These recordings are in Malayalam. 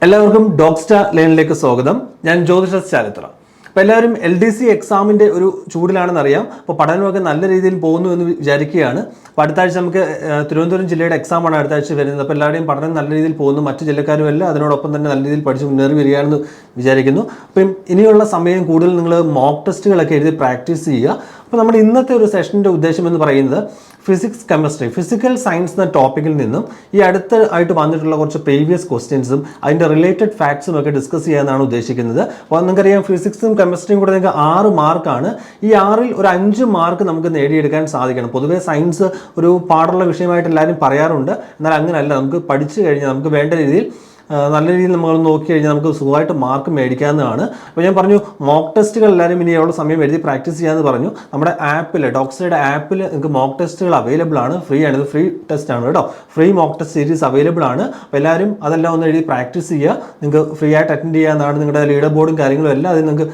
എല്ലാവർക്കും ഡോക്സ്റ്റാർ ലൈനിലേക്ക് സ്വാഗതം. ഞാൻ ജ്യോതിഷ ചരിത്ര. അപ്പോൾ എല്ലാവരും LDC എക്സാമിൻ്റെ ഒരു ചൂടിലാണെന്നറിയാം. അപ്പോൾ പഠനമൊക്കെ നല്ല രീതിയിൽ പോകുന്നു എന്ന് വിചാരിക്കുകയാണ്. അപ്പോൾ അടുത്ത ആഴ്ച നമുക്ക് തിരുവനന്തപുരം ജില്ലയുടെ എക്സാമാണ് അടുത്ത ആഴ്ച വരുന്നത്. അപ്പോൾ എല്ലാവരുടെയും പഠനം നല്ല രീതിയിൽ പോകുന്നു. മറ്റു ജില്ലക്കാരും എല്ലാം അതിനോടൊപ്പം തന്നെ നല്ല രീതിയിൽ പഠിച്ച് മുന്നേറി വരികയാണെന്ന് വിചാരിക്കുന്നു. അപ്പം ഇനിയുള്ള സമയം കൂടുതൽ നിങ്ങൾ മോക്ക് ടെസ്റ്റുകളൊക്കെ എഴുതി പ്രാക്ടീസ് ചെയ്യുക. അപ്പോൾ നമ്മുടെ ഇന്നത്തെ ഒരു സെഷൻ്റെ ഉദ്ദേശം എന്ന് പറയുന്നത് ഫിസിക്സ്, കെമിസ്ട്രി, ഫിസിക്കൽ സയൻസ് എന്ന ടോപ്പിക്കിൽ നിന്നും ഈ അടുത്തായിട്ട് വന്നിട്ടുള്ള കുറച്ച് പ്രീവിയസ് ക്വസ്റ്റ്യൻസും അതിൻ്റെ റിലേറ്റഡ് ഫാക്ട്സും ഒക്കെ ഡിസ്കസ് ചെയ്യാനാണ് ഉദ്ദേശിക്കുന്നത്. അപ്പോൾ നിങ്ങൾക്കറിയാം ഫിസിക്സും കെമിസ്ട്രിയും കൂടെ നിങ്ങൾക്ക് 6 മാർക്കാണ്. ഈ 6-ൽ ഒരു 5 മാർക്ക് നമുക്ക് നേടിയെടുക്കാൻ സാധിക്കണം. പൊതുവേ സയൻസ് ഒരു പാടുള്ള വിഷയമായിട്ട് എല്ലാവരും പറയാറുണ്ട്. എന്നാൽ അങ്ങനെയല്ല, നമുക്ക് പഠിച്ചു കഴിഞ്ഞാൽ നമുക്ക് വേണ്ട രീതിയിൽ നല്ല രീതിയിൽ നമ്മൾ നോക്കി കഴിഞ്ഞാൽ നമുക്ക് സുഖമായിട്ട് മാർക്ക് മേടിക്കാവുന്നതാണ്. അപ്പോൾ ഞാൻ പറഞ്ഞു മോക്ക് ടെസ്റ്റുകൾ എല്ലാവരും ഇനി എവിടെ സമയം എഴുതി പ്രാക്ടീസ് ചെയ്യാമെന്ന് പറഞ്ഞു. നമ്മുടെ ആപ്പിൽ ഡോക്സ്റ്ററുടെ ആപ്പിൽ നിങ്ങൾക്ക് മോക്ക് ടെസ്റ്റുകൾ അവൈലബിൾ ആണ്. ഫ്രീ ആണ്, ഇത് ഫ്രീ ടെസ്റ്റ് ആണ് കേട്ടോ. Free mock test series available ആണ്. അപ്പോൾ എല്ലാവരും അതെല്ലാം ഒന്ന് എഴുതി പ്രാക്ടീസ് ചെയ്യുക. നിങ്ങൾക്ക് ഫ്രീ ആയിട്ട് അറ്റൻഡ് ചെയ്യാവുന്നതാണ്. നിങ്ങളുടെ ലീഡർ ബോർഡും കാര്യങ്ങളും എല്ലാം അതിൽ നിങ്ങൾക്ക്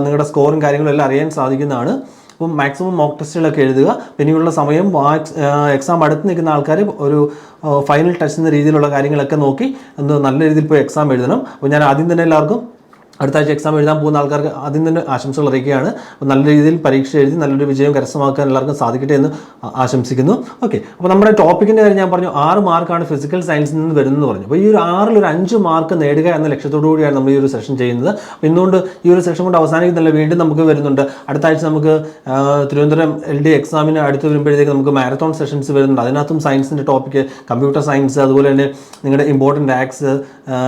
നിങ്ങളുടെ സ്കോറും കാര്യങ്ങളും എല്ലാം അറിയാൻ സാധിക്കുന്നതാണ്. അപ്പം മാക്സിമം മോക്ക് ടെസ്റ്റുകളൊക്കെ എഴുതുക. പിന്നെയുള്ള സമയം എക്സാം അടുത്ത് നിൽക്കുന്ന ആൾക്കാർ ഒരു ഫൈനൽ ടച്ച് എന്ന രീതിയിലുള്ള കാര്യങ്ങളൊക്കെ നോക്കി നല്ല രീതിയിൽ പോയി എക്സാം എഴുതണം. അപ്പോൾ ഞാൻ ആദ്യം തന്നെ എല്ലാവർക്കും അടുത്ത ആഴ്ച എക്സാം എഴുതാൻ പോകുന്ന ആൾക്കാർക്ക് ആദ്യം തന്നെ ആശംസകൾ അറിയിക്കുകയാണ്. അപ്പോൾ നല്ല രീതിയിൽ പരീക്ഷ എഴുതി നല്ലൊരു വിജയം കരസ്ഥമാക്കാൻ എല്ലാവർക്കും സാധിക്കട്ടെ എന്ന് ആശംസിക്കുന്നു. ഓക്കെ, അപ്പോൾ നമ്മുടെ ടോപ്പിക്കിൻ്റെ കാര്യം ഞാൻ പറഞ്ഞു 6 മാർക്കാണ് ഫിസിക്കൽ സയൻസിൽ നിന്ന് വരുന്നതെന്ന് പറഞ്ഞു. അപ്പോൾ ഈ ഒരു 6-ൽ ഒരു 5 മാർക്ക് നേടുക എന്ന ലക്ഷ്യത്തോടു കൂടിയാണ് നമ്മൾ ഈ ഒരു സെഷൻ ചെയ്യുന്നത്. അപ്പോൾ ഇന്നുകൊണ്ട് ഈ ഒരു സെഷൻ കൊണ്ട് അവസാനിക്കുന്നില്ല, വീണ്ടും നമുക്ക് വരുന്നുണ്ട്. അടുത്ത ആഴ്ച നമുക്ക് തിരുവനന്തപുരം LD എക്സാമിന് അടുത്ത് വരുമ്പോഴത്തേക്ക് നമുക്ക് മാരത്തോൺ സെഷൻസ് വരുന്നുണ്ട്. അതിനകത്തും സയൻസിൻ്റെ ടോപ്പിക്ക്, കമ്പ്യൂട്ടർ സയൻസ്, അതുപോലെ തന്നെ നിങ്ങളുടെ ഇമ്പോർട്ടൻ്റ് ആക്ട്സ്,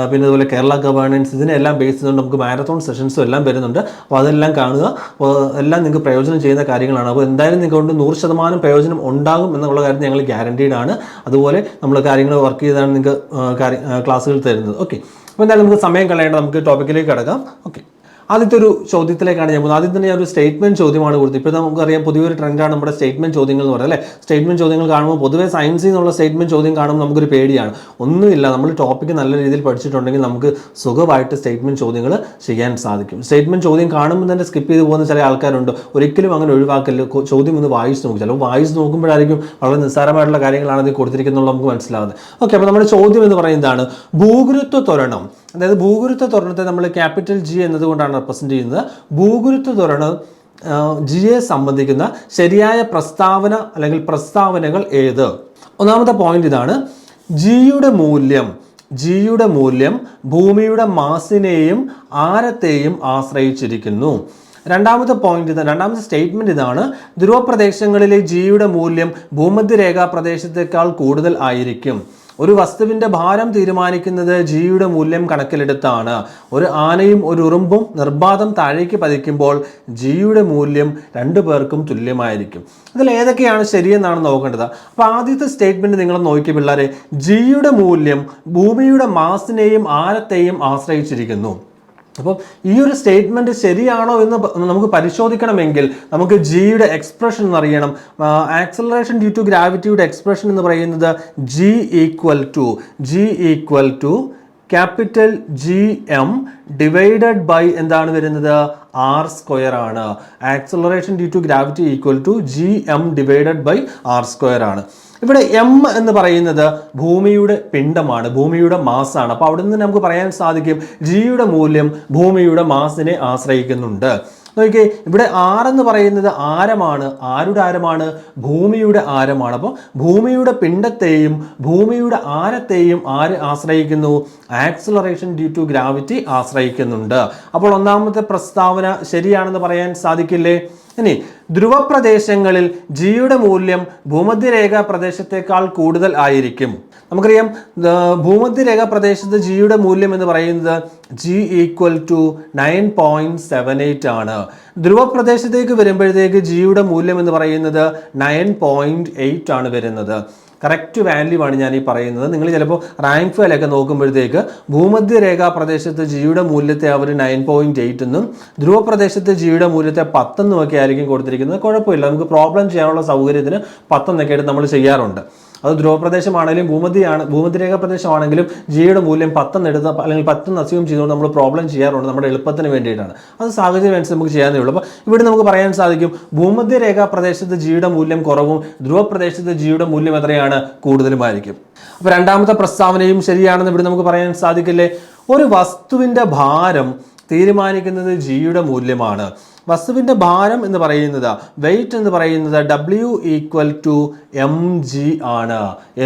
പിന്നെ അതുപോലെ കേരള ഗവേണൻസ്, ഇതിനെല്ലാം ബേസ് ചെയ്തുകൊണ്ട് നമുക്ക് മാരത്തോൺ സെഷൻസും എല്ലാം വരുന്നുണ്ട്. അപ്പോൾ അതെല്ലാം കാണുക. അപ്പോൾ എല്ലാം നിങ്ങൾക്ക് പ്രയോജനം ചെയ്യുന്ന കാര്യങ്ങളാണ്. അപ്പോൾ എന്തായാലും നിങ്ങൾക്ക് 100% പ്രയോജനം ഉണ്ടാകും എന്നുള്ള കാര്യം ഞങ്ങൾ ഗ്യാരണ്ടീഡ് ആണ്. അതുപോലെ നമ്മൾ കാര്യങ്ങൾ വർക്ക് ചെയ്താണ് നിങ്ങൾക്ക് ക്ലാസ്സുകൾ തരുന്നത്. ഓക്കെ, അപ്പോൾ എന്തായാലും നമുക്ക് സമയം കളയേണ്ട, നമുക്ക് ടോപ്പിക്കിലേക്ക് കടക്കാം. ഓക്കെ, ആദ്യത്തെ ഒരു ചോദ്യത്തിലേക്കാണ് ഞാൻ പോകുന്നത്. ആദ്യം തന്നെ ഞാൻ ഒരു സ്റ്റേറ്റ്മെന്റ് ചോദ്യമാണ് കൊടുത്തത്. ഇപ്പോൾ നമുക്കറിയാം പുതിയൊരു ട്രെൻഡാണ് നമ്മുടെ സ്റ്റേറ്റ്മെന്റ് ചോദ്യങ്ങൾ എന്ന് പറയുന്നത്, അല്ലേ? സ്റ്റേറ്റ്മെന്റ് ചോദ്യങ്ങൾ കാണുമ്പോൾ പൊതുവേ സയൻസിൽ നിന്നുള്ള സ്റ്റേറ്റ്മെന്റ് ചോദ്യം കാണുമ്പോൾ നമുക്കൊരു പേടിയാണ്. ഒന്നുമില്ല, നമ്മൾ ടോപ്പിക്ക് നല്ല രീതിയിൽ പഠിച്ചിട്ടുണ്ടെങ്കിൽ നമുക്ക് സുഖമായിട്ട് സ്റ്റേറ്റ്മെന്റ് ചോദ്യങ്ങൾ ചെയ്യാൻ സാധിക്കും. സ്റ്റേറ്റ്മെന്റ് ചോദ്യം കാണുമ്പോൾ തന്നെ സ്കിപ്പ് ചെയ്ത് പോകുന്ന ചില ആൾക്കാരുണ്ട്. ഒരിക്കലും അങ്ങനെ ഒഴിവാക്കല്. ചോദ്യം ഒന്ന് വായിച്ച് നോക്കും. ചിലപ്പോൾ വായിച്ച് നോക്കുമ്പോഴായിരിക്കും വളരെ നിസ്സാരമായിട്ടുള്ള കാര്യങ്ങളാണ് ഇത് കൊടുത്തിരിക്കുന്നത് നമുക്ക് മനസ്സിലാവുന്നത്. ഓക്കെ, അപ്പോൾ നമ്മുടെ ചോദ്യം എന്ന് പറയുന്നതാണ് ഭൂഗുരുത്വ ത്വരണം. അതായത് ഭൂഗുരുത്വ ത്വരണത്തെ നമ്മൾ ക്യാപിറ്റൽ G എന്നതുകൊണ്ടാണ് റെപ്രസെന്റ് ചെയ്യുന്നത്. ഭൂഗുരുത്വ ത്വരണം ജിയെ സംബന്ധിക്കുന്ന ശരിയായ പ്രസ്താവന അല്ലെങ്കിൽ പ്രസ്താവനകൾ ഏത്? ഒന്നാമത്തെ പോയിന്റ് ഇതാണ്. ജിയുടെ മൂല്യം ഭൂമിയുടെ മാസിനെയും ആരത്തെയും ആശ്രയിച്ചിരിക്കുന്നു. രണ്ടാമത്തെ സ്റ്റേറ്റ്മെന്റ് ഇതാണ്. ധ്രുവപ്രദേശങ്ങളിലെ ജിയുടെ മൂല്യം ഭൂമധ്യരേഖാ പ്രദേശത്തേക്കാൾ കൂടുതൽ ആയിരിക്കും. ഒരു വസ്തുവിന്റെ ഭാരം തീരുമാനിക്കുന്നത് ജിയുടെ മൂല്യം കണക്കിലെടുത്താണ്. ഒരു ആനയും ഒരു ഉറുമ്പും നിർബാധം താഴേക്ക് പതിക്കുമ്പോൾ ജിയുടെ മൂല്യം 2 പേർക്കും തുല്യമായിരിക്കും. ഇതിൽ ഏതൊക്കെയാണ് ശരിയെന്നാണ് നോക്കേണ്ടത്. അപ്പോൾ ആദ്യത്തെ സ്റ്റേറ്റ്മെന്റ് നിങ്ങൾ നോക്കിയ പിള്ളേരെ, ജിയുടെ മൂല്യം ഭൂമിയുടെ മാസിനെയും ആരത്തെയും ആശ്രയിച്ചിരിക്കുന്നു. അപ്പോൾ ഈ ഒരു സ്റ്റേറ്റ്മെന്റ് ശരിയാണോ എന്ന് നമുക്ക് പരിശോധിക്കണമെങ്കിൽ നമുക്ക് ജിയുടെ എക്സ്പ്രഷൻ എന്നറിയണം. ആക്സലറേഷൻ ഡ്യൂ ടു ഗ്രാവിറ്റിയുടെ എക്സ്പ്രഷൻ എന്ന് പറയുന്നത് G equal to capital GM divided by എന്താണ് വരുന്നത്? R² ആണ്. Acceleration due to gravity equal to GM divided by R² ആണ്. ഇവിടെ M എന്ന് പറയുന്നത് ഭൂമിയുടെ പിണ്ഡമാണ്, ഭൂമിയുടെ മാസാണ്. അപ്പോൾ അവിടെ നിന്ന് നമുക്ക് പറയാൻ സാധിക്കും ജിയുടെ മൂല്യം ഭൂമിയുടെ മാസിനെ ആശ്രയിക്കുന്നുണ്ട്. നോക്കിയേ, ഇവിടെ R എന്ന് പറയുന്നത് ആരമാണ്. ആരുടെ ആരമാണ്? ഭൂമിയുടെ ആരമാണ്. അപ്പോൾ ഭൂമിയുടെ പിണ്ഡത്തെയും ഭൂമിയുടെ ആരത്തെയും ആര് ആശ്രയിക്കുന്നു? ആക്സലറേഷൻ ഡ്യൂ ടു ഗ്രാവിറ്റി ആശ്രയിക്കുന്നുണ്ട്. അപ്പോൾ ഒന്നാമത്തെ പ്രസ്താവന ശരിയാണെന്ന് പറയാൻ സാധിക്കില്ലേ? ഇനി ധ്രുവപ്രദേശങ്ങളിൽ ജിയുടെ മൂല്യം ഭൂമധ്യരേഖാ പ്രദേശത്തേക്കാൾ കൂടുതൽ ആയിരിക്കും. നമുക്കറിയാം ഭൂമധ്യരേഖാ പ്രദേശത്ത് ജിയുടെ മൂല്യം എന്ന് പറയുന്നത് G ഈക്വൽ ടു 9.78 ആണ്. ധ്രുവപ്രദേശത്തേക്ക് വരുമ്പോഴത്തേക്ക് ജിയുടെ മൂല്യം എന്ന് പറയുന്നത് 9.8 ആണ് വരുന്നത്. കറക്റ്റ് വാല്യൂ ആണ് ഞാൻ ഈ പറയുന്നത്. നിങ്ങൾ ചിലപ്പോൾ റാങ്ക് ഫയലൊക്കെ നോക്കുമ്പോഴത്തേക്ക് ഭൂമധ്യരേഖാ പ്രദേശത്ത് ജിയുടെ മൂല്യത്തെ അവർ 9.8 എന്നും ധ്രുവപ്രദേശത്ത് ജിയുടെ മൂല്യത്തെ 10 എന്നും ഒക്കെ ആയിരിക്കും കൊടുത്തിരിക്കുന്നത്. കുഴപ്പമില്ല, നമുക്ക് പ്രോബ്ലം ചെയ്യാനുള്ള സൗകര്യത്തിന് 10 എന്നൊക്കെ ആയിട്ട് നമ്മൾ ചെയ്യാറുണ്ട്. അത് ധ്രുവപ്രദേശമാണെങ്കിലും ഭൂമധ്യരേഖാ പ്രദേശമാണെങ്കിലും ജിയുടെ മൂല്യം 10 എടുത്ത് അല്ലെങ്കിൽ 10 അസ്യൂം ചെയ്തുകൊണ്ട് നമ്മൾ പ്രോബ്ലം ചെയ്യാറുണ്ട്. നമ്മുടെ എളുപ്പത്തിന് വേണ്ടിയിട്ടാണ്. അത് സാഹചര്യം അനുസരിച്ച് നമുക്ക് ചെയ്യാനേ ഉള്ളൂ. അപ്പോൾ ഇവിടെ നമുക്ക് പറയാൻ സാധിക്കും ഭൂമധ്യരേഖാ പ്രദേശത്ത് ജിയുടെ മൂല്യം കുറവും ധ്രുവപ്രദേശത്ത് ജിയുടെ മൂല്യം എത്രയാണ്? കൂടുതലുമായിരിക്കും. അപ്പോൾ രണ്ടാമത്തെ പ്രസ്താവനയും ശരിയാണെന്ന് ഇവിടെ നമുക്ക് പറയാൻ സാധിക്കില്ലേ? ഒരു വസ്തുവിൻ്റെ ഭാരം തീരുമാനിക്കുന്നത് ജിയുടെ മൂല്യമാണ്. വസ്തുവിൻ്റെ ഭാരം എന്ന് പറയുന്നത്, വെയിറ്റ് എന്ന് പറയുന്നത് W=mg ആണ്.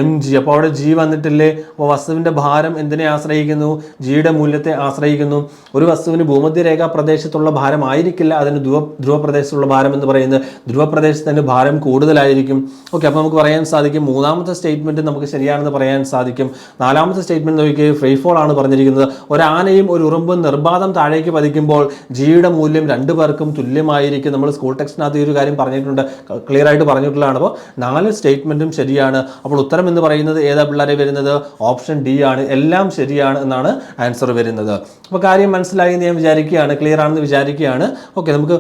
mg. അപ്പോൾ അവിടെ ജി വന്നിട്ടില്ലേ? അപ്പോൾ വസ്തുവിൻ്റെ ഭാരം എന്തിനെ ആശ്രയിക്കുന്നു? ജിയുടെ മൂല്യത്തെ ആശ്രയിക്കുന്നു. ഒരു വസ്തുവിന് ഭൂമധ്യരേഖാ പ്രദേശത്തുള്ള ഭാരം ആയിരിക്കില്ല അതിന് ധ്രുവപ്രദേശത്തുള്ള ഭാരം എന്ന് പറയുന്നത്. ധ്രുവപ്രദേശത്തിൻ്റെ ഭാരം കൂടുതലായിരിക്കും. ഓക്കെ, അപ്പോൾ നമുക്ക് പറയാൻ സാധിക്കും മൂന്നാമത്തെ സ്റ്റേറ്റ്മെൻറ്റ് നമുക്ക് ശരിയാണെന്ന് പറയാൻ സാധിക്കും. നാലാമത്തെ സ്റ്റേറ്റ്മെൻറ്റ് നോക്കിയാൽ ഫ്രീ ഫോൾ ആണ് പറഞ്ഞിരിക്കുന്നത്. ഒരു ആനയും ഒരു ഉറുമ്പും നിർബാധം താഴേക്ക് പതിക്കുമ്പോൾ ജിയുടെ മൂല്യം രണ്ടു പേർക്കും തുല്യമായിരിക്കും. നമ്മൾ സ്കൂൾ ടെക്സ്റ്റിനകത്ത് ഈ ഒരു കാര്യം പറഞ്ഞിട്ടുണ്ട്, ക്ലിയർ ആയിട്ട് പറഞ്ഞിട്ടുള്ളതാണ്. അപ്പോൾ 4 സ്റ്റേറ്റ്മെൻറ്റും ശരിയാണ്. അപ്പോൾ ഉത്തരം എന്ന് പറയുന്നത് ഏതാ പിള്ളേരെ വരുന്നത്? ഓപ്ഷൻ ഡി ആണ്. എല്ലാം ശരിയാണ് എന്നാണ് ആൻസർ വരുന്നത്. അപ്പോൾ കാര്യം മനസ്സിലായി എന്ന് ഞാൻ വിചാരിക്കുകയാണ്, ക്ലിയർ ആണെന്ന് വിചാരിക്കുകയാണ്. ഓക്കെ, നമുക്ക്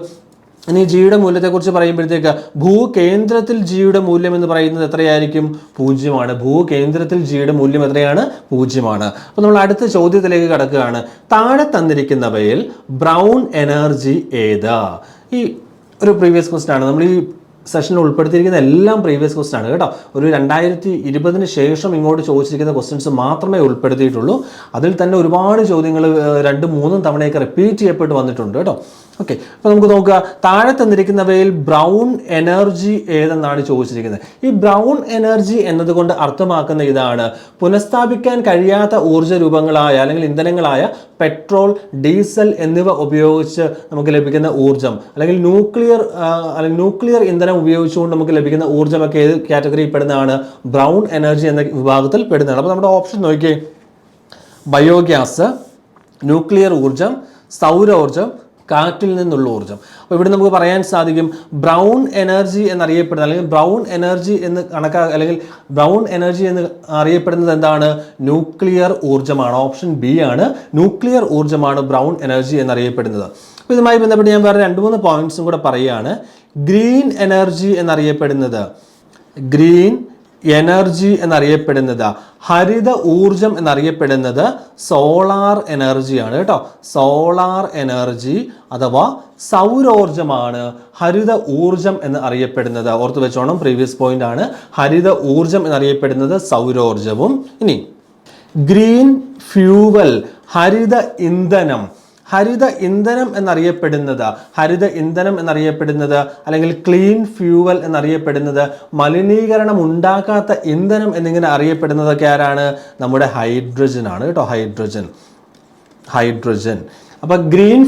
ഇനി ജിയുടെ മൂല്യത്തെക്കുറിച്ച് പറയുമ്പോഴത്തേക്ക് ഭൂകേന്ദ്രത്തിൽ ജിയുടെ മൂല്യം എന്ന് പറയുന്നത് എത്രയായിരിക്കും? 0 ഭൂകേന്ദ്രത്തിൽ ജിയുടെ മൂല്യം എത്രയാണ്? 0. അപ്പോൾ നമ്മൾ അടുത്ത ചോദ്യത്തിലേക്ക് കടക്കുകയാണ്. താഴെ തന്നിരിക്കുന്നവയിൽ ബ്രൗൺ എനർജി ഏത്? ഈ ഒരു പ്രീവിയസ് ക്വസ്റ്റ്യൻ ആണ്. നമ്മൾ ഈ സെഷനിൽ ഉൾപ്പെടുത്തിയിരിക്കുന്ന എല്ലാം പ്രീവിയസ് ക്വസ്റ്റ്യൻ ആണ് കേട്ടോ. ഒരു 2020 ശേഷം ഇങ്ങോട്ട് ചോദിച്ചിരിക്കുന്ന ക്വസ്റ്റ്യൻസ് മാത്രമേ ഉൾപ്പെടുത്തിയിട്ടുള്ളൂ. അതിൽ തന്നെ ഒരുപാട് ചോദ്യങ്ങൾ 2-3 തവണയൊക്കെ റിപ്പീറ്റ് ചെയ്യപ്പെട്ട് വന്നിട്ടുണ്ട് കേട്ടോ. ഓക്കെ, അപ്പോൾ നമുക്ക് നോക്കുക. താഴെ തന്നിരിക്കുന്നവയിൽ ബ്രൗൺ എനർജി ഏതെന്നാണ് ചോദിച്ചിരിക്കുന്നത്. ഈ ബ്രൗൺ എനർജി എന്നതുകൊണ്ട് അർത്ഥമാക്കുന്ന ഇതാണ്: പുനഃസ്ഥാപിക്കാൻ കഴിയാത്ത ഊർജ്ജ രൂപങ്ങളായ അല്ലെങ്കിൽ ഇന്ധനങ്ങളായ പെട്രോൾ, ഡീസൽ എന്നിവ ഉപയോഗിച്ച് നമുക്ക് ലഭിക്കുന്ന ഊർജ്ജം, അല്ലെങ്കിൽ ന്യൂക്ലിയർ ഇന്ധനം ഉപയോഗിച്ചുകൊണ്ട് നമുക്ക് ലഭിക്കുന്ന ഊർജ്ജമൊക്കെ ഏത് കാറ്റഗറിയിൽ പെടുന്നതാണ്? ബ്രൗൺ എനർജി എന്ന വിഭാഗത്തിൽ പെടുന്നതാണ്. അപ്പോൾ നമ്മുടെ ഓപ്ഷൻ നോക്കിയേ: ബയോഗ്യാസ്, ന്യൂക്ലിയർ ഊർജ്ജം, സൗരോർജ്ജം, കാറ്റിൽ നിന്നുള്ള ഊർജ്ജം. അപ്പോൾ ഇവിടെ നമുക്ക് പറയാൻ സാധിക്കും ബ്രൗൺ എനർജി എന്നറിയപ്പെടുന്നത്, അല്ലെങ്കിൽ ബ്രൗൺ എനർജി എന്ന് അല്ലെങ്കിൽ ബ്രൗൺ എനർജി എന്ന് അറിയപ്പെടുന്നത് എന്താണ്? ന്യൂക്ലിയർ ഊർജ്ജമാണ്. ഓപ്ഷൻ ബി ആണ്. ന്യൂക്ലിയർ ഊർജ്ജമാണ് ബ്രൗൺ എനർജി എന്നറിയപ്പെടുന്നത്. അപ്പോൾ ഇതുമായി ബന്ധപ്പെട്ട് ഞാൻ വേറെ 2-3 പോയിന്റ്സും കൂടെ പറയുകയാണ്. ഗ്രീൻ എനർജി എന്നറിയപ്പെടുന്നത്, ഗ്രീൻ എനർജി എന്നറിയപ്പെടുന്നത്, ഹരിത ഊർജം എന്നറിയപ്പെടുന്നത് സോളാർ എനർജിയാണ് കേട്ടോ. സോളാർ എനർജി അഥവാ സൗരോർജമാണ് ഹരിത ഊർജം എന്ന് അറിയപ്പെടുന്നത്. ഓർത്ത് വെച്ചോണം, പ്രീവിയസ് പോയിന്റ് ആണ്. ഹരിത ഊർജം എന്നറിയപ്പെടുന്നത് സൗരോർജവും. ഇനി ഗ്രീൻ ഫ്യൂവൽ, ഹരിത ഇന്ധനം, ഹരിത ഇന്ധനം എന്നറിയപ്പെടുന്നത് അല്ലെങ്കിൽ ക്ലീൻ ഫ്യൂവൽ എന്നറിയപ്പെടുന്നത്, മലിനീകരണം ഉണ്ടാക്കാത്ത ഇന്ധനം എന്നിങ്ങനെ അറിയപ്പെടുന്നതൊക്കെ ആരാണ്? നമ്മുടെ ഹൈഡ്രജൻ ആണ് കേട്ടോ. ഹൈഡ്രജൻ. അപ്പോൾ ഗ്രീൻ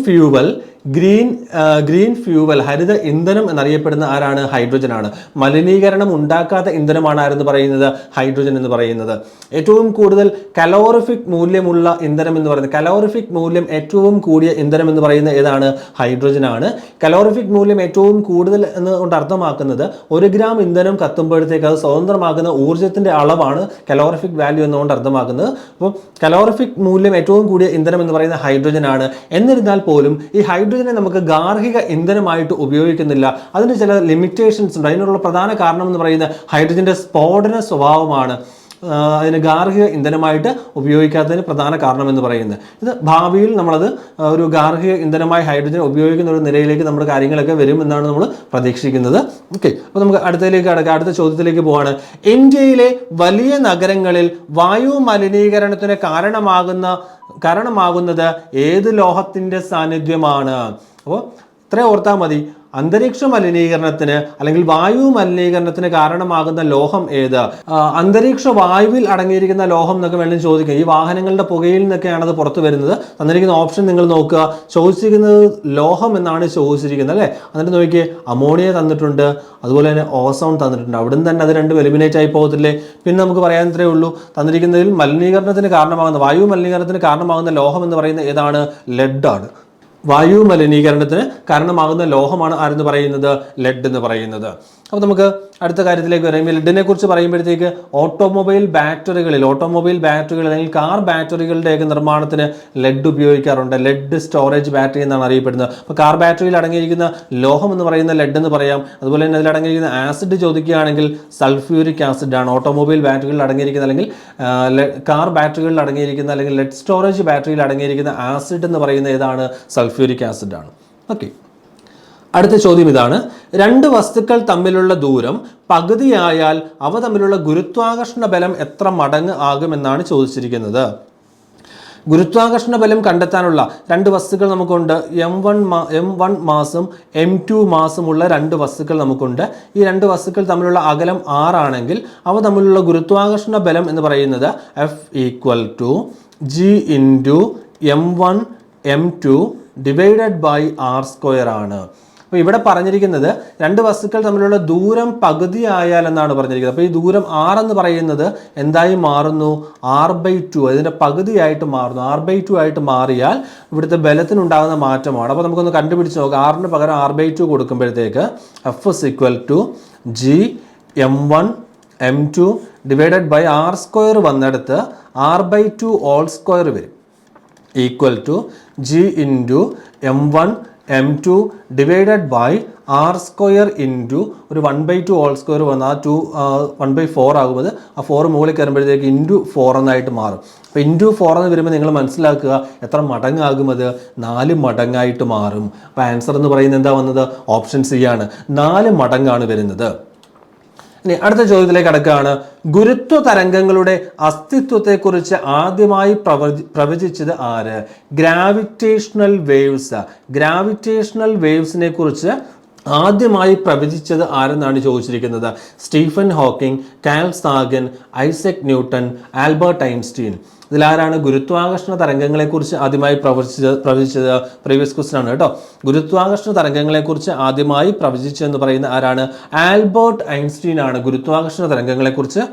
ഫ്യൂവൽ ഹരിത ഇന്ധനം എന്നറിയപ്പെടുന്ന ആരാണ്? ഹൈഡ്രജൻ ആണ്. മലിനീകരണം ഉണ്ടാക്കാത്ത ഇന്ധനമാണ് ആരെന്ന് പറയുന്നത്? ഹൈഡ്രജൻ എന്ന് പറയുന്നത്. ഏറ്റവും കൂടുതൽ കലോറിഫിക് മൂല്യമുള്ള ഇന്ധനം എന്ന് പറയുന്നത്, കലോറിഫിക് മൂല്യം ഏറ്റവും കൂടിയ ഇന്ധനം എന്ന് പറയുന്നത് ഏതാണ്? ഹൈഡ്രജൻ ആണ്. കലോറിഫിക് മൂല്യം ഏറ്റവും കൂടുതൽ എന്നുകൊണ്ട് അർത്ഥമാക്കുന്നത് 1 ഗ്രാം ഇന്ധനം കത്തുമ്പോഴത്തേക്ക് അത് സ്വതന്ത്രമാക്കുന്ന ഊർജ്ജത്തിന്റെ അളവാണ് കലോറിഫിക് വാല്യൂ എന്നുകൊണ്ട് അർത്ഥമാക്കുന്നത്. അപ്പോൾ കലോറിഫിക് മൂല്യം ഏറ്റവും കൂടിയ ഇന്ധനം എന്ന് പറയുന്നത് ഹൈഡ്രജൻ ആണ്. എന്നിരുന്നാൽ പോലും ഈ ഹൈഡ്രജനെ നമുക്ക് ഗാർഹിക ഇന്ധനമായിട്ട് ഉപയോഗിക്കുന്നില്ല. അതിന് ചില ലിമിറ്റേഷൻസ് ഉണ്ട്. അതിനുള്ള പ്രധാന കാരണം എന്ന് പറയുന്നത് ഹൈഡ്രജന്റെ സ്ഫോടന സ്വഭാവമാണ്. അതിന് ഗാർഹിക ഇന്ധനമായിട്ട് ഉപയോഗിക്കാത്തതിന് പ്രധാന കാരണം എന്ന് പറയുന്നത്. ഇത് ഭാവിയിൽ നമ്മളത് ഒരു ഗാർഹിക ഇന്ധനമായി ഹൈഡ്രജൻ ഉപയോഗിക്കുന്ന ഒരു നിലയിലേക്ക് നമ്മുടെ കാര്യങ്ങളൊക്കെ വരും എന്നാണ് നമ്മൾ പ്രതീക്ഷിക്കുന്നത്. ഓക്കെ, അപ്പോൾ നമുക്ക് അടുത്തതിലേക്ക് കടക്കാം. അടുത്ത ചോദ്യത്തിലേക്ക് പോവാണ്. ഇന്ത്യയിലെ വലിയ നഗരങ്ങളിൽ വായു മലിനീകരണത്തിന് കാരണമാകുന്നത് ഏത് ലോഹത്തിന്റെ സാന്നിധ്യമാണ്? അപ്പോൾ ഇത്രയും ഓർത്താൽ മതി. അന്തരീക്ഷ മലിനീകരണത്തിന് അല്ലെങ്കിൽ വായു മലിനീകരണത്തിന് കാരണമാകുന്ന ലോഹം ഏത്? അന്തരീക്ഷ വായുവിൽ അടങ്ങിയിരിക്കുന്ന ലോഹം എന്നൊക്കെ വേണമെങ്കിൽ ചോദിക്കുക. ഈ വാഹനങ്ങളുടെ പുകയിൽ നിന്നൊക്കെയാണ് അത് പുറത്തു വരുന്നത്. തന്നിരിക്കുന്ന ഓപ്ഷൻ നിങ്ങൾ നോക്കുക. ചോദിച്ചിരിക്കുന്നത് ലോഹം എന്നാണ് ചോദിച്ചിരിക്കുന്നത് അല്ലേ? എന്നിട്ട് നോക്കിയേ, അമോണിയ തന്നിട്ടുണ്ട്, അതുപോലെ തന്നെ ഓസോൺ തന്നിട്ടുണ്ട്. അവിടെ നിന്ന് തന്നെ അത് രണ്ടും എലിമിനേറ്റ് ആയി പോകത്തില്ലേ? പിന്നെ നമുക്ക് പറയാൻ ഇത്രയേ ഉള്ളൂ. തന്നിരിക്കുന്നതിൽ മലിനീകരണത്തിന് കാരണമാകുന്ന, വായു മലിനീകരണത്തിന് കാരണമാകുന്ന ലോഹം എന്ന് പറയുന്നത് ഏതാണ്? ലെഡ് ആണ്. വായു മലിനീകരണത്തിന് കാരണമാകുന്ന ലോഹമാണ് ആരെന്ന് പറയുന്നത്? ലെഡ് എന്ന് പറയുന്നത്. അപ്പോൾ നമുക്ക് അടുത്ത കാര്യത്തിലേക്ക് വരാം. ലെഡിനെ കുറിച്ച് പറയുമ്പോഴത്തേക്ക് ഓട്ടോമൊബൈൽ ബാറ്ററികളിൽ അല്ലെങ്കിൽ കാർ ബാറ്ററികളുടെയൊക്കെ നിർമ്മാണത്തിന് ലെഡ് ഉപയോഗിക്കാറുണ്ട്. ലെഡ് സ്റ്റോറേജ് ബാറ്ററി എന്നാണ് അറിയപ്പെടുന്നത്. അപ്പോൾ കാർ ബാറ്ററിയിൽ അടങ്ങിയിരിക്കുന്ന ലോഹം എന്ന് പറയുന്ന ലെഡ് എന്ന് പറയാം. അതുപോലെ തന്നെ അതിൽ അടങ്ങിയിരിക്കുന്ന ആസിഡ് ചോദിക്കുകയാണെങ്കിൽ സൾഫ്യൂരിക് ആസിഡ് ആണ്. ഓട്ടോമൊബൈൽ ബാറ്ററികളിൽ അടങ്ങിയിരിക്കുന്ന അല്ലെങ്കിൽ കാർ ബാറ്ററികളിൽ അടങ്ങിയിരിക്കുന്ന അല്ലെങ്കിൽ ലെഡ് സ്റ്റോറേജ് ബാറ്ററിയിൽ അടങ്ങിയിരിക്കുന്ന ആസിഡ് എന്ന് പറയുന്ന ഏതാണ്? സൾഫ്യൂരിക് ആസിഡ് ആണ്. ഓക്കെ, അടുത്ത ചോദ്യം ഇതാണ്. 2 വസ്തുക്കൾ തമ്മിലുള്ള ദൂരം പകുതിയായാൽ അവ തമ്മിലുള്ള ഗുരുത്വാകർഷണ ബലം എത്ര മടങ്ങ് ആകുമെന്നാണ് ചോദിച്ചിരിക്കുന്നത്. ഗുരുത്വാകർഷണ ബലം കണ്ടെത്താനുള്ള രണ്ട് വസ്തുക്കൾ നമുക്കുണ്ട്. M1 മാസും M2 മാസുമുള്ള രണ്ട് വസ്തുക്കൾ നമുക്കുണ്ട്. ഈ രണ്ട് വസ്തുക്കൾ തമ്മിലുള്ള അകലം r ആണെങ്കിൽ അവ തമ്മിലുള്ള ഗുരുത്വാകർഷണ ബലം എന്ന് പറയുന്നത് F = G × M1 M2 divided by r² ആണ്. അപ്പോൾ ഇവിടെ പറഞ്ഞിരിക്കുന്നത് രണ്ട് വസ്തുക്കൾ തമ്മിലുള്ള ദൂരം പകുതി ആയാൽ എന്നാണ് പറഞ്ഞിരിക്കുന്നത്. അപ്പോൾ ഈ ദൂരം r എന്ന് പറയുന്നത് എന്തായി മാറുന്നു? r/2, അതിൻ്റെ പകുതിയായിട്ട് മാറുന്നു. r/2 ആയിട്ട് മാറിയാൽ ഇവിടുത്തെ ബലത്തിനുണ്ടാകുന്ന മാറ്റമാണ്. അപ്പോൾ നമുക്കൊന്ന് കണ്ടുപിടിച്ച് നോക്കാം. r-ന് പകരം r/2 കൊടുക്കുമ്പോഴത്തേക്ക് F = G M1 M2 divided by r² വന്നെടുത്ത് r/2² വരും. = G × M1 M2 divided by r² into ഒരു 1/2² വന്ന് ആ 2 1/4 ആകുമ്പോൾ ആ 4 മുകളിൽ കയറുമ്പോഴത്തേക്ക് × 4 എന്നായിട്ട് മാറും. അപ്പോൾ × 4 എന്ന് വരുമ്പോൾ നിങ്ങൾ മനസ്സിലാക്കുക എത്ര മടങ്ങാകും? അത് 4 മടങ്ങായിട്ട് മാറും. അപ്പോൾ ആൻസർ എന്ന് പറയുന്നത് എന്താ വന്നത്? ഓപ്ഷൻ സി ആണ്. 4 മടങ്ങാണ് വരുന്നത്. ഇനി അടുത്ത ചോദ്യത്തിലേക്ക് കടക്കുകയാണ്. ഗുരുത്വ തരംഗങ്ങളുടെ അസ്തിത്വത്തെക്കുറിച്ച് ആദ്യമായി പ്രവചിച്ചത് ആര്? ഗ്രാവിറ്റേഷണൽ വേവ്സിനെ കുറിച്ച് ആദ്യമായി പ്രവചിച്ചത് ആരെന്നാണ് ചോദിച്ചിരിക്കുന്നത്. Stephen Hawking, Carl Sagan, Isaac Newton, Albert Einstein. ഇതിലാരാണ് ഗുരുത്വാകർഷണ തരംഗങ്ങളെക്കുറിച്ച് ആദ്യമായി പ്രവചിച്ചത്? പ്രീവിയസ് ക്വസ്റ്റൻ ആണ് കേട്ടോ. ഗുരുത്വാകർഷണ തരംഗങ്ങളെക്കുറിച്ച് ആദ്യമായി പ്രവചിച്ചതെന്ന് പറയുന്ന ആരാണ്? ആൽബർട്ട് ഐൻസ്റ്റീൻ ആണ് ഗുരുത്വാകർഷണ തരംഗങ്ങളെക്കുറിച്ച്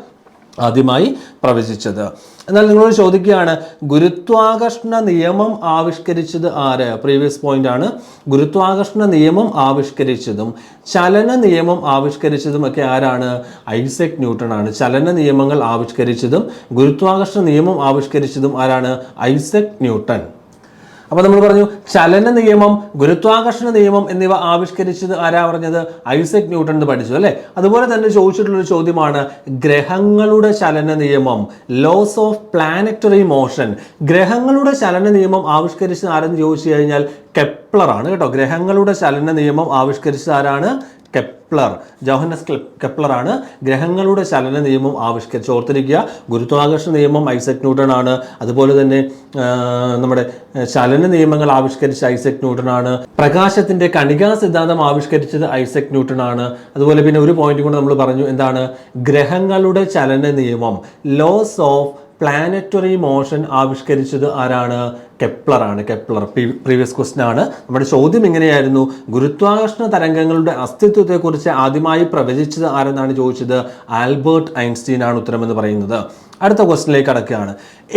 ആദ്യമായി പ്രവചിച്ചത്. എന്നാൽ നിങ്ങളോട് ചോദിക്കുകയാണ്, ഗുരുത്വാകർഷണ നിയമം ആവിഷ്കരിച്ചത് ആര്? പ്രീവിയസ് പോയിന്റ് ആണ്. ഗുരുത്വാകർഷണ നിയമം ആവിഷ്കരിച്ചതും ചലന നിയമം ആവിഷ്കരിച്ചതും ഒക്കെ ആരാണ്? ഐസക് ന്യൂട്ടൺ ആണ്. ചലന നിയമങ്ങൾ ആവിഷ്കരിച്ചതും ഗുരുത്വാകർഷണ നിയമം ആവിഷ്കരിച്ചതും ആരാണ്? Isaac Newton. അപ്പോൾ നമ്മൾ പറഞ്ഞു ചലന നിയമം, ഗുരുത്വാകർഷണ നിയമം എന്നിവ ആവിഷ്കരിച്ചത് ആരാ പറഞ്ഞത്? ഐസക് ന്യൂട്ടൺ എന്ന് പഠിച്ചു അല്ലേ? അതുപോലെ തന്നെ ചോദിച്ചിട്ടുള്ളൊരു ചോദ്യമാണ് ഗ്രഹങ്ങളുടെ ചലന നിയമം, ലോസ് ഓഫ് പ്ലാനറ്ററി മോഷൻ. ഗ്രഹങ്ങളുടെ ചലന നിയമം ആവിഷ്കരിച്ചത് ആരെന്ന് ചോദിച്ചു കഴിഞ്ഞാൽ കെപ്ലർ ആണ് കേട്ടോ. ഗ്രഹങ്ങളുടെ ചലന നിയമം ആവിഷ്കരിച്ചത് ആരാണ്? കെപ്ലർ, ജോഹന്നസ് കെപ്ലർ ആണ് ഗ്രഹങ്ങളുടെ ചലന നിയമം ആവിഷ്കരിച്ച്. ഓർത്തിരിക്കുക, ഗുരുത്വാകർഷണ നിയമം ഐസക് ന്യൂട്ടൺ ആണ്. അതുപോലെ തന്നെ നമ്മുടെ ചലന നിയമങ്ങൾ ആവിഷ്കരിച്ച ഐസക് ന്യൂട്ടൺ ആണ്. പ്രകാശത്തിന്റെ കണികാ സിദ്ധാന്തം ആവിഷ്കരിച്ചത് ഐസക് ന്യൂട്ടൺ ആണ്. അതുപോലെ പിന്നെ ഒരു പോയിന്റ് കൂടെ നമ്മൾ പറഞ്ഞു, എന്താണ്? ഗ്രഹങ്ങളുടെ ചലന നിയമം, ലോസ് ഓഫ് പ്ലാനറ്ററി മോഷൻ ആവിഷ്കരിച്ചത് ആരാണ്? കെപ്ലർ ആണ്. കെപ്ലർ പ്രീവിയസ് ക്വസ്റ്റൻ ആണ്. നമ്മുടെ ചോദ്യം ഇങ്ങനെയായിരുന്നു, ഗുരുത്വാകർഷണ തരംഗങ്ങളുടെ അസ്തിത്വത്തെക്കുറിച്ച് ആദ്യമായി പ്രവചിച്ചത് ആരെന്നാണ് ചോദിച്ചത്? ആൽബർട്ട് ഐൻസ്റ്റീൻ ആണ് ഉത്തരമെന്ന് പറയുന്നത്. അടുത്ത ക്വസ്റ്റനിലേക്ക് കടക്കുകയാണ്.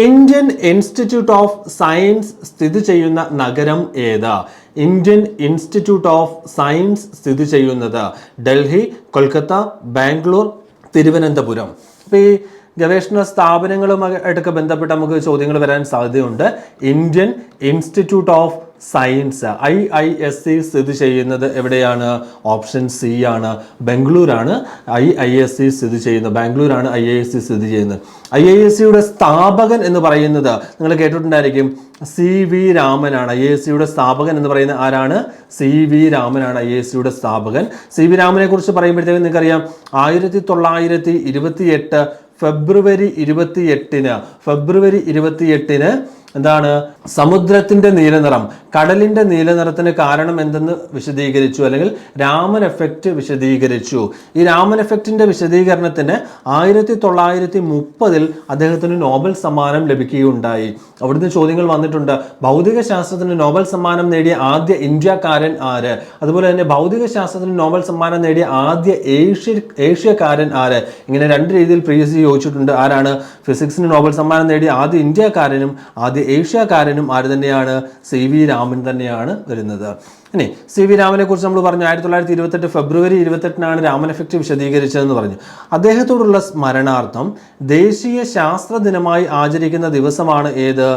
ഇന്ത്യൻ ഇൻസ്റ്റിറ്റ്യൂട്ട് ഓഫ് സയൻസ് സ്ഥിതി ചെയ്യുന്ന നഗരം ഏതാ? ഇന്ത്യൻ ഇൻസ്റ്റിറ്റ്യൂട്ട് ഓഫ് സയൻസ് സ്ഥിതി ചെയ്യുന്നത് ഡൽഹി, കൊൽക്കത്ത, ബാംഗ്ലൂർ, തിരുവനന്തപുരം. അപ്പോൾ ഈ ഗവേഷണ സ്ഥാപനങ്ങളുമായിട്ടൊക്കെ ബന്ധപ്പെട്ട് നമുക്ക് ചോദ്യങ്ങൾ വരാൻ സാധ്യതയുണ്ട്. Indian institute of science IISc സ്ഥിതി ചെയ്യുന്നത് എവിടെയാണ്? ഓപ്ഷൻ സി ആണ്, ബംഗളൂരാണ് IISc സ്ഥിതി ചെയ്യുന്നത്. ബാംഗ്ലൂരാണ് IISc സ്ഥിതി ചെയ്യുന്നത്. IIScയുടെ സ്ഥാപകൻ എന്ന് പറയുന്നത് നിങ്ങൾ കേട്ടിട്ടുണ്ടായിരിക്കും, CV രാമനാണ്. IIScയുടെ സ്ഥാപകൻ എന്ന് പറയുന്നത് ആരാണ്? CV രാമനാണ് IIScയുടെ സ്ഥാപകൻ. CV രാമനെ കുറിച്ച് പറയുമ്പോഴത്തേക്കും നിങ്ങൾക്കറിയാം 1928 ഫെബ്രുവരി 28 എന്താണ്? സമുദ്രത്തിന്റെ നീലനിറം, കടലിന്റെ നീലനിറത്തിന് കാരണം എന്തെന്ന് വിശദീകരിച്ചു, അല്ലെങ്കിൽ രാമൻ എഫക്റ്റ് വിശദീകരിച്ചു. ഈ രാമൻ എഫക്റ്റിന്റെ വിശദീകരണത്തിന് 1930 അദ്ദേഹത്തിന് നോബൽ സമ്മാനം ലഭിക്കുകയുണ്ടായി. അവിടുന്ന് ചോദ്യങ്ങൾ വന്നിട്ടുണ്ട്, ഭൗതിക ശാസ്ത്രത്തിന് നോബൽ സമ്മാനം നേടിയ ആദ്യ ഇന്ത്യക്കാരൻ ആര്? അതുപോലെ തന്നെ ഭൗതിക ശാസ്ത്രത്തിന് നോബൽ സമ്മാനം നേടിയ ആദ്യ ഏഷ്യക്കാരൻ ആര്? ഇങ്ങനെ രണ്ട് രീതിയിൽ പ്രീവിയസ് ചോദിച്ചിട്ടുണ്ട്. ആരാണ്? ഫിസിക്സിന് നോബൽ സമ്മാനം നേടിയ ആദ്യ ഇന്ത്യക്കാരനും ആദ്യ ഏഷ്യക്കാരനും ആര് തന്നെയാണ്? CV രാമൻ തന്നെയാണ് വരുന്നത്. ഇനി CV രാമനെ കുറിച്ച് നമ്മൾ പറഞ്ഞു 1928 ഫെബ്രുവരി 28 രാമൻ എഫക്റ്റ് വിശദീകരിച്ചതെന്ന് പറഞ്ഞു. അദ്ദേഹത്തോടുള്ള സ്മരണാർത്ഥം ദേശീയ ശാസ്ത്ര ദിനമായി ആചരിക്കുന്ന ദിവസമാണ് ഏത്?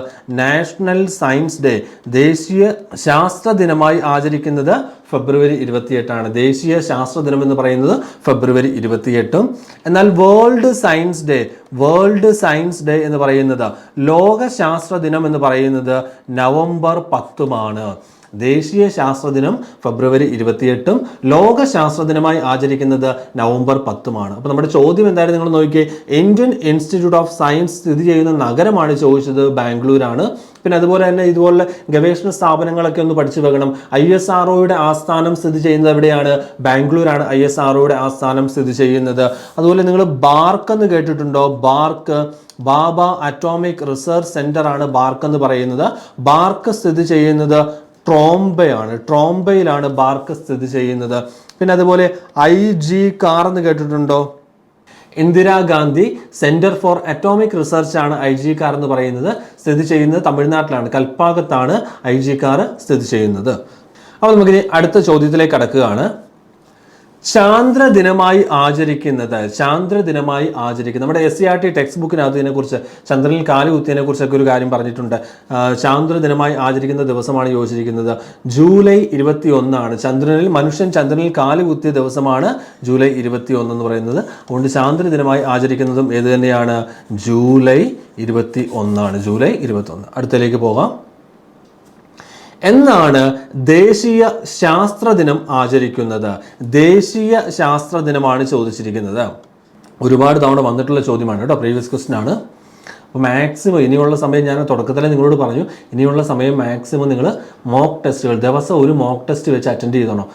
National science day. ദേശീയ ശാസ്ത്ര ദിനമായി ആചരിക്കുന്നത് ഫെബ്രുവരി 28 ദേശീയ ശാസ്ത്ര ദിനം എന്ന് പറയുന്നത് ഫെബ്രുവരി 28. എന്നാൽ വേൾഡ് സയൻസ് ഡേ എന്ന് പറയുന്നത്, ലോക ശാസ്ത്ര ദിനം എന്ന് പറയുന്നത് നവംബർ 10. ദേശീയ ശാസ്ത്ര ദിനം ഫെബ്രുവരി 28-ഉം ലോക ശാസ്ത്ര ദിനമായി ആചരിക്കുന്നത് നവംബർ 10-ഉമാണ്. അപ്പോൾ നമ്മുടെ ചോദ്യം എന്തായാലും നിങ്ങൾ നോക്കിയേ, ഇന്ത്യൻ ഇൻസ്റ്റിറ്റ്യൂട്ട് ഓഫ് സയൻസ് സ്ഥിതി ചെയ്യുന്ന നഗരമാണ് ചോദിച്ചത്, ബാംഗ്ലൂരാണ്. പിന്നെ അതുപോലെ തന്നെ ഇതുപോലെ ഗവേഷണ സ്ഥാപനങ്ങളൊക്കെ ഒന്ന് പഠിച്ചു വെക്കണം. ISROയുടെ ആസ്ഥാനം സ്ഥിതി ചെയ്യുന്നത് എവിടെയാണ്? ബാംഗ്ലൂരാണ് ISROയുടെ ആസ്ഥാനം സ്ഥിതി ചെയ്യുന്നത്. അതുപോലെ നിങ്ങൾ ബാർക്ക് എന്ന് കേട്ടിട്ടുണ്ടോ? ബാർക്ക്, ബാബ അറ്റോമിക് റിസർച്ച് സെന്റർ ആണ് ബാർക്ക് എന്ന് പറയുന്നത്. ബാർക്ക് സ്ഥിതി ചെയ്യുന്നത് ട്രോംബയാണ്. ട്രോംബയിലാണ് ബാർക്ക് സ്ഥിതി ചെയ്യുന്നത്. പിന്നെ അതുപോലെ IG കാർ എന്ന് കേട്ടിട്ടുണ്ടോ? Indira Gandhi centre for atomic research ആണ് IG കാർ എന്ന് പറയുന്നത്. സ്ഥിതി ചെയ്യുന്നത് തമിഴ്നാട്ടിലാണ്, കൽപ്പാകത്താണ് IG കാർ സ്ഥിതി ചെയ്യുന്നത്. അപ്പോൾ നമുക്കിനി അടുത്ത ചോദ്യത്തിലേക്ക് കടക്കുകയാണ്. ചാന്ദ്രദിനമായി ആചരിക്കുന്നത് നമ്മുടെ SCERT ടെക്സ്റ്റ് ബുക്കിനകത്ത് ഇതിനെക്കുറിച്ച്, ചന്ദ്രനിൽ കാല് കുത്തിയതിനെ കുറിച്ചൊക്കെ ഒരു കാര്യം പറഞ്ഞിട്ടുണ്ട്. ചാന്ദ്രദിനമായി ആചരിക്കുന്ന ദിവസമാണ് യോജിച്ചിരിക്കുന്നത് ജൂലൈ 21. മനുഷ്യൻ ചന്ദ്രനിൽ കാല് കുത്തിയ ദിവസമാണ് ജൂലൈ 21 എന്ന് പറയുന്നത്. അതുകൊണ്ട് ചാന്ദ്രദിനമായി ആചരിക്കുന്നതും ഏത് തന്നെയാണ്? ജൂലൈ 21. ജൂലൈ 21. അടുത്തതിലേക്ക് പോകാം. എന്നാണ് ദേശീയ ശാസ്ത്ര ദിനം ആചരിക്കുന്നത്? ദേശീയ ശാസ്ത്ര ദിനമാണ് ചോദിച്ചിരിക്കുന്നത്. ഒരുപാട് തവണ വന്നിട്ടുള്ള ചോദ്യമാണ് കേട്ടോ, പ്രീവിയസ് ക്വസ്റ്റ്യൻ ആണ്. അപ്പോൾ മാക്സിമം ഇനിയുള്ള സമയം, ഞാൻ തുടക്കത്തിലെ നിങ്ങളോട് പറഞ്ഞു, ഇനിയുള്ള സമയം മാക്സിമം നിങ്ങൾ മോക്ക് ടെസ്റ്റുകൾ ദിവസം ഒരു മോക്ക് ടെസ്റ്റ് വെച്ച് അറ്റൻഡ് ചെയ്തോണം.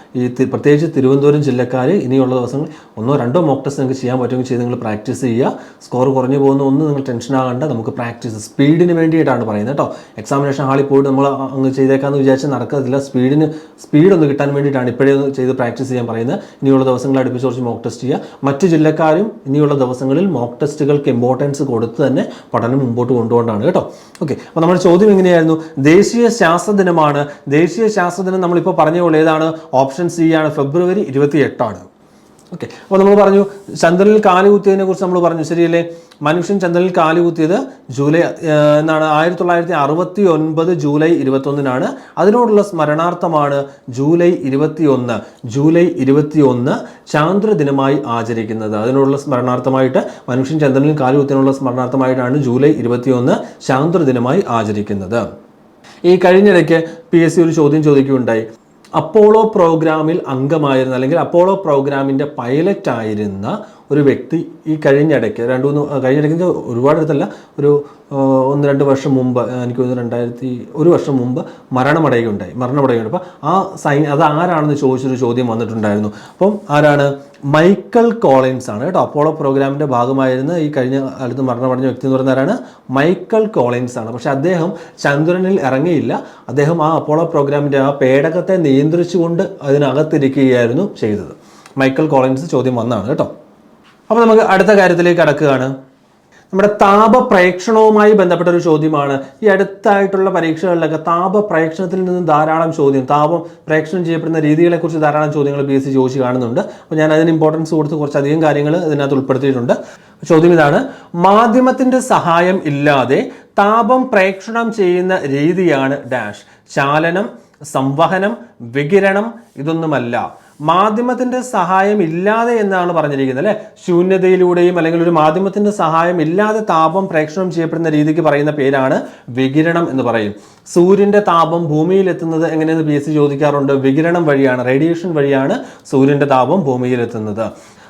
പ്രത്യേകിച്ച് തിരുവനന്തപുരം ജില്ലക്കാർ ഇനിയുള്ള ദിവസങ്ങൾ 1-2 മോക്ക് ടെസ്റ്റ് നിങ്ങൾക്ക് ചെയ്യാൻ പറ്റുമെങ്കിൽ ചെയ്ത് നിങ്ങൾ പ്രാക്ടീസ് ചെയ്യുക. സ്കോർ കുറഞ്ഞു പോകുന്ന ഒന്നും നിങ്ങൾ ടെൻഷൻ ആകണ്ട. നമുക്ക് പ്രാക്ടീസ് സ്പീഡിന് വേണ്ടിയിട്ടാണ് പറയുന്നത് കേട്ടോ. എക്സാമിനേഷൻ ഹാളിൽ പോയിട്ട് നമ്മൾ അങ്ങ് ചെയ്തേക്കാന്ന് വിചാരിച്ചാൽ നടക്കത്തില്ല. സ്പീഡൊന്ന് കിട്ടാൻ വേണ്ടിയിട്ടാണ് ഇപ്പോഴേ ഒന്ന് ചെയ്ത് പ്രാക്ടീസ് ചെയ്യാൻ പറയുന്നത്. ഇനിയുള്ള ദിവസങ്ങൾ അടുപ്പിച്ച് കുറച്ച് മോക്ക് ടെസ്റ്റ് ചെയ്യുക. മറ്റു ജില്ലക്കാരും ഇനിയുള്ള ദിവസങ്ങളിൽ മോക്ക് ടെസ്റ്റുകൾക്ക് ഇമ്പോർട്ടൻസ് കൊടുത്ത് തന്നെ പഠനം മുമ്പോട്ട് കൊണ്ടുകൊണ്ടാണ് കേട്ടോ. ഓക്കെ, അപ്പോൾ നമ്മുടെ ചോദ്യം എങ്ങനെയായിരുന്നു? ദേശീയ ശാസ്ത്ര ദിനമാണ്. ദേശീയ ശാസ്ത്ര ദിനം നമ്മളിപ്പോൾ പറഞ്ഞ പോലെ ഏതാണ്? ഓപ്ഷൻ C ആണ്, ഫെബ്രുവരി 28. ഓക്കെ, അപ്പോൾ നമ്മൾ പറഞ്ഞു ചന്ദ്രനിൽ കാല് കുത്തിയതിനെ കുറിച്ച് നമ്മൾ പറഞ്ഞു, ശരിയല്ലേ? മനുഷ്യൻ ചന്ദ്രനിൽ കാല് കുത്തിയത് ജൂലൈ 1969 ജൂലൈ 21. അതിനോടുള്ള സ്മരണാർത്ഥമാണ് ജൂലൈ 21. ജൂലൈ 21 ചാന്ദ്രദിനമായി ആചരിക്കുന്നത്. അതിനോടുള്ള സ്മരണാർത്ഥമായിട്ട്, മനുഷ്യൻ ചന്ദ്രനിൽ കാല് കുത്തിയതിനുള്ള സ്മരണാർത്ഥമായിട്ടാണ് ജൂലൈ 21 ചാന്ദ്രദിനമായി ആചരിക്കുന്നത്. ഈ കഴിഞ്ഞിടയ്ക്ക് PSC ഒരു ചോദ്യം ചോദിക്കുകയുണ്ടായി. അപ്പോളോ പ്രോഗ്രാമിൽ അംഗമായിരുന്ന, അല്ലെങ്കിൽ അപ്പോളോ പ്രോഗ്രാമിൻ്റെ പൈലറ്റ് ആയിരുന്ന ഒരു വ്യക്തി ഈ കഴിഞ്ഞിടയ്ക്ക് കഴിഞ്ഞിടയ്ക്ക് ഒരുപാട് അടുത്തല്ല, ഒരു 1-2 വർഷം മുമ്പ്, എനിക്ക് തോന്നുന്നു ഒരു വർഷം മുമ്പ് മരണമടയുകയുണ്ടായി. അപ്പോൾ അത് ആരാണെന്ന് ചോദിച്ചൊരു ചോദ്യം വന്നിട്ടുണ്ടായിരുന്നു. അപ്പം ആരാണ്? മൈക്കൽ കോളിൻസ് ആണ് കേട്ടോ. അപ്പോളോ പ്രോഗ്രാമിൻ്റെ ഭാഗമായിരുന്ന ഈ കഴിഞ്ഞ കാലത്ത് മരണമടഞ്ഞ വ്യക്തി എന്ന് പറയുന്ന ആരാണ്? മൈക്കൽ കോളിൻസ് ആണ്. പക്ഷെ അദ്ദേഹം ചന്ദ്രനിൽ ഇറങ്ങിയില്ല. അദ്ദേഹം ആ അപ്പോളോ പ്രോഗ്രാമിൻ്റെ ആ പേടകത്തെ നിയന്ത്രിച്ചുകൊണ്ട് അതിനകത്തിരിക്കുകയായിരുന്നു ചെയ്തത്. മൈക്കൽ കോളിൻസ് ചോദ്യം വന്നതാണ് കേട്ടോ. അപ്പോൾ നമുക്ക് അടുത്ത കാര്യത്തിലേക്ക് കടക്കുകയാണ്. നമ്മുടെ താപപ്രേക്ഷണവുമായി ബന്ധപ്പെട്ട ഒരു ചോദ്യമാണ്. ഈ അടുത്തായിട്ടുള്ള പരീക്ഷകളിലൊക്കെ താപപ്രേക്ഷണത്തിൽ നിന്ന് ധാരാളം ചോദ്യം, താപം പ്രേക്ഷണം ചെയ്യപ്പെടുന്ന രീതികളെക്കുറിച്ച് ധാരാളം ചോദ്യങ്ങൾ PSC ചോദിച്ച് കാണുന്നുണ്ട്. അപ്പോൾ ഞാൻ അതിന് ഇമ്പോർട്ടൻസ് കൊടുത്ത് കുറച്ചധികം കാര്യങ്ങൾ ഇതിനകത്ത് ഉൾപ്പെടുത്തിയിട്ടുണ്ട്. ചോദ്യം ഇതാണ്: മാധ്യമത്തിൻ്റെ സഹായം ഇല്ലാതെ താപം പ്രേക്ഷണം ചെയ്യുന്ന രീതിയാണ് ഡാഷ്. ചാലനം, സംവഹനം, വികിരണം ഇതൊന്നുമല്ല. മാധ്യമത്തിൻ്റെ സഹായം ഇല്ലാതെ എന്നാണ് പറഞ്ഞിരിക്കുന്നത് അല്ലേ? ശൂന്യതയിലൂടെയും അല്ലെങ്കിൽ ഒരു മാധ്യമത്തിൻ്റെ സഹായം ഇല്ലാതെ താപം പ്രേക്ഷണം ചെയ്യപ്പെടുന്ന രീതിക്ക് പറയുന്ന പേരാണ് വികിരണം എന്ന് പറയും. സൂര്യൻ്റെ താപം ഭൂമിയിൽ എത്തുന്നത് എങ്ങനെയെന്ന് PSC ചോദിക്കാറുണ്ട്. വികിരണം വഴിയാണ്, റേഡിയേഷൻ വഴിയാണ് സൂര്യൻ്റെ താപം ഭൂമിയിൽ എത്തുന്നത്.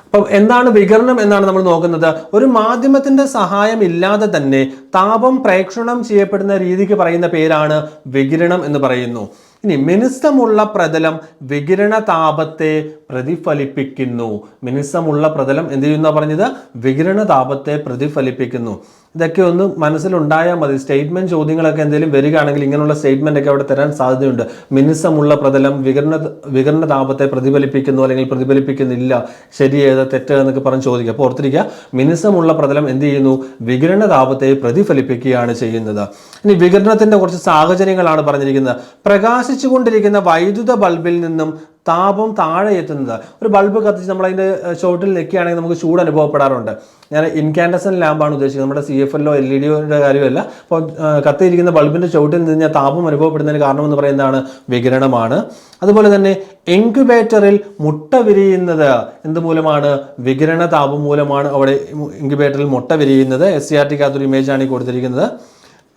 അപ്പം എന്താണ് വികിരണം എന്നാണ് നമ്മൾ നോക്കുന്നത്. ഒരു മാധ്യമത്തിൻ്റെ സഹായം ഇല്ലാതെ തന്നെ താപം പ്രേക്ഷണം ചെയ്യപ്പെടുന്ന രീതിക്ക് പറയുന്ന പേരാണ് വികിരണം എന്ന് പറയുന്നു. ഇനി മിനുസമുള്ള പ്രതലം വികിരണ താപത്തെ പ്രതിഫലിപ്പിക്കുന്നു. മിനുസമുള്ള പ്രതലം എന്ത് ചെയ്യുന്ന പറഞ്ഞത്? വികിരണ താപത്തെ പ്രതിഫലിപ്പിക്കുന്നു. ഇതൊക്കെ ഒന്ന് മനസ്സിലുണ്ടായാൽ മതി. സ്റ്റേറ്റ്മെന്റ് ചോദ്യങ്ങളൊക്കെ എന്തെങ്കിലും വരികയാണെങ്കിൽ ഇങ്ങനെയുള്ള സ്റ്റേറ്റ്മെന്റ് ഒക്കെ അവിടെ തരാൻ സാധ്യതയുണ്ട്. മിനുസമുള്ള പ്രതലം വികിരണ താപത്തെ പ്രതിഫലിപ്പിക്കുന്നു അല്ലെങ്കിൽ പ്രതിഫലിപ്പിക്കുന്നില്ല, ശരി ഏത് തെറ്റ് എന്നൊക്കെ പറഞ്ഞ് ചോദിക്കുക. അപ്പോൾ ഓർത്തിരിക്കുക, മിനുസമുള്ള പ്രതലം എന്ത് ചെയ്യുന്നു? വികിരണ താപത്തെ പ്രതിഫലിപ്പിക്കുകയാണ് ചെയ്യുന്നത്. ഇനി വികിരണത്തിന്റെ കുറച്ച് സാഹചര്യങ്ങളാണ് പറഞ്ഞിരിക്കുന്നത്. പ്രകാശിച്ചുകൊണ്ടിരിക്കുന്ന വൈദ്യുത ബൾബിൽ നിന്നും താപം താഴെ എത്തുന്നത്. ഒരു ബൾബ് കത്തിച്ച് നമ്മളതിൻ്റെ ചോട്ടിൽ നിൽക്കുകയാണെങ്കിൽ നമുക്ക് ചൂട് അനുഭവപ്പെടാറുണ്ട്. ഞാൻ ഇൻകാൻഡസൻ ലാമ്പാണ് ഉദ്ദേശിക്കുന്നത്, നമ്മുടെ CFL-ഓ LED-യുടെ കാര്യമല്ല. അപ്പോൾ കത്തിയിരിക്കുന്ന ബൾബിൻ്റെ ചോട്ടിൽ നിന്ന് താപം അനുഭവപ്പെടുന്നതിന് കാരണമെന്ന് പറയുന്നതാണ് വികിരണമാണ്. അതുപോലെ തന്നെ ഇൻക്യുബേറ്ററിൽ മുട്ട വിരിയുന്നത് എന്ത് മൂലമാണ്? വികിരണ താപം മൂലമാണ് അവിടെ ഇൻക്യുബേറ്ററിൽ മുട്ട വിരിയുന്നത്. SCERT-ക്കകത്തൊരു ഇമേജാണ് ഈ കൊടുത്തിരിക്കുന്നത്.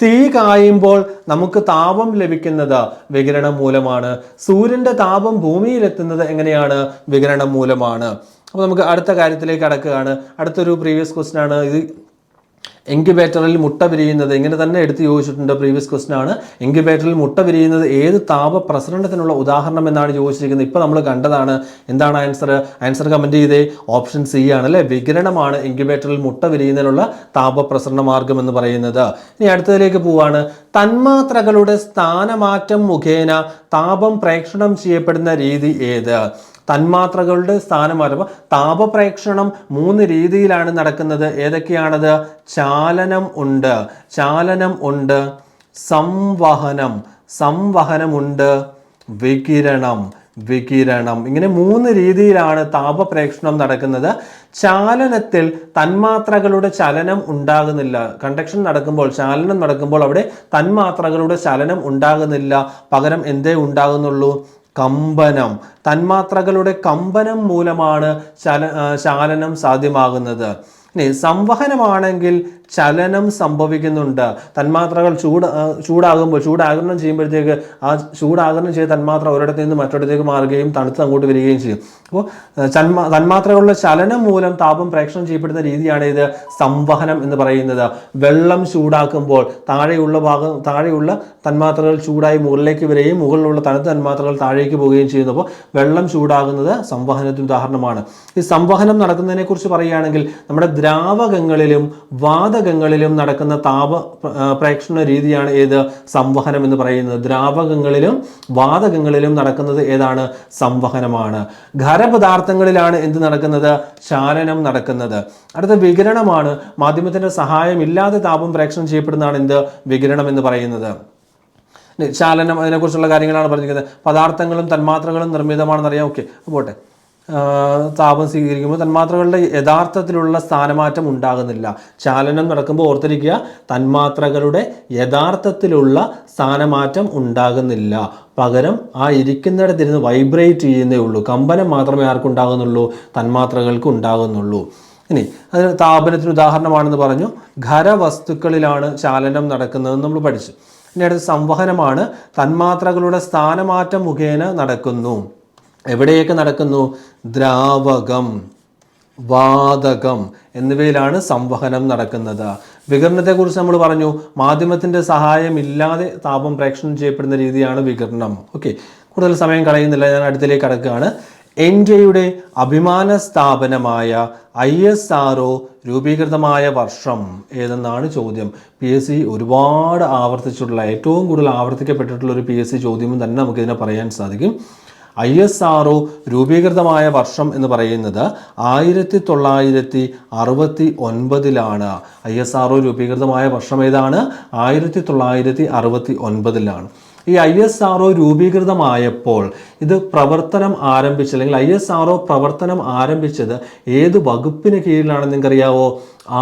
തീ കായുമ്പോൾ നമുക്ക് താപം ലഭിക്കുന്നത് വികിരണം മൂലമാണ്. സൂര്യന്റെ താപം ഭൂമിയിലെത്തുന്നത് എങ്ങനെയാണ്? വികിരണം മൂലമാണ്. അപ്പോൾ നമുക്ക് അടുത്ത കാര്യത്തിലേക്ക് കടക്കുകയാണ്. അടുത്തൊരു പ്രീവിയസ് ക്വസ്റ്റ്യൻ ആണ് ഇത്. ഇൻക്യുബേറ്ററിൽ മുട്ട വിരിയുന്നത് ഇങ്ങനെ തന്നെ എടുത്ത് ചോദിച്ചിട്ടുണ്ട്. പ്രീവിയസ് ക്വസ്റ്റ്യൻ ആണ്. ഇൻക്യുബേറ്ററിൽ മുട്ട വിരിയുന്നത് ഏത് താപ പ്രസരണത്തിനുള്ള ഉദാഹരണം എന്നാണ് ചോദിച്ചിരിക്കുന്നത്. ഇപ്പോൾ നമ്മൾ കണ്ടതാണ്. എന്താണ് ആൻസർ? ആൻസർ കമന്റ് ചെയ്തേ. ഓപ്ഷൻ സി ആണ് അല്ലേ, വികിരണമാണ് ഇൻക്യുബേറ്ററിൽ മുട്ട വിരിയുന്നതിനുള്ള താപപ്രസരണ മാർഗം എന്ന് പറയുന്നത്. ഇനി അടുത്തതിലേക്ക് പോവാണ്. തന്മാത്രകളുടെ സ്ഥാനമാറ്റം മുഖേന താപം പ്രേക്ഷണം ചെയ്യപ്പെടുന്ന രീതി ഏത്? തന്മാത്രകളുടെ സ്ഥാനമാറ്റം. താപപ്രേക്ഷണം 3 രീതിയിലാണ് നടക്കുന്നത്. ഏതൊക്കെയാണത്? ചാലനം ഉണ്ട്, സംവഹനമുണ്ട്, വികിരണം. ഇങ്ങനെ 3 രീതിയിലാണ് താപപ്രേക്ഷണം നടക്കുന്നത്. ചാലനത്തിൽ തന്മാത്രകളുടെ ചലനം ഉണ്ടാകുന്നില്ല. കണ്ടക്ഷൻ നടക്കുമ്പോൾ, ചാലനം നടക്കുമ്പോൾ അവിടെ തന്മാത്രകളുടെ ചലനം ഉണ്ടാകുന്നില്ല. പകരം എന്തേ ഉണ്ടാകുന്നുള്ളൂ? കമ്പനം. തന്മാത്രകളുടെ കമ്പനം മൂലമാണ് ചാലനം സാധ്യമാകുന്നത്. ഇനി സംവഹനമാണെങ്കിൽ ചലനം സംഭവിക്കുന്നുണ്ട്. തന്മാത്രകൾ ചൂടാകുമ്പോൾ, ചൂടാകരണം ചെയ്യുമ്പോഴത്തേക്ക് ആ ചൂടാകരണം ചെയ്ത തന്മാത്ര ഒരിടത്ത് നിന്ന് മറ്റൊരിടത്തേക്ക് മാറുകയും തണുത്ത് അങ്ങോട്ട് വരികയും ചെയ്യും. അപ്പോൾ തന്മാത്രകളുടെ ചലനം മൂലം താപം പ്രേക്ഷണം ചെയ്യപ്പെടുന്ന രീതിയാണ് ഇത് സംവഹനം എന്ന് പറയുന്നത്. വെള്ളം ചൂടാക്കുമ്പോൾ താഴെയുള്ള തന്മാത്രകൾ ചൂടായി മുകളിലേക്ക് വരികയും മുകളിലുള്ള തണുത്ത തന്മാത്രകൾ താഴേക്ക് പോവുകയും ചെയ്യുന്നു. അപ്പോൾ വെള്ളം ചൂടാകുന്നത് സംവഹനത്തിന് ഉദാഹരണമാണ്. ഈ സംവഹനം നടക്കുന്നതിനെ കുറിച്ച് പറയുകയാണെങ്കിൽ നമ്മുടെ ദ്രാവകങ്ങളിലും വാതകങ്ങളിലും നടക്കുന്ന താപ പ്രേക്ഷണ രീതിയാണ് ഏത്? സംവഹനം എന്ന് പറയുന്നത്. ദ്രാവകങ്ങളിലും വാതകങ്ങളിലും നടക്കുന്നത് ഏതാണ്? സംവഹനമാണ്. ഖരപദാർത്ഥങ്ങളിലാണ് എന്ത് നടക്കുന്നത്? ചാലനം നടക്കുന്നത്. അടുത്ത വികിരണമാണ്. മാധ്യമത്തിന്റെ സഹായമില്ലാതെ താപം പ്രേക്ഷണം ചെയ്യപ്പെടുന്നതാണ് എന്ത്? വികിരണം എന്ന് പറയുന്നത്. ചാലനം, അതിനെക്കുറിച്ചുള്ള കാര്യങ്ങളാണ് പറഞ്ഞിരിക്കുന്നത്. പദാർത്ഥങ്ങളും തന്മാത്രകളും നിർമ്മിതമാണെന്ന് അറിയാം. ഓക്കെ, പോട്ടെ. താപം സ്വീകരിക്കുമ്പോൾ തന്മാത്രകളുടെ യഥാർത്ഥത്തിലുള്ള സ്ഥാനമാറ്റം ഉണ്ടാകുന്നില്ല. ചാലനം നടക്കുമ്പോൾ ഓർത്തിരിക്കുക, തന്മാത്രകളുടെ യഥാർത്ഥത്തിലുള്ള സ്ഥാനമാറ്റം ഉണ്ടാകുന്നില്ല. പകരം ആ ഇരിക്കുന്നിടത്തിരുന്ന് വൈബ്രേറ്റ് ചെയ്യുന്നേ ഉള്ളൂ. കമ്പനം മാത്രമേ ആർക്കുണ്ടാകുന്നുള്ളൂ? തന്മാത്രകൾക്ക് ഉണ്ടാകുന്നുള്ളൂ. ഇനി അതിന് താപനത്തിന് ഉദാഹരണമാണെന്ന് പറഞ്ഞു. ഖരവസ്തുക്കളിലാണ് ചാലനം നടക്കുന്നതെന്ന് നമ്മൾ പഠിച്ചു. ഇനി അടുത്ത സംവഹനമാണ്. തന്മാത്രകളുടെ സ്ഥാനമാറ്റം മുഖേന നടക്കുന്നു. എവിടെയൊക്കെ നടക്കുന്നു? ദ്രാവകം, വാതകം എന്നിവയിലാണ് സംവഹനം നടക്കുന്നത്. വികിരണത്തെക്കുറിച്ച് നമ്മൾ പറഞ്ഞു. മാധ്യമത്തിന്റെ സഹായം ഇല്ലാതെ താപം പ്രേക്ഷണം ചെയ്യപ്പെടുന്ന രീതിയാണ് വികിരണം. ഓക്കെ, കൂടുതൽ സമയം കളയുന്നില്ല, ഞാൻ അടുത്തിലേക്ക് കടക്കുകയാണ്. ഇന്ത്യയുടെ അഭിമാന സ്ഥാപനമായ ISRO രൂപീകൃതമായ വർഷം ഏതെന്നാണ് ചോദ്യം. PSC ഒരുപാട് ആവർത്തിച്ചിട്ടുള്ള, ഏറ്റവും കൂടുതൽ ആവർത്തിക്കപ്പെട്ടിട്ടുള്ള ഒരു PSC ചോദ്യവും തന്നെ നമുക്കിതിനെ പറയാൻ സാധിക്കും. ISRO രൂപീകൃതമായ വർഷം എന്ന് പറയുന്നത് 1969. ISRO രൂപീകൃതമായ വർഷം ഏതാണ്? 1969. ഈ ISRO രൂപീകൃതമായപ്പോൾ ഇത് പ്രവർത്തനം ആരംഭിച്ച, അല്ലെങ്കിൽ ISRO പ്രവർത്തനം ആരംഭിച്ചത് ഏത് വകുപ്പിന് കീഴിലാണെന്ന് നിങ്ങൾക്കറിയാവോ?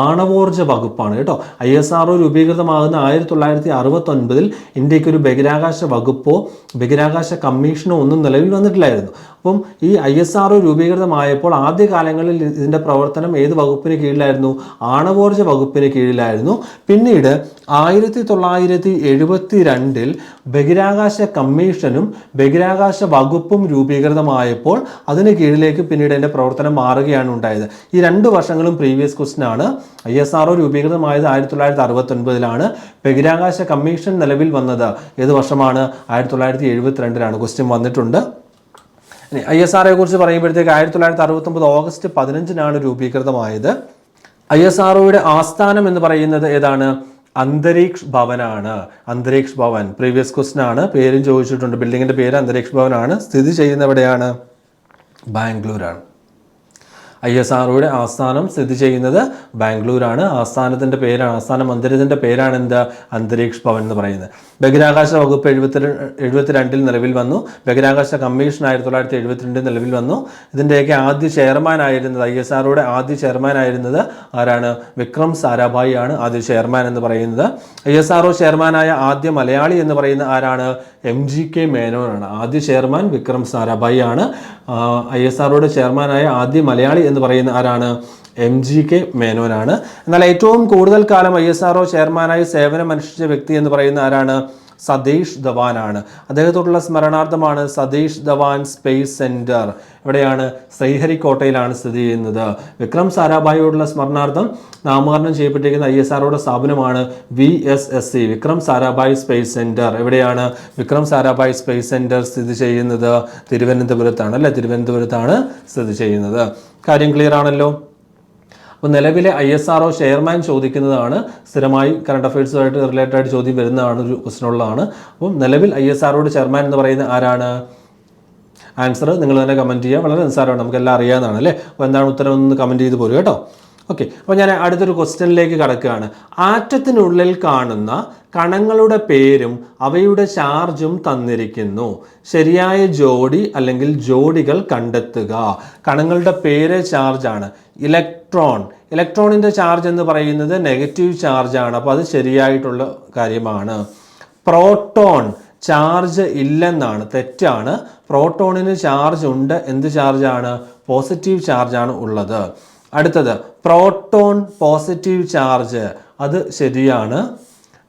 ആണവോർജ വകുപ്പാണ് കേട്ടോ. ISRO രൂപീകൃതമാകുന്ന 1969 ഇന്ത്യക്ക് ഒരു ബഹിരാകാശ വകുപ്പോ ബഹിരാകാശ കമ്മീഷനോ ഒന്നും നിലവിൽ വന്നിട്ടില്ലായിരുന്നു. അപ്പം ഈ ISRO രൂപീകൃതമായപ്പോൾ ആദ്യകാലങ്ങളിൽ ഇതിൻ്റെ പ്രവർത്തനം ഏത് വകുപ്പിന് കീഴിലായിരുന്നു? ആണവോർജ വകുപ്പിന് കീഴിലായിരുന്നു. പിന്നീട് 1972 ബഹിരാകാശ കമ്മീഷനും ബഹിരാകാശ വകുപ്പും രൂപീകൃതമായപ്പോൾ അതിന് കീഴിലേക്ക് പിന്നീട് അതിൻ്റെ പ്രവർത്തനം മാറുകയാണ് ഉണ്ടായത്. ഈ 2 വർഷങ്ങളും പ്രീവിയസ് ക്വസ്റ്റ്യൻ ആണ്. ISRO രൂപീകൃതമായത് 1969. ബഹിരാകാശ കമ്മീഷൻ നിലവിൽ വന്നത് ഏത് വർഷമാണ്? 1972. ക്വസ്റ്റ്യൻ വന്നിട്ടുണ്ട്. ISROയെ കുറിച്ച് പറയുമ്പോഴത്തേക്ക് 1969 ഓഗസ്റ്റ് 15 രൂപീകൃതമായത്. ISROയുടെ ആസ്ഥാനം എന്ന് പറയുന്നത് ഏതാണ്? അന്തരീക്ഷ് ഭവനാണ്. അന്തരീക്ഷ് ഭവൻ പ്രീവിയസ് ക്വസ്റ്റ്യൻ ആണ്. പേരും ചോദിച്ചിട്ടുണ്ട്. ബിൽഡിങ്ങിന്റെ പേര് അന്തരീക്ഷ് ഭവനാണ്. സ്ഥിതി ചെയ്യുന്ന എവിടെയാണ്? ബാംഗ്ലൂരാണ്. ISROയുടെ ആസ്ഥാനം സ്ഥിതി ചെയ്യുന്നത് ബാംഗ്ലൂരാണ്. ആസ്ഥാനത്തിന്റെ പേരാണ്, ആസ്ഥാന മന്ദിരത്തിന്റെ പേരാണ് എന്ത്? അന്തരീക്ഷ് ഭവൻ എന്ന് പറയുന്നത്. ബഹിരാകാശ വകുപ്പ് 1972 നിലവിൽ വന്നു. ബഹിരാകാശ കമ്മീഷൻ 1972 നിലവിൽ വന്നു. ഇതിൻ്റെയൊക്കെ ആദ്യ ചെയർമാൻ ആയിരുന്നത്, ISROയുടെ ആദ്യ ചെയർമാൻ ആയിരുന്നത് ആരാണ്? വിക്രം സാരാഭായി ആണ് ആദ്യ ചെയർമാൻ എന്ന് പറയുന്നത്. ISRO ചെയർമാനായ ആദ്യ മലയാളി എന്ന് പറയുന്ന ആരാണ്? MGK മേനോനാണ്. ആദ്യ ചെയർമാൻ വിക്രം സാരാഭായി ആണ്. ISROയുടെ ചെയർമാനായ ആദ്യ മലയാളി എന്ന് പറയുന്ന ആരാണ്? MGK മേനോനാണ്. എന്നാൽ ഏറ്റവും കൂടുതൽ കാലം ISRO ചെയർമാനായി സേവനമനുഷ്ഠിച്ച വ്യക്തി എന്ന് പറയുന്ന ആരാണ്? സതീഷ് ധവാനാണ്. അദ്ദേഹത്തോടുള്ള സ്മരണാർത്ഥമാണ് സതീഷ് ധവാൻ സ്പേസ് സെന്റർ. എവിടെയാണ്? ശ്രീഹരിക്കോട്ടയിലാണ് സ്ഥിതി ചെയ്യുന്നത്. വിക്രം സാരാഭായിയോടുള്ള സ്മരണാർത്ഥം നാമകരണം ചെയ്യപ്പെട്ടിരിക്കുന്ന ISROയുടെ സ്ഥാപനമാണ് VSSC, Vikram Sarabhai space centre. എവിടെയാണ് വിക്രം സാരാഭായ് സ്പേസ് സെന്റർ സ്ഥിതി ചെയ്യുന്നത്? തിരുവനന്തപുരത്താണ് അല്ലേ? തിരുവനന്തപുരത്താണ് സ്ഥിതി ചെയ്യുന്നത്. കാര്യം ക്ലിയർ ആണല്ലോ. അപ്പോൾ നിലവിലെ ISRO ചെയർമാൻ ചോദിക്കുന്നതാണ്, സ്ഥിരമായി കറണ്ട് അഫയേഴ്സുമായിട്ട് റിലേറ്റഡ് ആയിട്ട് ചോദ്യം വരുന്നതാണ്, ഒരു ക്വസ്റ്റൻ ഉള്ളതാണ്. അപ്പം നിലവിൽ ISROയുടെ ചെയർമാൻ എന്ന് പറയുന്നത് ആരാണ്? ആൻസർ നിങ്ങൾ തന്നെ കമൻറ്റ് ചെയ്യുക. വളരെ നിസ്സാരമാണ്, നമുക്കെല്ലാം അറിയാവുന്നതാണ് അല്ലേ. അപ്പോൾ എന്താണ് ഉത്തരം ഒന്ന് കമൻറ്റ് ചെയ്ത് പോരും കേട്ടോ. ഓക്കെ, അപ്പോൾ ഞാൻ അടുത്തൊരു ക്വസ്റ്റ്യനിലേക്ക് കടക്കുകയാണ്. ആറ്റത്തിനുള്ളിൽ കാണുന്ന കണങ്ങളുടെ പേരും അവയുടെ ചാർജും തന്നിരിക്കുന്നു. ശരിയായ ജോഡി അല്ലെങ്കിൽ ജോഡികൾ കണ്ടെത്തുക. കണങ്ങളുടെ പേര് ചാർജാണ്. ഇലക്ട്രോണിൻ്റെ ചാർജ് എന്ന് പറയുന്നത് നെഗറ്റീവ് ചാർജാണ്, അപ്പോൾ അത് ശരിയായിട്ടുള്ള കാര്യമാണ്. പ്രോട്ടോൺ ചാർജ് ഇല്ലെന്നാണ്, തെറ്റാണ്. പ്രോട്ടോണിന് ചാർജ് ഉണ്ട്. എന്ത് ചാർജാണ്? പോസിറ്റീവ് ചാർജാണ് ഉള്ളത്. അടുത്തത് പ്രോട്ടോൺ പോസിറ്റീവ് ചാർജ്, അത് ശരിയാണ്.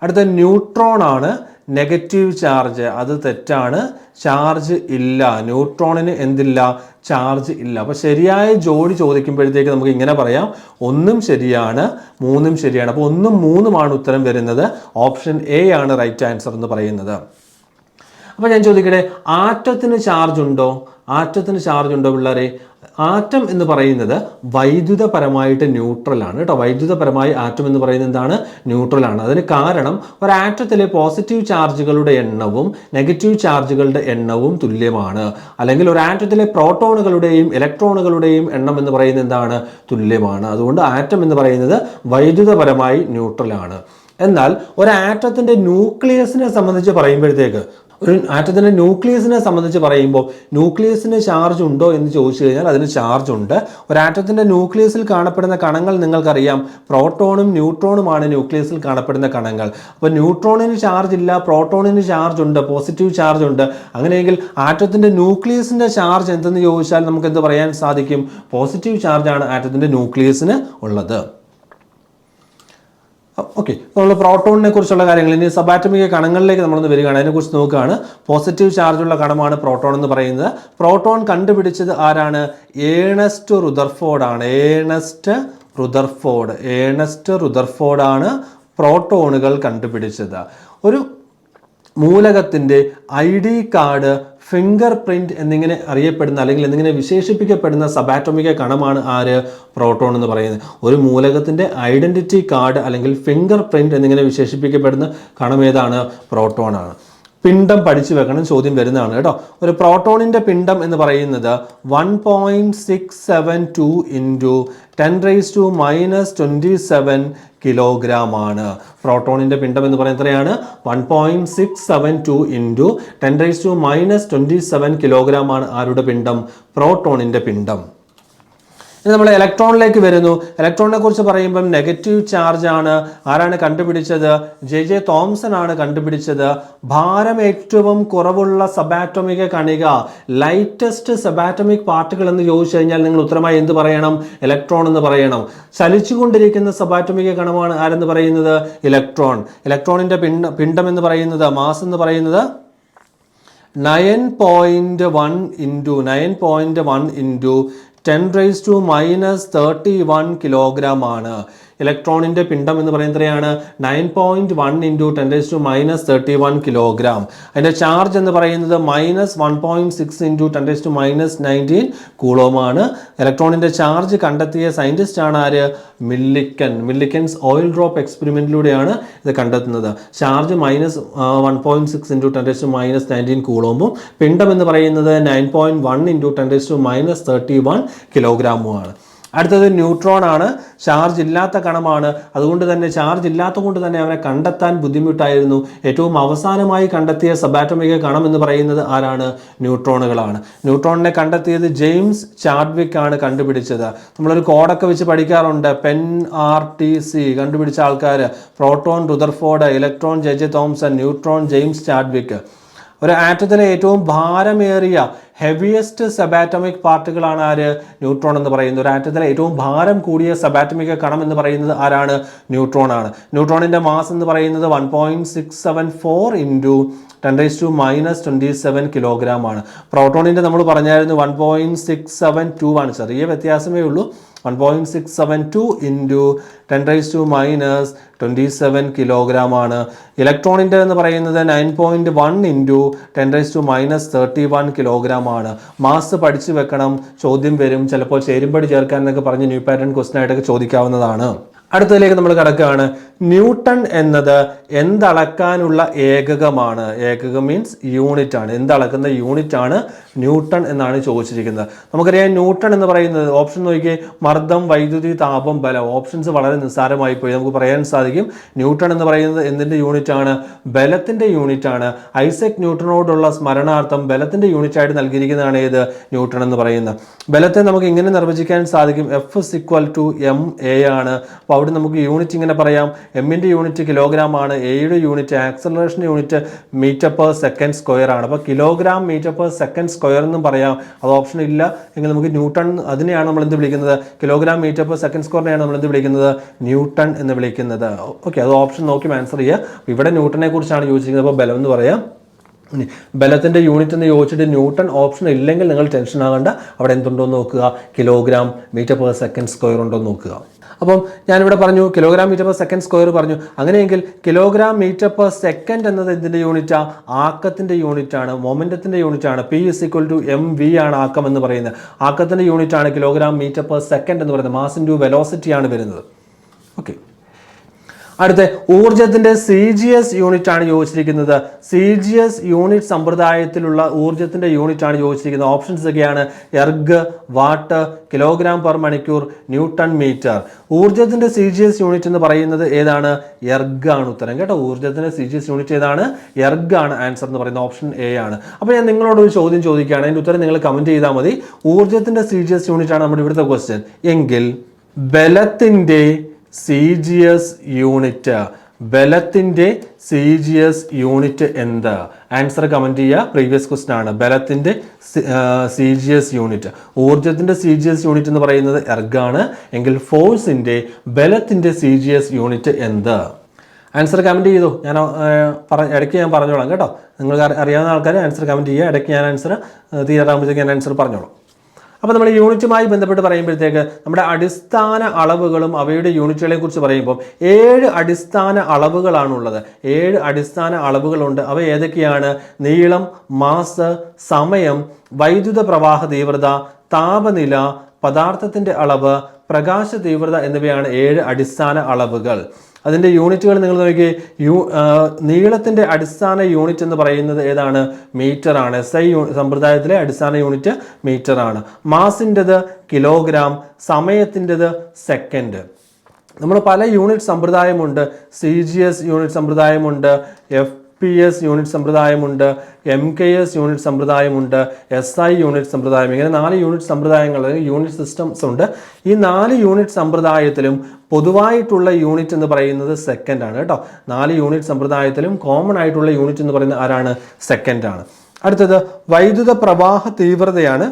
അടുത്ത ന്യൂട്രോൺ ആണ് നെഗറ്റീവ് ചാർജ്, അത് തെറ്റാണ്. ചാർജ് ഇല്ല, ന്യൂട്രോണിന് എന്തില്ല? ചാർജ് ഇല്ല. അപ്പോൾ ശരിയായ ജോഡി ചോദിക്കുമ്പോഴത്തേക്ക് നമുക്ക് ഇങ്ങനെ പറയാം, 1 ശരിയാണ്, 3 ശരിയാണ്. അപ്പോൾ 1, 3 ഉത്തരം വരുന്നത്. ഓപ്ഷൻ A ആണ് റൈറ്റ് ആൻസർ എന്ന് പറയുന്നത്. അപ്പോൾ ഞാൻ ചോദിക്കട്ടെ, ആറ്റത്തിന് ചാർജ് ഉണ്ടോ? ആറ്റത്തിന് ചാർജ് ഉണ്ടോ പിള്ളേരെ? ആറ്റം എന്ന് പറയുന്നത് വൈദ്യുതപരമായിട്ട് ന്യൂട്രലാണ് കേട്ടോ. വൈദ്യുതപരമായി ആറ്റം എന്ന് പറയുന്നത് എന്താണ്? ന്യൂട്രലാണ്. അതിന് കാരണം ഒരു ആറ്റത്തിലെ പോസിറ്റീവ് ചാർജുകളുടെ എണ്ണവും നെഗറ്റീവ് ചാർജുകളുടെ എണ്ണവും തുല്യമാണ്. അല്ലെങ്കിൽ ഒരു ആറ്റത്തിലെ പ്രോട്ടോണുകളുടെയും ഇലക്ട്രോണുകളുടെയും എണ്ണം എന്ന് പറയുന്നത് എന്താണ്? തുല്യമാണ്. അതുകൊണ്ട് ആറ്റം എന്ന് പറയുന്നത് വൈദ്യുതപരമായി ന്യൂട്രലാണ്. എന്നാൽ ഒരു ആറ്റത്തിൻ്റെ ന്യൂക്ലിയസിനെ സംബന്ധിച്ച് പറയുമ്പോഴത്തേക്ക്, ഒരു ആറ്റത്തിൻ്റെ ന്യൂക്ലിയസിനെ സംബന്ധിച്ച് പറയുമ്പോൾ ന്യൂക്ലിയസിന് ചാർജ് ഉണ്ടോ എന്ന് ചോദിച്ചു കഴിഞ്ഞാൽ അതിന് ചാർജ് ഉണ്ട്. ഒരു ആറ്റത്തിൻ്റെ ന്യൂക്ലിയസിൽ കാണപ്പെടുന്ന കണങ്ങൾ നിങ്ങൾക്കറിയാം, പ്രോട്ടോണും ന്യൂട്രോണുമാണ് ന്യൂക്ലിയസിൽ കാണപ്പെടുന്ന കണങ്ങൾ. അപ്പോൾ ന്യൂട്രോണിന് ചാർജ് ഇല്ല, പ്രോട്ടോണിന് ചാർജ് ഉണ്ട്, പോസിറ്റീവ് ചാർജ് ഉണ്ട്. അങ്ങനെയെങ്കിൽ ആറ്റത്തിൻ്റെ ന്യൂക്ലിയസിൻ്റെ ചാർജ് എന്തെന്ന് ചോദിച്ചാൽ നമുക്ക് എന്ത് പറയാൻ സാധിക്കും? പോസിറ്റീവ് ചാർജാണ് ആറ്റത്തിൻ്റെ ന്യൂക്ലിയസിന് ഉള്ളത്. ഓക്കെ, നമ്മൾ പ്രോട്ടോണിനെ കുറിച്ചുള്ള കാര്യങ്ങൾ ഇനി സബാറ്റമിക കണങ്ങളിലേക്ക് നമ്മളൊന്ന് വരികയാണ്. അതിനെക്കുറിച്ച് നോക്കുകയാണ്. പോസിറ്റീവ് ചാർജുള്ള കണമാണ് പ്രോട്ടോൺ എന്ന് പറയുന്നത്. പ്രോട്ടോൺ കണ്ടുപിടിച്ചത് ആരാണ്? ഏണസ്റ്റ് റുദർഫോർഡ് ആണ്. ഏണസ്റ്റ് റുദർഫോർഡ് ആണ് പ്രോട്ടോണുകൾ കണ്ടുപിടിച്ചത്. ഒരു മൂലകത്തിൻ്റെ ID കാർഡ്, ഫിംഗർ പ്രിന്റ് എന്നിങ്ങനെ അറിയപ്പെടുന്ന അല്ലെങ്കിൽ എന്നിങ്ങനെ വിശേഷിപ്പിക്കപ്പെടുന്ന സബാറ്റോമിക കണമാണ് ആര്? പ്രോട്ടോൺ എന്ന് പറയുന്നത്. ഒരു മൂലകത്തിൻ്റെ ഐഡന്റിറ്റി കാർഡ് അല്ലെങ്കിൽ ഫിംഗർ പ്രിന്റ് എന്നിങ്ങനെ വിശേഷിപ്പിക്കപ്പെടുന്ന കണം ഏതാണ്? പ്രോട്ടോൺ ആണ്. പിണ്ഡം പഠിച്ചു വെക്കണം, ചോദ്യം വരുന്നതാണ് കേട്ടോ. ഒരു പ്രോട്ടോണിൻ്റെ പിണ്ഡം എന്ന് പറയുന്നത് 1.672 ഇൻറ്റു 10⁻⁻27 കിലോഗ്രാം ആണ്. പ്രോട്ടോണിൻ്റെ പിണ്ഡം എന്ന് പറയുന്നത് എത്രയാണ്? 1.672 ഇൻറ്റു 10⁻⁻27 കിലോഗ്രാം ആണ് ആരുടെ പിണ്ഡം? പ്രോട്ടോണിൻ്റെ പിണ്ഡം. ഇനി നമ്മൾ ഇലക്ട്രോണിലേക്ക് വരുന്നു. ഇലക്ട്രോണിനെ കുറിച്ച് പറയുമ്പം നെഗറ്റീവ് ചാർജ് ആണ്. ആരാണ് കണ്ടുപിടിച്ചത്? JJ തോംസൺ ആണ് കണ്ടുപിടിച്ചത്. ഭാരം ഏറ്റവും കുറവുള്ള സബാറ്റോമിക കണിക, ലൈറ്റസ്റ്റ് സബാറ്റോമിക് പാർട്ടിക്കിൾ എന്ന് ചോദിച്ചു കഴിഞ്ഞാൽ നിങ്ങൾ ഉത്തരമായി എന്ത് പറയണം? ഇലക്ട്രോൺ എന്ന് പറയണം. ചലിച്ചുകൊണ്ടിരിക്കുന്ന സബാറ്റോമിക കണമാണ് ആരെന്ന് പറയുന്നത്? ഇലക്ട്രോൺ. ഇലക്ട്രോണിൻ്റെ പിണ്ഡം എന്ന് പറയുന്നത്, മാസ് എന്ന് പറയുന്നത് 9.1 ഇൻറ്റു 10⁻⁻31 കിലോഗ്രാം ആണ്. ഇലക്ട്രോണിൻ്റെ പിണ്ഡം എന്ന് പറയുന്നത് എത്രയാണ്? 9.1 ഇൻറ്റു 10⁻⁻31 കിലോഗ്രാം. അതിൻ്റെ ചാർജ് എന്ന് പറയുന്നത് -1.6 ഇൻറ്റു 10⁻⁻19 കൂളോമാണ്. ഇലക്ട്രോണിൻ്റെ ചാർജ് കണ്ടെത്തിയ സയൻറ്റിസ്റ്റ് ആണ് ആര്? മില്ലിക്കൻസ് ഓയിൽ ഡ്രോപ്പ് എക്സ്പെരിമെൻറ്റിലൂടെയാണ് ഇത് കണ്ടെത്തുന്നത്. ചാർജ് -1.6 ഇൻറ്റു 10⁻⁻19 കൂളോമും പിണ്ഡം എന്ന് പറയുന്നത് 9.1 ഇൻറ്റു 10⁻⁻31 കിലോഗ്രാമുമാണ്. അടുത്തത് ന്യൂട്രോൺ ആണ്. ചാർജ് ഇല്ലാത്ത കണമാണ്. അതുകൊണ്ട് തന്നെ ചാർജ് ഇല്ലാത്തതുകൊണ്ട് തന്നെ അവനെ കണ്ടെത്താൻ ബുദ്ധിമുട്ടായിരുന്നു. ഏറ്റവും അവസാനമായി കണ്ടെത്തിയ സബാറ്റോമിക കണം എന്ന് പറയുന്നത് ആരാണ്? ന്യൂട്രോണുകളാണ്. ന്യൂട്രോണിനെ കണ്ടെത്തിയത് ജെയിംസ് ചാഡ്വിക് ആണ് കണ്ടുപിടിച്ചത്. നമ്മളൊരു കോഡൊക്കെ വെച്ച് പഠിക്കാറുണ്ട്. PEN-RTC കണ്ടുപിടിച്ച ആൾക്കാർ: proton Rutherford, electron JJ Thomson, neutron James Chadwick. ഒരു ആറ്റത്തിലെ ഏറ്റവും ഭാരമേറിയ ഹെവിയസ്റ്റ് സബാറ്റമിക് പാർട്ടിക്കിളാണ് ആര്? ന്യൂട്രോൺ എന്ന് പറയുന്നത്. ഒരു ആറ്റത്തിലെ ഏറ്റവും ഭാരം കൂടിയ സബാറ്റമിക് കണം എന്ന് പറയുന്നത് ആരാണ്? ന്യൂട്രോൺ ആണ്. ന്യൂട്രോണിന്റെ മാസ് എന്ന് പറയുന്നത് 1.674 ഇൻറ്റു 10⁻⁻27 കിലോഗ്രാം ആണ്. പ്രോട്ടോണിന്റെ നമ്മൾ പറഞ്ഞായിരുന്നു 1.672 ആണ്. ചെറിയ വ്യത്യാസമേ ഉള്ളൂ. 1.672 ഇൻറ്റു 10⁻⁻27 കിലോഗ്രാം ആണ്. ഇലക്ട്രോണിൻ്റെ എന്ന് പറയുന്നത് 9.1 ഇൻറ്റു 10⁻31 കിലോഗ്രാം ആണ്. മാസ് പഠിച്ചു വെക്കണം, ചോദ്യം വരും. ചിലപ്പോൾ ചേരുംപടി ചേർക്കാൻ എന്നൊക്കെ പറഞ്ഞ് ന്യൂ പാറ്റേൺ ക്വസ്റ്റൻ ആയിട്ടൊക്കെ ചോദിക്കാവുന്നതാണ്. അടുത്തതിലേക്ക് നമ്മൾ കടക്കുകയാണ്. ന്യൂട്ടൺ എന്നത് എന്തളക്കാനുള്ള ഏകകമാണ്? ഏകകം മീൻസ് യൂണിറ്റ് ആണ്. എന്തളക്കുന്ന യൂണിറ്റ് ആണ് ന്യൂട്ടൺ എന്നാണ് ചോദിച്ചിരിക്കുന്നത്. നമുക്കറിയാം ന്യൂട്ടൺ എന്ന് പറയുന്നത്, ഓപ്ഷൻ നോക്കിയേ, മർദ്ദം, വൈദ്യുതി, താപം, ബലം. ഓപ്ഷൻസ് വളരെ നിസ്സാരമായി പോയി. നമുക്ക് പറയാൻ സാധിക്കും ന്യൂട്ടൺ എന്ന് പറയുന്നത് എന്തിൻ്റെ യൂണിറ്റ് ആണ്? ബലത്തിൻ്റെ യൂണിറ്റ് ആണ്. ഐസക് ന്യൂട്ടനോടുള്ള സ്മരണാർത്ഥം ബലത്തിൻ്റെ യൂണിറ്റ് ആയിട്ട് നൽകിയിരിക്കുന്നതാണ് ഏത്? ന്യൂട്ടൺ എന്ന് പറയുന്നത്. ബലത്തെ നമുക്ക് ഇങ്ങനെ നിർവചിക്കാൻ സാധിക്കും, F=ma ആണ്. അപ്പോൾ അവിടെ നമുക്ക് യൂണിറ്റ് ഇങ്ങനെ പറയാം, എമ്മിൻ്റെ യൂണിറ്റ് കിലോഗ്രാം ആണ്, എയുടെ unit, acceleration unit metre second square ആണ്. അപ്പോൾ കിലോഗ്രാം മീറ്റർ/സെക്കൻഡ് സ്ക്വയർ എന്നും പറയാം. അത് ഓപ്ഷൻ ഇല്ല എങ്കിൽ നമുക്ക് ന്യൂട്ടൺ, അതിനെയാണ് നമ്മൾ എന്ത് വിളിക്കുന്നത്? കിലോഗ്രാം മീറ്റർ/സെക്കൻഡ് സ്ക്വയറിനെയാണ് നമ്മൾ എന്ത് വിളിക്കുന്നത്? ന്യൂട്ടൺ എന്ന് വിളിക്കുന്നത്. ഓക്കെ, അത് ഓപ്ഷൻ നോക്കി ആൻസർ ചെയ്യുക. ഇവിടെ ന്യൂട്ടനെ കുറിച്ചാണ് ചോദിച്ചിരിക്കുന്നത്. അപ്പോൾ ബലം എന്ന് പറയാം. ബലത്തിൻ്റെ യൂണിറ്റ് എന്ന് ചോദിച്ചിട്ട് ന്യൂട്ടൺ ഓപ്ഷൻ ഇല്ലെങ്കിൽ നിങ്ങൾ ടെൻഷൻ ആകേണ്ട. അവിടെ എന്തുണ്ടോ എന്ന് നോക്കുക, കിലോഗ്രാം മീറ്റർ/സെക്കൻഡ് സ്ക്വയർ ഉണ്ടോ എന്ന് നോക്കുക. അപ്പം ഞാനിവിടെ പറഞ്ഞു കിലോഗ്രാം മീറ്റർ/സെക്കൻഡ് സ്ക്വയർ പറഞ്ഞു. അങ്ങനെയെങ്കിൽ കിലോഗ്രാം മീറ്റർ/സെക്കൻഡ് എന്നത് എന്തിൻ്റെ യൂണിറ്റാണ്? ആക്കത്തിൻ്റെ യൂണിറ്റ് ആണ്, മൊമെൻറ്റത്തിൻ്റെ യൂണിറ്റ് ആണ്. P=mv ആണ് ആക്കം എന്ന് പറയുന്നത്. ആക്കത്തിൻ്റെ യൂണിറ്റ് ആണ് കിലോഗ്രാം മീറ്റർ/സെക്കൻഡ് എന്ന് പറയുന്നത്. മാസ് ഇൻറ്റു വെലോസിറ്റി ആണ് വരുന്നത്. ഓക്കെ, അടുത്ത ഊർജത്തിന്റെ CGS യൂണിറ്റ് ആണ് ചോദിച്ചിരിക്കുന്നത്. CGS യൂണിറ്റ് സമ്പ്രദായത്തിലുള്ള ഊർജത്തിന്റെ യൂണിറ്റ് ആണ് ചോദിച്ചിരിക്കുന്നത്. ഓപ്ഷൻസ് ഒക്കെയാണ് എർഗ്, വാട്ട്, കിലോഗ്രാം പെർ മണിക്കൂർ, ന്യൂട്ടൺ മീറ്റർ. ഊർജത്തിന്റെ CGS യൂണിറ്റ് എന്ന് പറയുന്നത് ഏതാണ്? എർഗ് ആണ് ഉത്തരം കേട്ടോ. ഊർജത്തിന്റെ CGS യൂണിറ്റ് ഏതാണ്? എർഗ് ആണ് ആൻസർ എന്ന് പറയുന്നത്. ഓപ്ഷൻ എ ആണ്. അപ്പോൾ ഞാൻ നിങ്ങളോട് ഒരു ചോദ്യം ചോദിക്കുകയാണ്, അതിൻ്റെ ഉത്തരം നിങ്ങൾ കമന്റ് ചെയ്താൽ മതി. ഊർജത്തിന്റെ CGS യൂണിറ്റ് ആണ് നമ്മുടെ ഇവിടുത്തെ ക്വസ്റ്റ്യൻ എങ്കിൽ ബലത്തിന്റെ CGS യൂണിറ്റ്, ബലത്തിൻ്റെ CGS യൂണിറ്റ് എന്ത്? ആൻസർ കമൻറ്റ് ചെയ്യുക. പ്രീവിയസ് ക്വസ്റ്റ്യൻ ആണ്. ബലത്തിൻ്റെ CGS യൂണിറ്റ്, ഊർജത്തിൻ്റെ CGS യൂണിറ്റ് എന്ന് പറയുന്നത് എർഗാണ് എങ്കിൽ ഫോഴ്സിൻ്റെ, ബലത്തിൻ്റെ CGS യൂണിറ്റ് എന്ത്? ആൻസർ കമൻറ്റ് ചെയ്തു. ഞാൻ ഇടയ്ക്ക് ഞാൻ പറഞ്ഞോളാം കേട്ടോ. നിങ്ങൾക്ക് അറിയാവുന്ന ആൾക്കാർ ആൻസർ കമൻറ്റ് ചെയ്യുക. ഇടയ്ക്ക് ഞാൻ ആൻസർ തീരാറാകുമ്പോഴത്തേക്ക് ഞാൻ ആൻസർ പറഞ്ഞോളാം. അപ്പോൾ നമ്മൾ യൂണിറ്റുമായി ബന്ധപ്പെട്ട് പറയുമ്പോഴത്തേക്ക് നമ്മുടെ അടിസ്ഥാന അളവുകളും അവയുടെ യൂണിറ്റുകളെ കുറിച്ച് പറയുമ്പോൾ 7 അടിസ്ഥാന അളവുകളാണുള്ളത്. 7 അടിസ്ഥാന അളവുകളുണ്ട്. അവ ഏതൊക്കെയാണ്? നീളം, മാസ്, സമയം, വൈദ്യുത പ്രവാഹ തീവ്രത, താപനില, പദാർത്ഥത്തിൻ്റെ അളവ്, പ്രകാശ തീവ്രത എന്നിവയാണ് 7 അടിസ്ഥാന അളവുകൾ. അതിൻ്റെ യൂണിറ്റുകൾ നിങ്ങൾ നോക്കി. നീളത്തിൻ്റെ അടിസ്ഥാന യൂണിറ്റ് എന്ന് പറയുന്നത് ഏതാണ്? മീറ്റർ ആണ്. SI സമ്പ്രദായത്തിലെ അടിസ്ഥാന യൂണിറ്റ് മീറ്റർ ആണ്. മാസിൻ്റെത് കിലോഗ്രാം, സമയത്തിൻ്റെത് സെക്കൻഡ്. നമ്മൾ പല യൂണിറ്റ് സമ്പ്രദായമുണ്ട്. CGS യൂണിറ്റ് സമ്പ്രദായമുണ്ട്, FPS യൂണിറ്റ് സമ്പ്രദായമുണ്ട്, MKS യൂണിറ്റ് സമ്പ്രദായമുണ്ട്, SI യൂണിറ്റ് സമ്പ്രദായം. ഇങ്ങനെ 4 യൂണിറ്റ് സമ്പ്രദായങ്ങൾ, യൂണിറ്റ് സിസ്റ്റംസ് ഉണ്ട്. ഈ 4 യൂണിറ്റ് സമ്പ്രദായത്തിലും പൊതുവായിട്ടുള്ള യൂണിറ്റ് എന്ന് പറയുന്നത് സെക്കൻഡ് ആണ് കേട്ടോ. 4 യൂണിറ്റ് സമ്പ്രദായത്തിലും കോമൺ ആയിട്ടുള്ള യൂണിറ്റ് എന്ന് പറയുന്നത് ആരാണ്? സെക്കൻഡ് ആണ്. അടുത്തത് വൈദ്യുത പ്രവാഹ തീവ്രതയാണ്.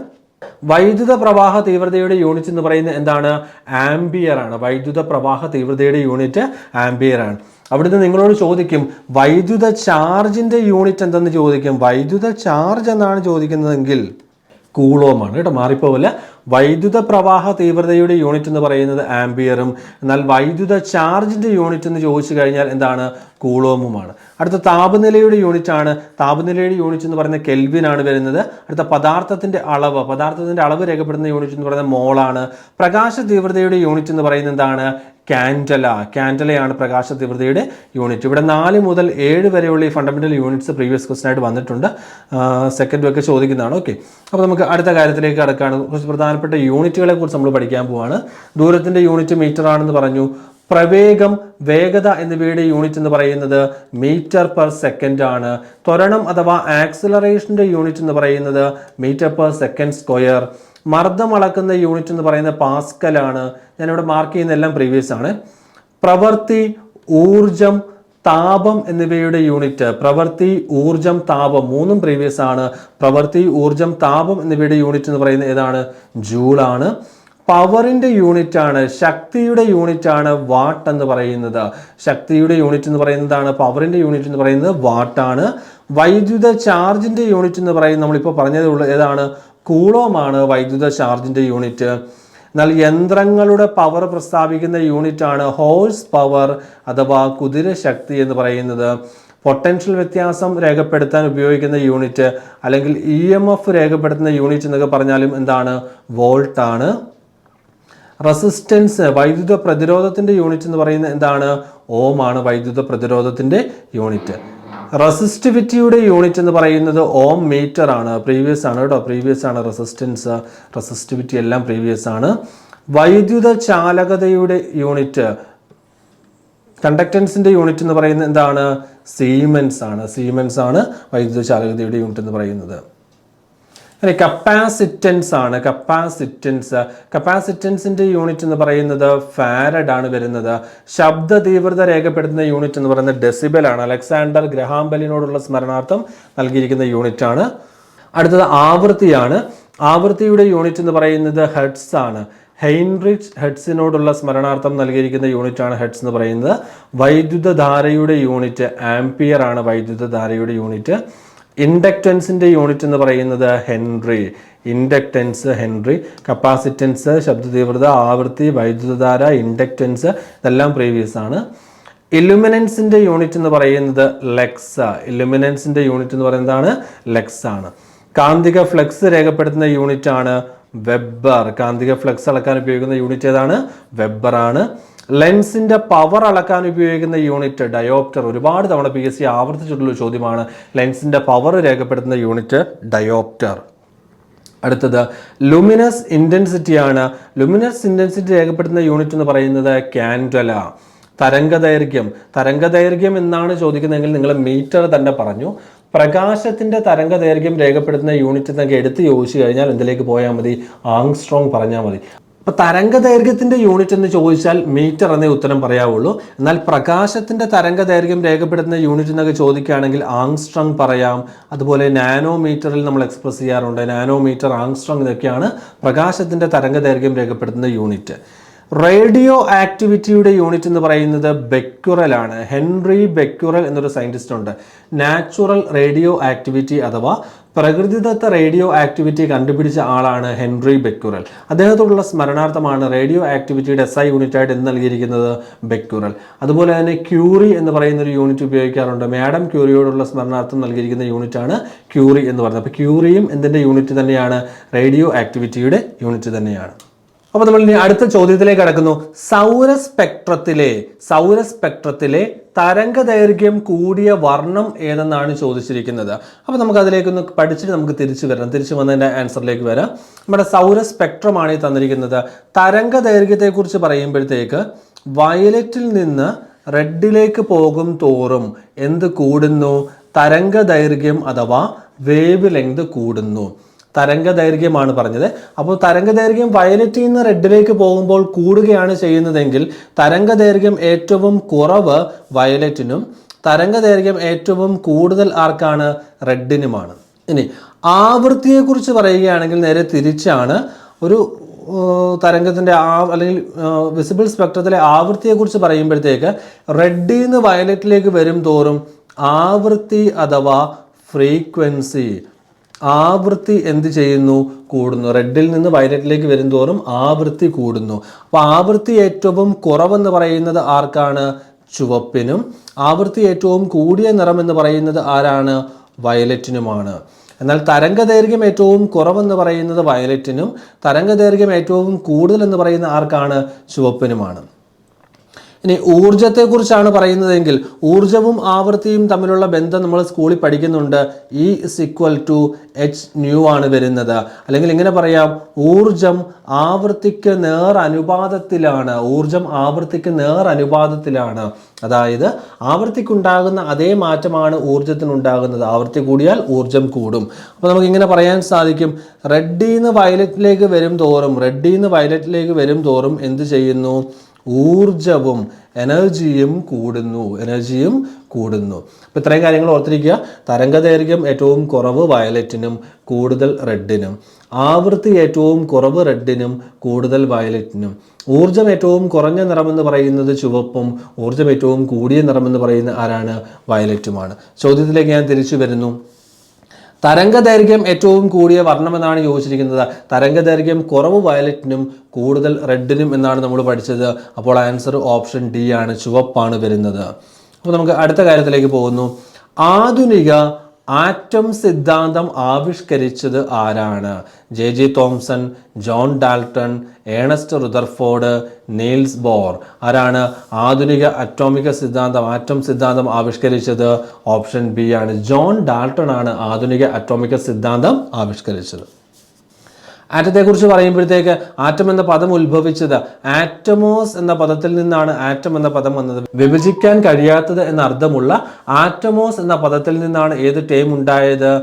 വൈദ്യുത പ്രവാഹ തീവ്രതയുടെ യൂണിറ്റ് എന്ന് പറയുന്നത് എന്താണ്? ആംബിയർ ആണ്. വൈദ്യുത പ്രവാഹ തീവ്രതയുടെ യൂണിറ്റ് ആംബിയർ ആണ്. അവിടുന്ന് നിങ്ങളോട് ചോദിക്കും വൈദ്യുത ചാർജിന്റെ യൂണിറ്റ് എന്തെന്ന് ചോദിക്കും. വൈദ്യുത ചാർജ് എന്നാണ് ചോദിക്കുന്നതെങ്കിൽ കൂളോമാണ് കേട്ടോ, മാറിപ്പോവില്ല. വൈദ്യുത പ്രവാഹ തീവ്രതയുടെ യൂണിറ്റ് എന്ന് പറയുന്നത് ആംബിയറും, എന്നാൽ വൈദ്യുത ചാർജിന്റെ യൂണിറ്റ് എന്ന് ചോദിച്ചു കഴിഞ്ഞാൽ എന്താണ്? കൂളോമുമാണ്. അടുത്ത താപനിലയുടെ യൂണിറ്റ് ആണ്. താപനിലയുടെ യൂണിറ്റ് എന്ന് പറയുന്നത് കെൽവിൻ ആണ് വരുന്നത്. അടുത്ത പദാർത്ഥത്തിന്റെ അളവ് രേഖപ്പെടുത്തുന്ന യൂണിറ്റ് എന്ന് പറയുന്നത് മോളാണ്. പ്രകാശ തീവ്രതയുടെ യൂണിറ്റ് എന്ന് പറയുന്നത് എന്താണ്? ക്യാൻഡലയാണ് പ്രകാശ തീവ്രതയുടെ യൂണിറ്റ്. ഇവിടെ 4 മുതൽ 7 വരെയുള്ള ഈ ഫണ്ടമെന്റൽ യൂണിറ്റ്സ് പ്രീവിയസ് ക്വസ്റ്റൻ ആയിട്ട് വന്നിട്ടുണ്ട്. സെക്കൻഡും ഒക്കെ ചോദിക്കുന്നതാണ്. ഓക്കെ, അപ്പോൾ നമുക്ക് അടുത്ത കാര്യത്തിലേക്ക് കടക്കുകയാണ്. കുറച്ച് പ്രധാനപ്പെട്ട യൂണിറ്റുകളെ കുറിച്ച് നമ്മൾ പഠിക്കാൻ പോവാണ്. ദൂരത്തിന്റെ യൂണിറ്റ് മീറ്റർ ആണെന്ന് പറഞ്ഞു. പ്രവേഗം, വേഗത എന്നിവയുടെ യൂണിറ്റ് എന്ന് പറയുന്നത് മീറ്റർ/സെക്കൻഡ് ആണ്. ത്വരണം അഥവാ ആക്സിലറേഷന്റെ യൂണിറ്റ് എന്ന് പറയുന്നത് മീറ്റർ/സെക്കൻഡ് സ്ക്വയർ. മർദ്ദം അളക്കുന്ന യൂണിറ്റ് എന്ന് പറയുന്നത് പാസ്കൽ ആണ്. ഞാനിവിടെ മാർക്ക് ചെയ്യുന്ന എല്ലാം പ്രീവിയസ് ആണ്. പ്രവൃത്തി, ഊർജം, താപം എന്നിവയുടെ യൂണിറ്റ് പ്രവൃത്തി, ഊർജം, താപം മൂന്നും പ്രീവിയസ് ആണ്. പ്രവൃത്തി, ഊർജം, താപം എന്നിവയുടെ യൂണിറ്റ് എന്ന് പറയുന്നത് ഏതാണ്? ജൂൾ ആണ്. പവറിന്റെ യൂണിറ്റ് ആണ്, ശക്തിയുടെ യൂണിറ്റ് ആണ് വാട്ട് എന്ന് പറയുന്നത്. ശക്തിയുടെ യൂണിറ്റ് എന്ന് പറയുന്നതാണ്, പവറിന്റെ യൂണിറ്റ് എന്ന് പറയുന്നത് വാട്ട് ആണ്. വൈദ്യുത ചാർജിന്റെ യൂണിറ്റ് എന്ന് പറയുന്നത് നമ്മളിപ്പോൾ പറഞ്ഞതേ ഉള്ളൂ, ഏതാണ്? കൂളോം ആണ് വൈദ്യുത ചാർജിന്റെ യൂണിറ്റ്. എന്നാൽ യന്ത്രങ്ങളുടെ പവർ പ്രസ്താവിക്കുന്ന യൂണിറ്റ് ആണ് ഹോഴ്സ് പവർ അഥവാ കുതിരശക്തി എന്ന് പറയുന്നത്. പൊട്ടൻഷ്യൽ വ്യത്യാസം രേഖപ്പെടുത്താൻ ഉപയോഗിക്കുന്ന യൂണിറ്റ് അല്ലെങ്കിൽ EMF രേഖപ്പെടുത്തുന്ന യൂണിറ്റ് എന്നൊക്കെ പറഞ്ഞാലും എന്താണ്? വോൾട്ട് ആണ്. റെസിസ്റ്റൻസ് വൈദ്യുത പ്രതിരോധത്തിന്റെ യൂണിറ്റ് എന്ന് പറയുന്നത് എന്താണ്? ഓം ആണ് വൈദ്യുത പ്രതിരോധത്തിന്റെ യൂണിറ്റ്. റെസിസ്റ്റിവിറ്റിയുടെ യൂണിറ്റ് എന്ന് പറയുന്നത് ഓം മീറ്റർ ആണ്. പ്രീവിയസ് ആണ് കേട്ടോ, പ്രീവിയസ് ആണ്. റെസിസ്റ്റൻസ്, റെസിസ്റ്റിവിറ്റി എല്ലാം പ്രീവിയസ് ആണ്. വൈദ്യുത ചാലകതയുടെ യൂണിറ്റ്, കണ്ടക്ടൻസിന്റെ യൂണിറ്റ് എന്ന് പറയുന്നത് എന്താണ്? സീമെൻസ് ആണ്. സീമെൻസ് ആണ് വൈദ്യുത ചാലകതയുടെ യൂണിറ്റ് എന്ന് പറയുന്നത്. കപ്പാസിറ്റൻസ് ആണ്. കപ്പാസിറ്റൻസിന്റെ യൂണിറ്റ് എന്ന് പറയുന്നത് ഫാരഡ് ആണ് വരുന്നത്. ശബ്ദ തീവ്രത രേഖപ്പെടുത്തുന്ന യൂണിറ്റ് എന്ന് പറയുന്നത് ഡെസിബൽ ആണ്. അലക്സാണ്ടർ ഗ്രഹാം ബെല്ലിനോടുള്ള സ്മരണാർത്ഥം നൽകിയിരിക്കുന്ന യൂണിറ്റ് ആണ്. അടുത്തത് ആവൃത്തിയാണ്. ആവൃത്തിയുടെ യൂണിറ്റ് എന്ന് പറയുന്നത് ഹെർട്സ് ആണ്. ഹെൻറിച്ച് ഹെർട്സിനോടുള്ള സ്മരണാർത്ഥം നൽകിയിരിക്കുന്ന യൂണിറ്റ് ആണ് ഹെർട്സ് എന്ന് പറയുന്നത്. വൈദ്യുതധാരയുടെ യൂണിറ്റ് ആംപിയർ ആണ് വൈദ്യുതധാരയുടെ യൂണിറ്റ്. ഇൻഡക്റ്റൻസിന്റെ യൂണിറ്റ് എന്ന് പറയുന്നത് ഹെൻറി. Inductance Henry. കപ്പാസിറ്റൻസ്, ശബ്ദ തീവ്രത, ആവൃത്തി, വൈദ്യുതധാര, ഇൻഡക്റ്റൻസ് ഇതെല്ലാം പ്രീവിയസ് ആണ്. ഇലുമിനൻസിന്റെ യൂണിറ്റ് എന്ന് പറയുന്നത് ലെക്സ്. ഇലുമിനൻസിന്റെ യൂണിറ്റ് എന്ന് പറയുന്നതാണ് ലെക്സ് ആണ്. കാന്തിക ഫ്ലക്സ് രേഖപ്പെടുത്തുന്ന യൂണിറ്റ് ആണ് വെബർ. കാന്തിക ഫ്ലക്സ് അളക്കാൻ ഉപയോഗിക്കുന്ന യൂണിറ്റ് ഏതാണ്? വെബർ ആണ്. ലെൻസിന്റെ പവർ അളക്കാൻ ഉപയോഗിക്കുന്ന യൂണിറ്റ് ഡയോപ്റ്റർ. ഒരുപാട് തവണ PSC ആവർത്തിച്ചിട്ടുള്ള ചോദ്യമാണ്. ലെൻസിന്റെ പവർ രേഖപ്പെടുത്തുന്ന യൂണിറ്റ് ഡയോപ്റ്റർ. അടുത്തത് ലുമിനസ് ഇന്റൻസിറ്റി ആണ്. ലുമിനസ് ഇന്റൻസിറ്റി രേഖപ്പെടുത്തുന്ന യൂണിറ്റ് എന്ന് പറയുന്നത് കാൻഡല. തരംഗദൈർഘ്യം എന്നാണ് ചോദിക്കുന്നതെങ്കിൽ നിങ്ങൾ മീറ്റർ തന്നെ പറഞ്ഞു. പ്രകാശത്തിന്റെ തരംഗദൈർഘ്യം രേഖപ്പെടുത്തുന്ന യൂണിറ്റ് എന്നൊക്കെ എടുത്ത് ചോദിച്ചു കഴിഞ്ഞാൽ എന്തിലേക്ക് പോയാൽ മതി? ആങ്സ്ട്രോങ് പറഞ്ഞാൽ മതി. അപ്പോൾ തരംഗദൈർഘ്യത്തിന്റെ യൂണിറ്റ് എന്ന് ചോദിച്ചാൽ മീറ്റർ എന്നേ ഉത്തരം പറയാവുള്ളൂ. എന്നാൽ പ്രകാശത്തിന്റെ തരംഗദൈർഘ്യം രേഖപ്പെടുത്തുന്ന യൂണിറ്റ് എന്നൊക്കെ ചോദിക്കുകയാണെങ്കിൽ ആങ്സ്ട്രോങ് പറയാം. അതുപോലെ നാനോമീറ്ററിൽ നമ്മൾ എക്സ്പ്രസ് ചെയ്യാറുണ്ട്. നാനോമീറ്റർ, ആങ്സ്ട്രോങ് ഇതൊക്കെയാണ് പ്രകാശത്തിന്റെ തരംഗദൈർഘ്യം രേഖപ്പെടുത്തുന്ന യൂണിറ്റ്. റേഡിയോ ആക്ടിവിറ്റിയുടെ യൂണിറ്റ് എന്ന് പറയുന്നത് ബെക്യുറൽ ആണ്. ഹെൻറി ബെക്യുറൽ എന്നൊരു സയന്റിസ്റ്റ് ഉണ്ട്. നാച്ചുറൽ റേഡിയോ ആക്ടിവിറ്റി അഥവാ പ്രകൃതിദത്ത റേഡിയോ ആക്ടിവിറ്റി കണ്ടുപിടിച്ച ആളാണ് ഹെൻറി ബെക്യുറൽ. അദ്ദേഹത്തോടുള്ള സ്മരണാർത്ഥമാണ് റേഡിയോ ആക്ടിവിറ്റിയുടെ SI യൂണിറ്റ് ആയിട്ട് എന്ന് നൽകിയിരിക്കുന്നത് ബെക്യുറൽ. അതുപോലെ തന്നെ ക്യൂറി എന്ന് പറയുന്ന ഒരു യൂണിറ്റ് ഉപയോഗിക്കാറുണ്ട്. മാഡം ക്യൂറിയോടുള്ള സ്മരണാർത്ഥം നൽകിയിരിക്കുന്ന യൂണിറ്റ് ആണ് ക്യൂറി എന്ന് പറയുന്നത്. അപ്പോൾ ക്യൂറിയും എന്തിൻ്റെ യൂണിറ്റ് തന്നെയാണ്? റേഡിയോ ആക്ടിവിറ്റിയുടെ യൂണിറ്റ് തന്നെയാണ്. അപ്പോൾ നമ്മൾ ഇനി അടുത്ത ചോദ്യത്തിലേക്ക് കടക്കുന്നു. സൗരസ്പെക്ട്രത്തിലെ തരംഗദൈർഘ്യം കൂടിയ വർണ്ണം ഏതെന്നാണ് ചോദിച്ചിരിക്കുന്നത്. അപ്പോൾ നമുക്ക് അതിലേക്കൊന്ന് പഠിച്ചിട്ട് നമുക്ക് തിരിച്ചു വന്നതിൻ്റെ ആൻസറിലേക്ക് വരാം. നമ്മുടെ സൗരസ്പെക്ട്രമാണ് ഈ തന്നിരിക്കുന്നത്. തരംഗദൈർഘ്യത്തെക്കുറിച്ച് പറയുമ്പോഴത്തേക്ക് വയലറ്റിൽ നിന്ന് റെഡിലേക്ക് പോകും തോറും എന്ത് കൂടുന്നു? തരംഗദൈർഘ്യം അഥവാ വേവ് ലെങ്ത് കൂടുന്നു. തരംഗദൈർഘ്യമാണ് പറഞ്ഞത്. അപ്പോൾ തരംഗദൈർഘ്യം വയലറ്റിൽ നിന്ന് റെഡിലേക്ക് പോകുമ്പോൾ കൂടുകയാണ് ചെയ്യുന്നതെങ്കിൽ തരംഗദൈർഘ്യം ഏറ്റവും കുറവ് വയലറ്റിനും തരംഗദൈർഘ്യം ഏറ്റവും കൂടുതൽ ആർക്കാണ്? റെഡിനുമാണ്. ഇനി ആവൃത്തിയെക്കുറിച്ച് പറയുകയാണെങ്കിൽ നേരെ തിരിച്ചാണ്. ഒരു തരംഗത്തിൻ്റെ അല്ലെങ്കിൽ വിസിബിൾ സ്പെക്ട്രത്തിലെ ആവൃത്തിയെക്കുറിച്ച് പറയുമ്പോഴത്തേക്ക് റെഡിൽ നിന്ന് വയലറ്റിലേക്ക് വരും തോറും ആവൃത്തി അഥവാ ഫ്രീക്വൻസി, ആവൃത്തി എന്ത് ചെയ്യുന്നു? കൂടുന്നു. റെഡിൽ നിന്ന് വയലറ്റിലേക്ക് വരും തോറും ആവൃത്തി കൂടുന്നു. അപ്പോൾ ആവൃത്തി ഏറ്റവും കുറവെന്ന് പറയുന്നത് ആർക്കാണ്? ചുവപ്പിനും. ആവൃത്തി ഏറ്റവും കൂടിയ നിറം എന്ന് പറയുന്നത് ആരാണ്? വയലറ്റിനുമാണ്. എന്നാൽ തരംഗദൈർഘ്യം ഏറ്റവും കുറവെന്ന് പറയുന്നത് വയലറ്റിനും തരംഗദൈർഘ്യം ഏറ്റവും കൂടുതൽ എന്ന് പറയുന്ന ആർക്കാണ്? ചുവപ്പിനുമാണ്. ഇനി ഊർജത്തെക്കുറിച്ചാണ് പറയുന്നതെങ്കിൽ ഊർജവും ആവൃത്തിയും തമ്മിലുള്ള ബന്ധം നമ്മൾ സ്കൂളിൽ പഠിക്കുന്നുണ്ട്. E=hν ആണ് വരുന്നത്. അല്ലെങ്കിൽ ഇങ്ങനെ പറയാം, ഊർജം ആവൃത്തിക്ക് നേർ അനുപാതത്തിലാണ്. അതായത് ആവൃത്തിക്കുണ്ടാകുന്ന അതേ മാറ്റമാണ് ഊർജത്തിനുണ്ടാകുന്നത്. ആവൃത്തി കൂടിയാൽ ഊർജം കൂടും. അപ്പോൾ നമുക്ക് ഇങ്ങനെ പറയാൻ സാധിക്കും, റെഡിൽ നിന്ന് വയലറ്റിലേക്ക് വരും തോറും എന്ത് ചെയ്യുന്നു? ഊർജവും എനർജിയും കൂടുന്നു. അപ്പോൾ ഇത്രയും കാര്യങ്ങൾ ഓർത്തിരിക്കുക. തരംഗദൈർഘ്യം ഏറ്റവും കുറവ് വയലറ്റിനും കൂടുതൽ റെഡിനും, ആവൃത്തി ഏറ്റവും കുറവ് റെഡിനും കൂടുതൽ വയലറ്റിനും, ഊർജം ഏറ്റവും കുറഞ്ഞ നിറമെന്ന് പറയുന്നത് ചുവപ്പും ഊർജം ഏറ്റവും കൂടിയ നിറമെന്ന് പറയുന്ന ആരാണ്? വയലറ്റുമാണ്. ചോദ്യത്തിലേക്ക് ഞാൻ തിരിച്ചു വരുന്നു. തരംഗദൈർഘ്യം ഏറ്റവും കൂടിയ വർണ്ണം എന്നാണ് ചോദിച്ചിരിക്കുന്നത്. തരംഗദൈർഘ്യം കുറവ് വയലറ്റിനും കൂടുതൽ റെഡിനും എന്നാണ് നമ്മൾ പഠിച്ചത്. അപ്പോൾ ആൻസർ ഓപ്ഷൻ ഡി ആണ്, ചുവപ്പാണ് വരുന്നത്. അപ്പോൾ നമുക്ക് അടുത്ത കാര്യത്തിലേക്ക് പോകുന്നു. ആധുനിക ആറ്റം സിദ്ധാന്തം ആവിഷ്കരിച്ചത് ആരാണ്? J Thomson, John Dalton, Ernest Rutherford, Niels Bohr. ആരാണ് ആധുനിക ആറ്റം സിദ്ധാന്തം ആവിഷ്കരിച്ചത്? ഓപ്ഷൻ ബി ആണ്, ജോൺ ഡാൾട്ടൺ ആണ് ആധുനിക ആറ്റോമിക സിദ്ധാന്തം ആവിഷ്കരിച്ചത്. ആറ്റത്തെക്കുറിച്ച് പറയുമ്പോഴത്തേക്ക് ആറ്റം എന്ന പദം ഉത്ഭവിച്ചത് ആറ്റമോസ് എന്ന പദത്തിൽ നിന്നാണ്. ആറ്റം എന്ന പദം വന്നത് വിഭജിക്കാൻ കഴിയാത്തത് എന്ന അർത്ഥമുള്ള ആറ്റമോസ് എന്ന പദത്തിൽ നിന്നാണ് ഏത് ടേം ഉണ്ടായത്?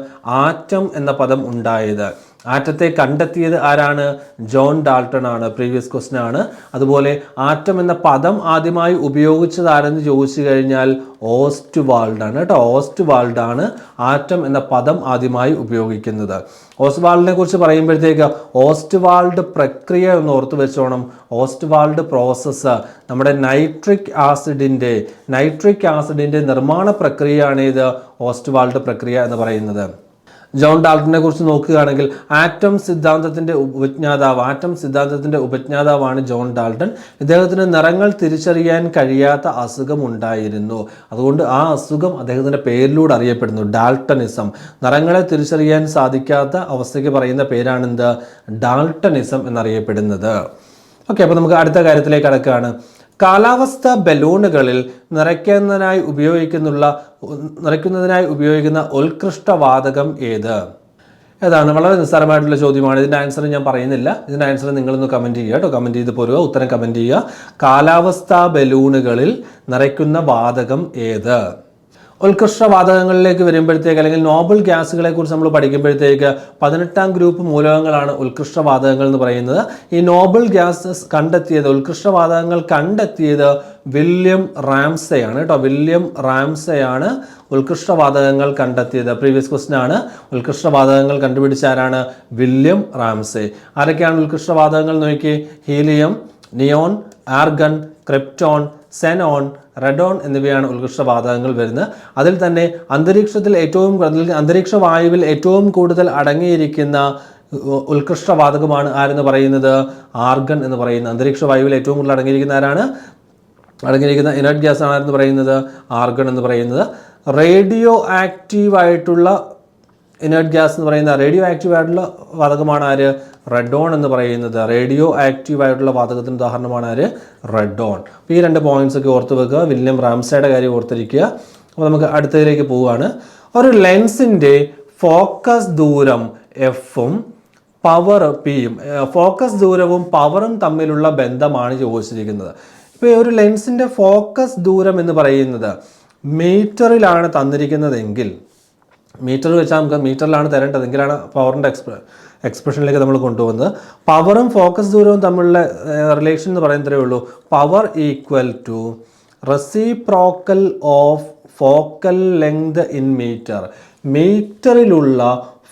ആറ്റം എന്ന പദം ഉണ്ടായത്. ആറ്റത്തെ കണ്ടെത്തിയത് ആരാണ്? ജോൺ ഡാൾട്ടൺ ആണ്. പ്രീവിയസ് ക്വസ്റ്റ്യൻ ആണ്. അതുപോലെ ആറ്റം എന്ന പദം ആദ്യമായി ഉപയോഗിച്ചത് ആരെന്ന് ചോദിച്ചു കഴിഞ്ഞാൽ ഓസ്റ്റ്വാൾഡ് ആണ് കേട്ടോ. ഓസ്റ്റ്വാൾഡ് ആണ് ആറ്റം എന്ന പദം ആദ്യമായി ഉപയോഗിക്കുന്നത്. ഓസ്റ്റ്വാൾഡിനെ കുറിച്ച് പറയുമ്പോഴത്തേക്ക് ഓസ്റ്റ്വാൾഡ് പ്രക്രിയ എന്ന് ഓർത്ത് വെച്ചോണം. ഓസ്റ്റ്വാൾഡ് പ്രോസസ്സ് നമ്മുടെ നൈട്രിക് ആസിഡിന്റെ നിർമ്മാണ പ്രക്രിയയാണ് ഇത് ഓസ്റ്റ്വാൾഡ് പ്രക്രിയ എന്ന് പറയുന്നത്. ജോൺ ഡാൾട്ടനെ കുറിച്ച് നോക്കുകയാണെങ്കിൽ ആറ്റം സിദ്ധാന്തത്തിന്റെ ഉപജ്ഞാതാവാണ് ജോൺ ഡാൾട്ടൺ. ഇദ്ദേഹത്തിന് നിറങ്ങൾ തിരിച്ചറിയാൻ കഴിയാത്ത അസുഖം ഉണ്ടായിരുന്നു. അതുകൊണ്ട് ആ അസുഖം അദ്ദേഹത്തിന്റെ പേരിലൂടെ അറിയപ്പെടുന്നു, ഡാൾട്ടണിസം. നിറങ്ങളെ തിരിച്ചറിയാൻ സാധിക്കാത്ത അവസ്ഥയ്ക്ക് പറയുന്ന പേരാണെന്ത്? ഡാൾട്ടണിസം എന്നറിയപ്പെടുന്നത്. ഓക്കെ, അപ്പോൾ നമുക്ക് അടുത്ത കാര്യത്തിലേക്ക് കടക്കുകയാണ്. കാലാവസ്ഥ ബലൂണുകളിൽ നിറയ്ക്കുന്നതിനായി ഉപയോഗിക്കുന്ന ഉത്കൃഷ്ടവാതകം ഏതാണ്? വളരെ നിസ്സാരമായിട്ടുള്ള ചോദ്യമാണ്. ഇതിൻ്റെ ആൻസർ ഞാൻ പറയുന്നില്ല. ഇതിൻ്റെ ആൻസർ നിങ്ങളൊന്ന് കമൻറ്റ് ചെയ്യുക കേട്ടോ. കമൻറ്റ് ചെയ്ത് പോരുക, ഉത്തരം കമൻറ്റ് ചെയ്യുക. കാലാവസ്ഥാ ബലൂണുകളിൽ നിറയ്ക്കുന്ന വാതകം ഏത്? ഉത്കൃഷ്ടവാതകങ്ങളിലേക്ക് വരുമ്പോഴത്തേക്ക് അല്ലെങ്കിൽ നോബൽ ഗ്യാസുകളെ കുറിച്ച് നമ്മൾ പഠിക്കുമ്പോഴത്തേക്ക് 18ാം ഗ്രൂപ്പ് മൂലകങ്ങളാണ് ഉത്കൃഷ്ടവാതകങ്ങൾ എന്ന് പറയുന്നത്. ഈ നോബൽ ഗ്യാസസ് ഉത്കൃഷ്ടവാതകങ്ങൾ കണ്ടെത്തിയത് വില്യം റാംസെ ആണ് കേട്ടോ. വില്യം റാംസെ ആണ് ഉത്കൃഷ്ടവാതകങ്ങൾ കണ്ടെത്തിയത്. പ്രീവിയസ് ക്വസ്റ്റ്യൻ ആണ്. ഉത്കൃഷ്ടവാതകങ്ങൾ കണ്ടുപിടിച്ച ആരാണ്? William Ramsey. ആരൊക്കെയാണ് ഉത്കൃഷ്ടവാതകങ്ങൾ നോക്കി? Helium, neon, argon, krypton, Zenon, റെഡോൺ എന്നിവയാണ് ഉത്കൃഷ്ടവാതകങ്ങൾ വരുന്നത്. അതിൽ തന്നെ അന്തരീക്ഷ വായുവിൽ ഏറ്റവും കൂടുതൽ അടങ്ങിയിരിക്കുന്ന ഉത്കൃഷ്ടവാതകമാണ് ആരെന്ന് പറയുന്നത്? ആർഗൺ എന്ന് പറയുന്നത്. അന്തരീക്ഷ വായുവിൽ ഏറ്റവും കൂടുതൽ അടങ്ങിയിരിക്കുന്ന ഇനർട്ട് ഗ്യാസ് ആണ് ആരെന്ന് പറയുന്നത്? ആർഗൺ എന്ന് പറയുന്നത്. റേഡിയോ ആക്റ്റീവായിട്ടുള്ള ഇനർട്ട് ഗ്യാസ് എന്ന് പറയുന്ന റേഡിയോ ആക്റ്റീവായിട്ടുള്ള വാതകമാണ് ആര്? റെഡോൺ എന്ന് പറയുന്നത്. റേഡിയോ ആക്റ്റീവായിട്ടുള്ള വാതകത്തിന് ഉദാഹരണമാണ് ആര്? റെഡോൺ. അപ്പോൾ ഈ രണ്ട് പോയിന്റ്സ് ഒക്കെ ഓർത്ത് വെക്കുക. വില്യം റാംസയുടെ കാര്യം ഓർത്തിരിക്കുക. അപ്പോൾ നമുക്ക് അടുത്തതിലേക്ക് പോവുകയാണ്. ഒരു ലെൻസിൻ്റെ ഫോക്കസ് ദൂരം എഫും പവർ പിയും, ഫോക്കസ് ദൂരവും പവറും തമ്മിലുള്ള ബന്ധമാണ് ചോദിച്ചിരിക്കുന്നത്. ഇപ്പോൾ ഒരു ലെൻസിൻ്റെ ഫോക്കസ് ദൂരം എന്ന് പറയുന്നത് മീറ്ററിലാണ് തന്നിരിക്കുന്നതെങ്കിൽ, മീറ്റർ വെച്ചാൽ നമുക്ക് മീറ്ററിലാണ് തരേണ്ടതെങ്കിലാണ് പവറിൻ്റെ എക്സ്പ്രഷനിലേക്ക് നമ്മൾ കൊണ്ടുപോകുന്നത്. പവറും ഫോക്കസ് ദൂരവും തമ്മിലുള്ള റിലേഷൻ എന്ന് പറയുന്നതേ ഉള്ളൂ. Power equal to reciprocal of focal length in metre. മീറ്ററിലുള്ള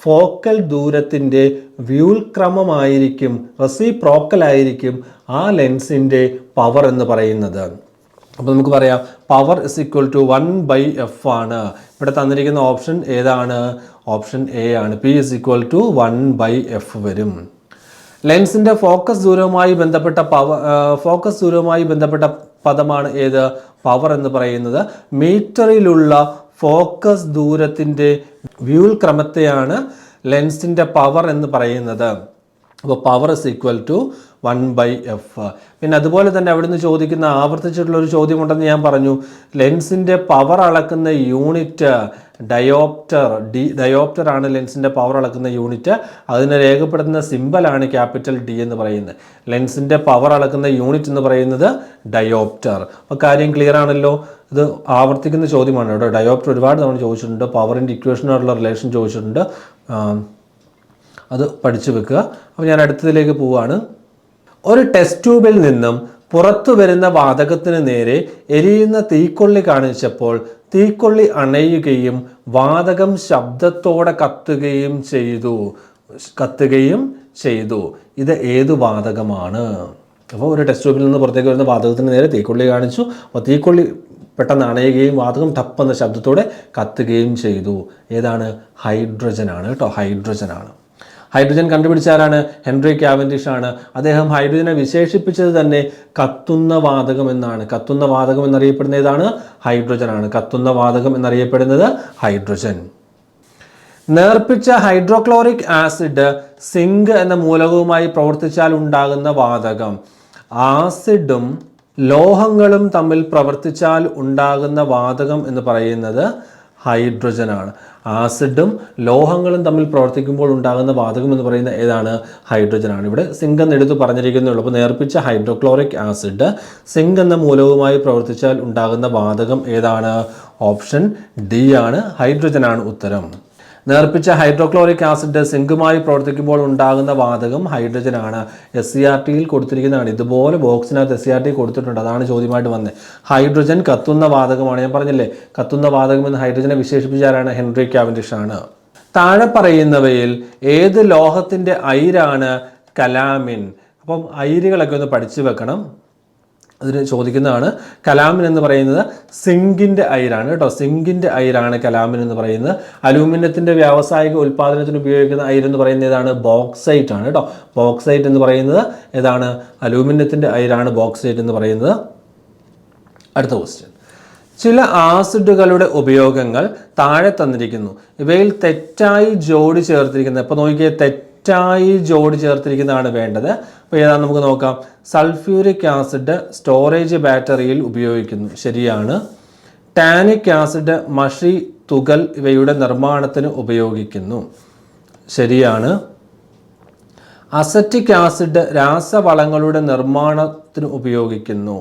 ഫോക്കൽ ദൂരത്തിൻ്റെ വ്യൂൽക്രമമായിരിക്കും, റെസിപ്രോക്കൽ ആയിരിക്കും ആ ലെൻസിൻ്റെ പവർ എന്ന് പറയുന്നത്. അപ്പോൾ നമുക്ക് പറയാം power is equal to 1/f ആണ്. ഇവിടെ തന്നിരിക്കുന്ന ഓപ്ഷൻ ഏതാണ്? ഓപ്ഷൻ എ ആണ്. P is equal to 1/f വരും. ലെൻസിൻ്റെ ഫോക്കസ് ദൂരവുമായി ബന്ധപ്പെട്ട പദമാണ് ഏത്? പവർ എന്ന് പറയുന്നത്. മീറ്ററിലുള്ള ഫോക്കസ് ദൂരത്തിൻ്റെ വ്യൂൽക്രമത്തെയാണ് ലെൻസിൻ്റെ പവർ എന്ന് പറയുന്നത്. അപ്പോൾ power is equal to 1/f. പിന്നെ അതുപോലെ തന്നെ അവിടുന്ന് ചോദിക്കുന്ന ആവർത്തിച്ചിട്ടുള്ളൊരു ചോദ്യമുണ്ടെന്ന് ഞാൻ പറഞ്ഞു. ലെൻസിൻ്റെ പവർ അളക്കുന്ന യൂണിറ്റ് ഡയോപ്റ്റർ ആണ് ലെൻസിൻ്റെ പവർ അളക്കുന്ന യൂണിറ്റ്. അതിനെ രേഖപ്പെടുത്തുന്ന സിമ്പലാണ് ക്യാപിറ്റൽ D എന്ന് പറയുന്നത്. ലെൻസിൻ്റെ പവർ അളക്കുന്ന യൂണിറ്റ് എന്ന് പറയുന്നത് ഡയോപ്റ്റർ. അപ്പോൾ കാര്യം ക്ലിയർ ആണല്ലോ. ഇത് ആവർത്തിക്കുന്ന ചോദ്യമാണ് കേട്ടോ. ഡയോപ്റ്റർ ഒരുപാട് തവണ ചോദിച്ചിട്ടുണ്ട്. പവറിൻ്റെ ഇക്വേഷനോടുള്ള റിലേഷൻ ചോദിച്ചിട്ടുണ്ട്. അത് പഠിച്ചു വെക്കുക. അപ്പോൾ ഞാൻ അടുത്തതിലേക്ക് പോവുകയാണ്. ഒരു ടെസ്റ്റ് ട്യൂബിൽ നിന്നും പുറത്തു വരുന്ന വാതകത്തിന് നേരെ എരിയുന്ന തീക്കൊള്ളി കാണിച്ചപ്പോൾ തീക്കൊള്ളി അണയുകയും വാതകം ശബ്ദത്തോടെ കത്തുകയും ചെയ്തു. ഇത് ഏതു വാതകമാണ്? അപ്പോൾ ഒരു ടെസ്റ്റ് ട്യൂബിൽ നിന്ന് പുറത്തേക്ക് വരുന്ന വാതകത്തിന് നേരെ തീക്കൊള്ളി കാണിച്ചു. അപ്പോൾ തീക്കൊള്ളി പെട്ടെന്ന് അണയുകയും വാതകം ടപ്പെന്ന ശബ്ദത്തോടെ കത്തുകയും ചെയ്തു. ഏതാണ്? ഹൈഡ്രജൻ ആണ് കേട്ടോ, ഹൈഡ്രജൻ ആണ്. ഹൈഡ്രജൻ കണ്ടുപിടിച്ച ആരാണ്? ഹെൻറി കാവൻഡിഷ് ആണ്. അദ്ദേഹം ഹൈഡ്രജനെ വിശേഷിപ്പിച്ചത് തന്നെ കത്തുന്ന വാതകം എന്നാണ്. കത്തുന്ന വാതകം എന്നറിയപ്പെടുന്ന ഏതാണ്? ഹൈഡ്രജൻ ആണ്. കത്തുന്ന വാതകം എന്നറിയപ്പെടുന്നത് ഹൈഡ്രജൻ. നേർപ്പിച്ച ഹൈഡ്രോക്ലോറിക് ആസിഡ് സിങ്ക് എന്ന മൂലകവുമായി പ്രവർത്തിച്ചാൽ ഉണ്ടാകുന്ന വാതകം. ആസിഡും ലോഹങ്ങളും തമ്മിൽ പ്രവർത്തിച്ചാൽ ഉണ്ടാകുന്ന വാതകം എന്ന് പറയുന്നത് ഹൈഡ്രജൻ ആണ്. ആസിഡും ലോഹങ്ങളും തമ്മിൽ പ്രവർത്തിക്കുമ്പോൾ ഉണ്ടാകുന്ന വാതകം എന്ന് പറയുന്ന ഏതാണ്? ഹൈഡ്രജൻ ആണ്. ഇവിടെ സിങ്ക് എന്ന് എടുത്ത് പറഞ്ഞിരിക്കുന്നുള്ളൂ. അപ്പോൾ നേർപ്പിച്ച ഹൈഡ്രോക്ലോറിക് ആസിഡ് സിങ്ക് എന്ന മൂലകവുമായി പ്രവർത്തിച്ചാൽ ഉണ്ടാകുന്ന വാതകം ഏതാണ്? ഓപ്ഷൻ ഡി ആണ്, ഹൈഡ്രജൻ ആണ് ഉത്തരം. നേർപ്പിച്ച ഹൈഡ്രോക്ലോറിക് ആസിഡ് സിങ്കുമായി പ്രവർത്തിക്കുമ്പോൾ ഉണ്ടാകുന്ന വാതകം ഹൈഡ്രജൻ ആണ്. SCERT-യിൽ കൊടുത്തിരിക്കുന്നതാണ്. ഇതുപോലെ ബോക്സിനകത്ത് SCERT കൊടുത്തിട്ടുണ്ട്. അതാണ് ചോദ്യമായിട്ട് വന്നത്. ഹൈഡ്രജൻ കത്തുന്ന വാതകമാണ്. ഞാൻ പറഞ്ഞില്ലേ, കത്തുന്ന വാതകം എന്ന് ഹൈഡ്രജനെ വിശേഷിപ്പിച്ചാരാണ്? ഹെൻറി കാവൻഡിഷ് ആണ്. താഴെ പറയുന്നവയിൽ ഏത് ലോഹത്തിന്റെ അയിരാണ് കലാമിൻ? അപ്പം അയിരുകളൊക്കെ ഒന്ന് പഠിച്ചു വെക്കണം. അതിന് ചോദിക്കുന്നതാണ്. കലാമിൻ എന്ന് പറയുന്നത് സിങ്കിൻ്റെ അയിരാണ് കേട്ടോ. സിങ്കിൻ്റെ അയിരാണ് കലാമിൻ എന്ന് പറയുന്നത്. അലൂമിനിയത്തിൻ്റെ വ്യാവസായിക ഉൽപ്പാദനത്തിന് ഉപയോഗിക്കുന്ന അയിരെന്ന് പറയുന്നത് ഏതാണ്? ബോക്സൈറ്റ് ആണ് കേട്ടോ. ബോക്സൈറ്റ് എന്ന് പറയുന്നത് ഏതാണ്? അലൂമിനിയത്തിൻ്റെ അയിരാണ് ബോക്സൈറ്റ് എന്ന് പറയുന്നത്. അടുത്ത ക്വസ്റ്റ്യൻ. ചില ആസിഡുകളുടെ ഉപയോഗങ്ങൾ താഴെ തന്നിരിക്കുന്നു. ഇവയിൽ തെറ്റായി ജോഡി ചേർത്തിരിക്കുന്നത്. ഇപ്പോൾ നോക്കിയേ, തെറ്റായി ജോഡി ചേർത്തിരിക്കുന്നതാണ് വേണ്ടത്. അപ്പോൾ ഏതാണ് നമുക്ക് നോക്കാം. സൾഫ്യൂരിക് ആസിഡ് സ്റ്റോറേജ് ബാറ്ററിയിൽ ഉപയോഗിക്കുന്നു, ശരിയാണ്. ടാനിക് ആസിഡ് മഷി, തുകൽ ഇവയുടെ നിർമ്മാണത്തിന് ഉപയോഗിക്കുന്നു, ശരിയാണ്. അസറ്റിക് ആസിഡ് രാസവളങ്ങളുടെ നിർമ്മാണത്തിന് ഉപയോഗിക്കുന്നു.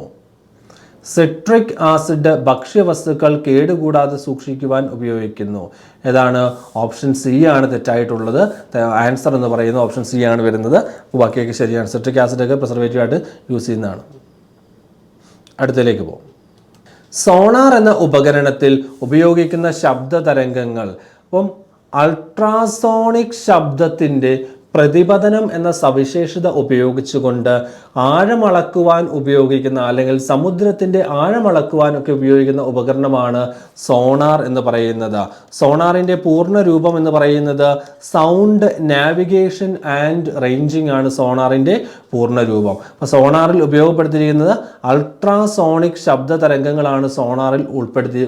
സിട്രിക് ആസിഡ് ഭക്ഷ്യവസ്തുക്കൾ കേടുകൂടാതെ സൂക്ഷിക്കുവാൻ ഉപയോഗിക്കുന്നു. ഏതാണ്? ഓപ്ഷൻ സി ആണ് തെറ്റായിട്ടുള്ളത്. ആൻസർ എന്ന് പറയുന്നത് ഓപ്ഷൻ സി ആണ് വരുന്നത്. ബാക്കിയൊക്കെ ശരിയാണ്. സിട്രിക് ആസിഡൊക്കെ പ്രിസർവേറ്റീവ് ആയിട്ട് യൂസ് ചെയ്യുന്നതാണ്. അടുത്തതിലേക്ക് പോകും. സോണാർ എന്ന ഉപകരണത്തിൽ ഉപയോഗിക്കുന്ന ശബ്ദ തരംഗങ്ങൾ. അപ്പം അൾട്രാസോണിക് ശബ്ദത്തിൻ്റെ പ്രതിപതനം എന്ന സവിശേഷത ഉപയോഗിച്ചുകൊണ്ട് ആഴമളക്കുവാൻ ഉപയോഗിക്കുന്ന, അല്ലെങ്കിൽ സമുദ്രത്തിൻ്റെ ആഴമളക്കുവാനൊക്കെ ഉപയോഗിക്കുന്ന ഉപകരണമാണ് സോണാർ എന്ന് പറയുന്നത്. സോണാറിൻ്റെ പൂർണ്ണ രൂപം എന്ന് പറയുന്നത് സൗണ്ട് നാവിഗേഷൻ ആൻഡ് റേഞ്ചിങ് ആണ് സോണാറിൻ്റെ പൂർണ്ണ രൂപം. അപ്പോൾ സോണാറിൽ ഉപയോഗപ്പെടുത്തിയിരിക്കുന്നത് അൾട്രാസോണിക് ശബ്ദ തരംഗങ്ങളാണ് സോണാറിൽ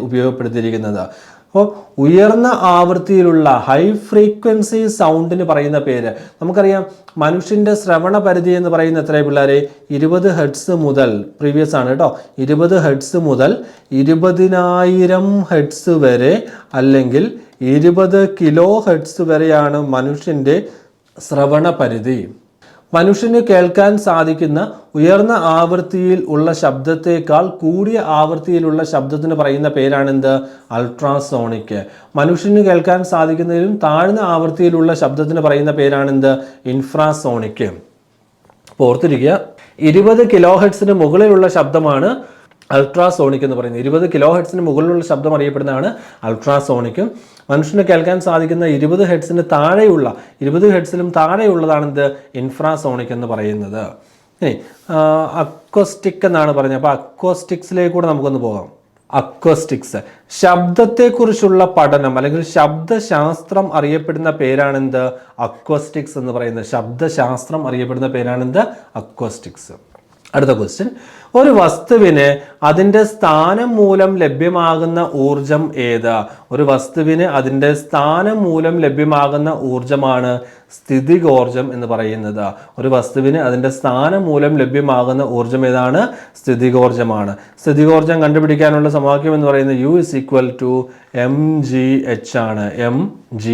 ഉപയോഗപ്പെടുത്തിയിരിക്കുന്നത്. അപ്പോൾ ഉയർന്ന ആവൃത്തിയിലുള്ള ഹൈ ഫ്രീക്വൻസി സൗണ്ടിന് പറയുന്ന പേര് നമുക്കറിയാം. മനുഷ്യൻ്റെ ശ്രവണ പരിധി എന്ന് പറയുന്ന എത്ര പിള്ളേരെ? 20 ഹെർട്സ് മുതൽ, പ്രീവിയസ് ആണ് കേട്ടോ, 20 ഹെർട്സ് മുതൽ 20,000 ഹെർട്സ് വരെ, അല്ലെങ്കിൽ 20 കിലോ ഹെർട്സ് വരെയാണ് മനുഷ്യൻ്റെ ശ്രവണ പരിധി. മനുഷ്യന് കേൾക്കാൻ സാധിക്കുന്ന ഉയർന്ന ആവൃത്തിയിൽ ഉള്ള ശബ്ദത്തേക്കാൾ കൂടിയ ആവൃത്തിയിലുള്ള ശബ്ദത്തിന് പറയുന്ന പേരാണെന്ത്? അൾട്രാസോണിക്. മനുഷ്യന് കേൾക്കാൻ സാധിക്കുന്നതിലും താഴ്ന്ന ആവൃത്തിയിലുള്ള ശബ്ദത്തിന് പറയുന്ന പേരാണെന്ത്? ഇൻഫ്രാസോണിക്. ഓർത്തിരിക്കുക, 20 കിലോ ഹെർട്സിന് മുകളിലുള്ള ശബ്ദമാണ് അൾട്രാസോണിക് എന്ന് പറയുന്നത്. 20 കിലോ ഹെർട്സിന് മുകളിലുള്ള ശബ്ദം അറിയപ്പെടുന്നതാണ് അൾട്രാസോണിക്കും. മനുഷ്യന് കേൾക്കാൻ സാധിക്കുന്ന 20 ഹെർട്സിന് താഴെയുള്ള, 20 ഹെർട്സിലും താഴെയുള്ളതാണെന്ത്? ഇൻഫ്രാസോണിക് എന്ന് പറയുന്നത്. ഇനി അക്വസ്റ്റിക് എന്നാണ് പറഞ്ഞത്. അപ്പോൾ അക്വസ്റ്റിക്സിലേക്ക് കൂടെ നമുക്കൊന്ന് പോകാം. അക്വസ്റ്റിക്സ് ശബ്ദത്തെക്കുറിച്ചുള്ള പഠനം അല്ലെങ്കിൽ ശബ്ദശാസ്ത്രം അറിയപ്പെടുന്ന പേരാണെന്ത്? അക്വസ്റ്റിക്സ് എന്ന് പറയുന്നത്. ശബ്ദശാസ്ത്രം അറിയപ്പെടുന്ന പേരാണെന്ത്? അക്വസ്റ്റിക്സ്. അടുത്ത ക്വസ്റ്റ്യൻ. ഒരു വസ്തുവിന് അതിൻ്റെ സ്ഥാനം മൂലം ലഭ്യമാകുന്ന ഊർജം ഏത്? ഒരു വസ്തുവിന് അതിൻ്റെ സ്ഥാനം മൂലം ലഭ്യമാകുന്ന ഊർജമാണ് സ്ഥിതികോർജം എന്ന് പറയുന്നത്. ഒരു വസ്തുവിന് അതിൻ്റെ സ്ഥാനം മൂലം ലഭ്യമാകുന്ന ഊർജം ഏതാണ്? സ്ഥിതികോർജമാണ്. സ്ഥിതികോർജം കണ്ടുപിടിക്കാനുള്ള സമവാക്യം എന്ന് പറയുന്നത് U = mgh ആണ്. mgh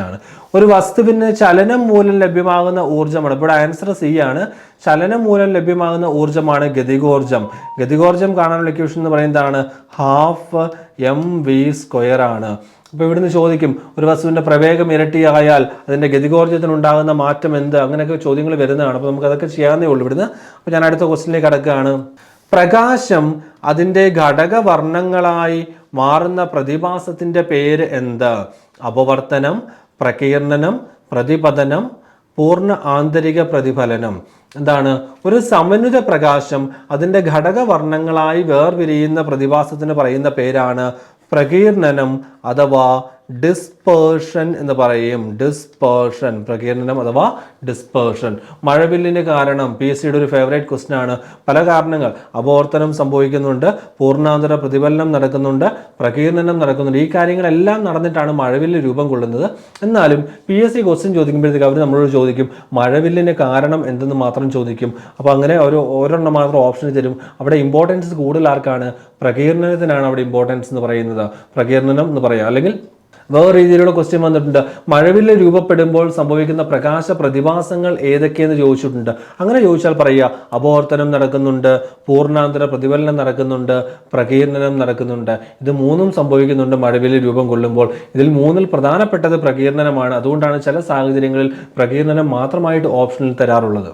ആണ്. ഒരു വസ്തുവിന് ചലനം മൂലം ലഭ്യമാകുന്ന ഊർജ്ജമാണ്. ഇവിടെ ആൻസർ സി ആണ്. ചലനം മൂലം ലഭ്യമാകുന്ന ഊർജ്ജമാണ് ഗതികോർജം. ഗതികോർജം കാണാനുള്ള ഇക്വേഷൻ എന്ന് പറയുന്നതാണ് 12mv² ആണ്. അപ്പോൾ ഇവിടുന്ന് ചോദിക്കും ഒരു വസ്തുവിൻ്റെ പ്രവേഗം ഇരട്ടിയായാൽ അതിൻ്റെ ഗതികോർജ്ജത്തിനുണ്ടാകുന്ന മാറ്റം എന്ത്, അങ്ങനെയൊക്കെ ചോദ്യങ്ങൾ വരുന്നതാണ്. അപ്പോൾ നമുക്ക് അതൊക്കെ ചെയ്യാവുന്നേ ഉള്ളൂ ഇവിടുന്ന്. അപ്പോൾ ഞാൻ അടുത്ത ക്വസ്റ്റ്യനിലേക്ക് കടക്കുകയാണ്. പ്രകാശം അതിൻ്റെ ഘടകവർണ്ണങ്ങളായി മാറുന്ന പ്രതിഭാസത്തിൻ്റെ പേര് എന്ത്? അപവർത്തനം, പ്രകീർണനം, പ്രതിപതനം, പൂർണ്ണ ആന്തരിക പ്രതിഫലനം. എന്താണ്? ഒരു സമന്വിത പ്രകാശം അതിൻ്റെ ഘടകവർണ്ണങ്ങളായി വേർപിരിയുന്ന പ്രതിഭാസത്തിന് പറയുന്ന പേരാണ് പ്രകീർണനം അഥവാ ഡിസ്പേർഷൻ എന്ന് പറയും. ഡിസ്പേർഷൻ, പ്രകീർണനം അഥവാ ഡിസ്പേർഷൻ. മഴവില്ലിന് കാരണം PSCയുടെ ഒരു ഫേവറേറ്റ് ക്വസ്റ്റ്യൻ ആണ്. പല കാരണങ്ങൾ, അപവർത്തനം സംഭവിക്കുന്നുണ്ട്, പൂർണ്ണാന്തര പ്രതിഫലനം നടക്കുന്നുണ്ട്, പ്രകീർണനം നടക്കുന്നുണ്ട്. ഈ കാര്യങ്ങളെല്ലാം നടന്നിട്ടാണ് മഴവില്ല് രൂപം കൊള്ളുന്നത്. എന്നാലും PSC ക്വസ്റ്റ്യൻ ചോദിക്കുമ്പോഴത്തേക്ക് അവർ നമ്മളോട് ചോദിക്കും മഴവില്ലിന് കാരണം എന്തെന്ന് മാത്രം ചോദിക്കും. അപ്പോൾ അങ്ങനെ ഒരു ഒരെണ്ണം മാത്രം ഓപ്ഷൻ തരും. അവിടെ ഇമ്പോർട്ടൻസ് കൂടുതൽ ആർക്കാണ്? പ്രകീർണനത്തിനാണ് അവിടെ ഇമ്പോർട്ടൻസ് എന്ന് പറയുന്നത്. പ്രകീർണനം എന്ന് പറയാം. അല്ലെങ്കിൽ വേറെ രീതിയിലുള്ള ക്വസ്റ്റ്യൻ വന്നിട്ടുണ്ട്, മഴവില്ല് രൂപപ്പെടുമ്പോൾ സംഭവിക്കുന്ന പ്രകാശ പ്രതിഭാസങ്ങൾ ഏതൊക്കെയെന്ന് ചോദിച്ചിട്ടുണ്ട്. അങ്ങനെ ചോദിച്ചാൽ പറയുക അപവർത്തനം നടക്കുന്നുണ്ട്, പൂർണ്ണാന്തര പ്രതിഫലനം നടക്കുന്നുണ്ട്, പ്രകീർണനം നടക്കുന്നുണ്ട്. ഇത് മൂന്നും സംഭവിക്കുന്നുണ്ട് മഴവില്ല് രൂപം കൊള്ളുമ്പോൾ. ഇതിൽ മൂന്നിൽ പ്രധാനപ്പെട്ടത് പ്രകീർണനമാണ്. അതുകൊണ്ടാണ് ചില സാഹചര്യങ്ങളിൽ പ്രകീർണനം മാത്രമായിട്ട് ഓപ്ഷനിൽ തരാറുള്ളത്.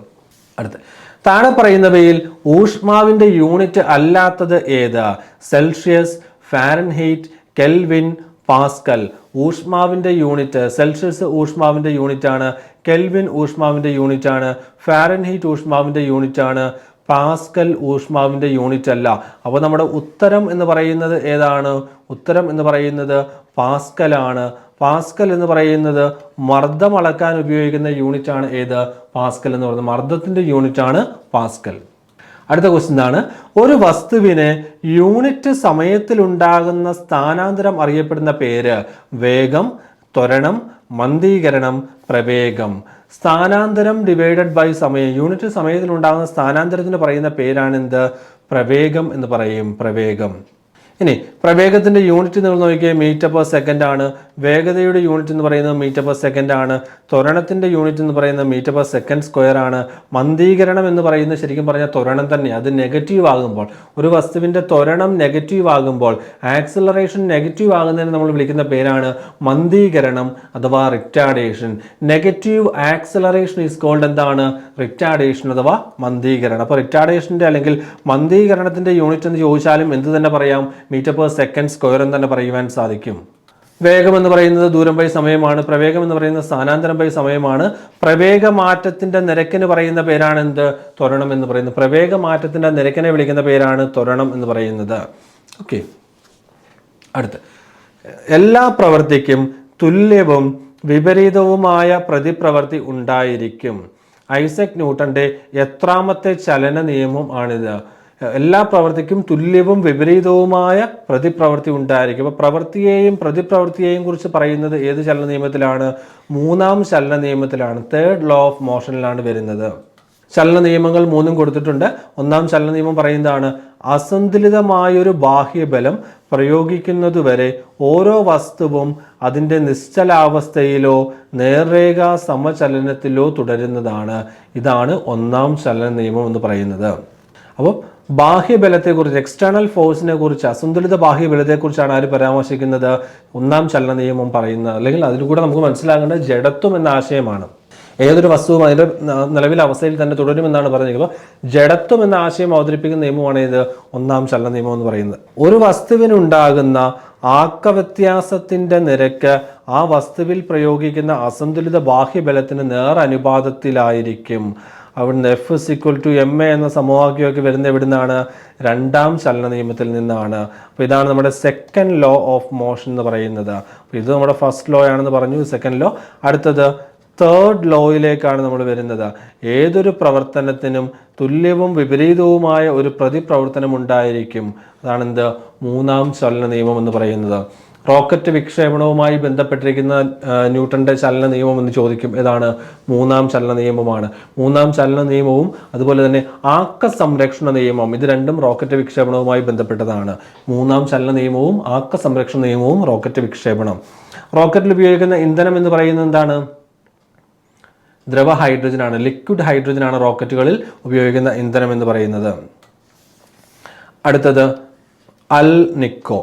അടുത്ത് താഴെ പറയുന്നവയിൽ ഊഷ്മാവിൻ്റെ യൂണിറ്റ് അല്ലാത്തത് ഏത്? Celsius, Fahrenheit, Kelvin, Pascal. ഊഷ്മാവിൻ്റെ യൂണിറ്റ്, സെൽഷ്യസ് ഊഷ്മാവിൻ്റെ യൂണിറ്റ് ആണ്, കെൽവിൻ ഊഷ്മാവിൻ്റെ യൂണിറ്റ് ആണ്, ഫാരൻഹീറ്റ് ഊഷ്മാവിൻ്റെ യൂണിറ്റ് ആണ്, പാസ്കൽ ഊഷ്മാവിൻ്റെ യൂണിറ്റ് അല്ല. അപ്പോൾ നമ്മുടെ ഉത്തരം എന്ന് പറയുന്നത് ഏതാണ്? ഉത്തരം എന്ന് പറയുന്നത് പാസ്കലാണ്. പാസ്കൽ എന്ന് പറയുന്നത് മർദ്ദം അളക്കാൻ ഉപയോഗിക്കുന്ന യൂണിറ്റ് ആണ്. ഏത്? പാസ്കൽ എന്ന് പറയുന്നത് മർദ്ദത്തിൻ്റെ യൂണിറ്റ് ആണ് പാസ്കൽ. അടുത്ത ക്വസ്റ്റ്യൻ ആണ്, ഒരു വസ്തുവിന് യൂണിറ്റ് സമയത്തിലുണ്ടാകുന്ന സ്ഥാനാന്തരം അറിയപ്പെടുന്ന പേര്? വേഗം, ത്വരണം, മന്ദീകരണം, പ്രവേഗം. സ്ഥാനാന്തരം ഡിവൈഡഡ് ബൈ സമയം, യൂണിറ്റ് സമയത്തിലുണ്ടാകുന്ന സ്ഥാനാന്തരത്തിന് പറയുന്ന പേരാണ് എന്ത്? പ്രവേഗം എന്ന് പറയും. പ്രവേഗം. ഇനി പ്രവേഗത്തിൻ്റെ യൂണിറ്റ് നിങ്ങൾ നോക്കിയാൽ മീറ്റർ പെർ സെക്കൻഡ് ആണ്. വേഗതയുടെ യൂണിറ്റ് എന്ന് പറയുന്നത് മീറ്റർ പെർ സെക്കൻഡ് ആണ്. ത്വരണത്തിൻ്റെ യൂണിറ്റ് എന്ന് പറയുന്നത് മീറ്റർ പെർ സെക്കൻഡ് സ്ക്വയർ ആണ്. മന്ദീകരണം എന്ന് പറയുന്നത് ശരിക്കും പറഞ്ഞാൽ ത്വരണം തന്നെ. അത് നെഗറ്റീവ് ആകുമ്പോൾ, ഒരു വസ്തുവിൻ്റെ ത്വരണം നെഗറ്റീവ് ആകുമ്പോൾ, ആക്സിലറേഷൻ നെഗറ്റീവ് ആകുന്നതിന് നമ്മൾ വിളിക്കുന്ന പേരാണ് മന്ദീകരണം അഥവാ retardation. Negative acceleration is called എന്താണ്? റിറ്റാർഡേഷൻ അഥവാ മന്ദീകരണം. അപ്പോൾ റിറ്റാർഡേഷൻ്റെ അല്ലെങ്കിൽ മന്ദീകരണത്തിൻ്റെ യൂണിറ്റ് എന്ന് ചോദിച്ചാലും എന്ത് തന്നെ പറയാം? മീറ്റർ പെർ സെക്കൻഡ് സ്ക്വയർ എന്ന് തന്നെ പറയുവാൻ സാധിക്കും. വേഗം എന്ന് പറയുന്നത് ദൂരം ബൈ സമയമാണ്. പ്രവേഗം എന്ന് പറയുന്നത് സ്ഥാനാന്തരം ബൈ സമയമാണ്. പ്രവേഗ മാറ്റത്തിന്റെ നിരക്കിന് പറയുന്ന പേരാണ് എന്ത്? ത്വരണം എന്ന് പറയുന്നത്. പ്രവേഗ മാറ്റത്തിന്റെ നിരക്കിനെ വിളിക്കുന്ന പേരാണ് ത്വരണം എന്ന് പറയുന്നത്. ഓക്കെ, അടുത്ത് എല്ലാ പ്രവൃത്തിക്കും തുല്യവും വിപരീതവുമായ പ്രതിപ്രവൃത്തി ഉണ്ടായിരിക്കും. ഐസക് ന്യൂട്ടന്റെ എത്രാമത്തെ ചലന നിയമം ആണിത്? എല്ലാ പ്രവൃത്തിക്കും തുല്യവും വിപരീതവുമായ പ്രതിപ്രവൃത്തി ഉണ്ടായിരിക്കും. അപ്പോൾ പ്രവൃത്തിയെയും പ്രതിപ്രവൃത്തിയെയും കുറിച്ച് പറയുന്നത് ഏത് ചലന നിയമത്തിലാണ്? മൂന്നാം ചലന നിയമത്തിലാണ്. തേർഡ് ലോ ഓഫ് മോഷനിലാണ് വരുന്നത്. ചലന നിയമങ്ങൾ മൂന്നും കൊടുത്തിട്ടുണ്ട്. ഒന്നാം ചലന നിയമം പറയുന്നതാണ്, അസന്തുലിതമായൊരു ബാഹ്യബലം പ്രയോഗിക്കുന്നതുവരെ ഓരോ വസ്തുവും അതിൻ്റെ നിശ്ചലാവസ്ഥയിലോ നേർരേഖ സമചലനത്തിലോ തുടരുന്നതാണ്. ഇതാണ് ഒന്നാം ചലന നിയമം എന്ന് പറയുന്നത്. അപ്പോൾ ബാഹ്യബലത്തെക്കുറിച്ച്, എക്സ്റ്റേണൽ ഫോഴ്സിനെ കുറിച്ച്, അസന്തുലിത ബാഹ്യബലത്തെക്കുറിച്ചാണ് ആര് പരാമർശിക്കുന്നത്? ഒന്നാം ചലന നിയമം പറയുന്നത്. അല്ലെങ്കിൽ അതിലൂടെ നമുക്ക് മനസ്സിലാക്കേണ്ടത് ജഡത്വം എന്ന ആശയമാണ്. ഏതൊരു വസ്തുവും അതിൻ്റെ നിലവിലെ അവസ്ഥയിൽ തന്നെ തുടരുമെന്നാണ് പറഞ്ഞിരിക്കുന്നത്. ജഡത്വം എന്ന ആശയം അവതരിപ്പിക്കുന്ന നിയമമാണ് ഇത് ഒന്നാം ചലന നിയമം എന്ന് പറയുന്നത്. ഒരു വസ്തുവിനുണ്ടാകുന്ന ആക്കവ്യത്യാസത്തിൻ്റെ നിരക്ക് ആ വസ്തുവിൽ പ്രയോഗിക്കുന്ന അസന്തുലിത ബാഹ്യബലത്തിന് നേർ അനുപാതത്തിലായിരിക്കും. അവിടുന്ന് F=ma എന്ന സമവാക്യമൊക്കെ വരുന്ന എവിടുന്നാണ്? രണ്ടാം ചലന നിയമത്തിൽ നിന്നാണ്. അപ്പോൾ ഇതാണ് നമ്മുടെ സെക്കൻഡ് ലോ ഓഫ് മോഷൻ എന്ന് പറയുന്നത്. അപ്പോൾ ഇത് നമ്മുടെ ഫസ്റ്റ് ലോ ആണെന്ന് പറഞ്ഞു, സെക്കൻഡ് ലോ. അടുത്തത് തേർഡ് ലോയിലേക്കാണ് നമ്മൾ വരുന്നത്. ഏതൊരു പ്രവർത്തനത്തിനും തുല്യവും വിപരീതവുമായ ഒരു പ്രതിപ്രവർത്തനം ഉണ്ടായിരിക്കും. അതാണെന്ത്? മൂന്നാം ചലന നിയമം എന്ന് പറയുന്നത്. റോക്കറ്റ് വിക്ഷേപണവുമായി ബന്ധപ്പെട്ടിരിക്കുന്ന ന്യൂട്ടന്റെ ചലന നിയമം എന്ന് ചോദിക്കും. ഏതാണ്? മൂന്നാം ചലന നിയമമാണ്. മൂന്നാം ചലന നിയമവും അതുപോലെ തന്നെ ആക്ക സംരക്ഷണ നിയമം, ഇത് രണ്ടും റോക്കറ്റ് വിക്ഷേപണവുമായി ബന്ധപ്പെട്ടതാണ്. മൂന്നാം ചലന നിയമവും ആക്ക സംരക്ഷണ നിയമവും റോക്കറ്റ് വിക്ഷേപണം. റോക്കറ്റിൽ ഉപയോഗിക്കുന്ന ഇന്ധനം എന്ന് പറയുന്നത് എന്താണ്? ദ്രവ ഹൈഡ്രജൻ ആണ്. ലിക്വിഡ് ഹൈഡ്രജൻ ആണ് റോക്കറ്റുകളിൽ ഉപയോഗിക്കുന്ന ഇന്ധനം എന്ന് പറയുന്നത്. അടുത്തത് അൽ നിക്കോ.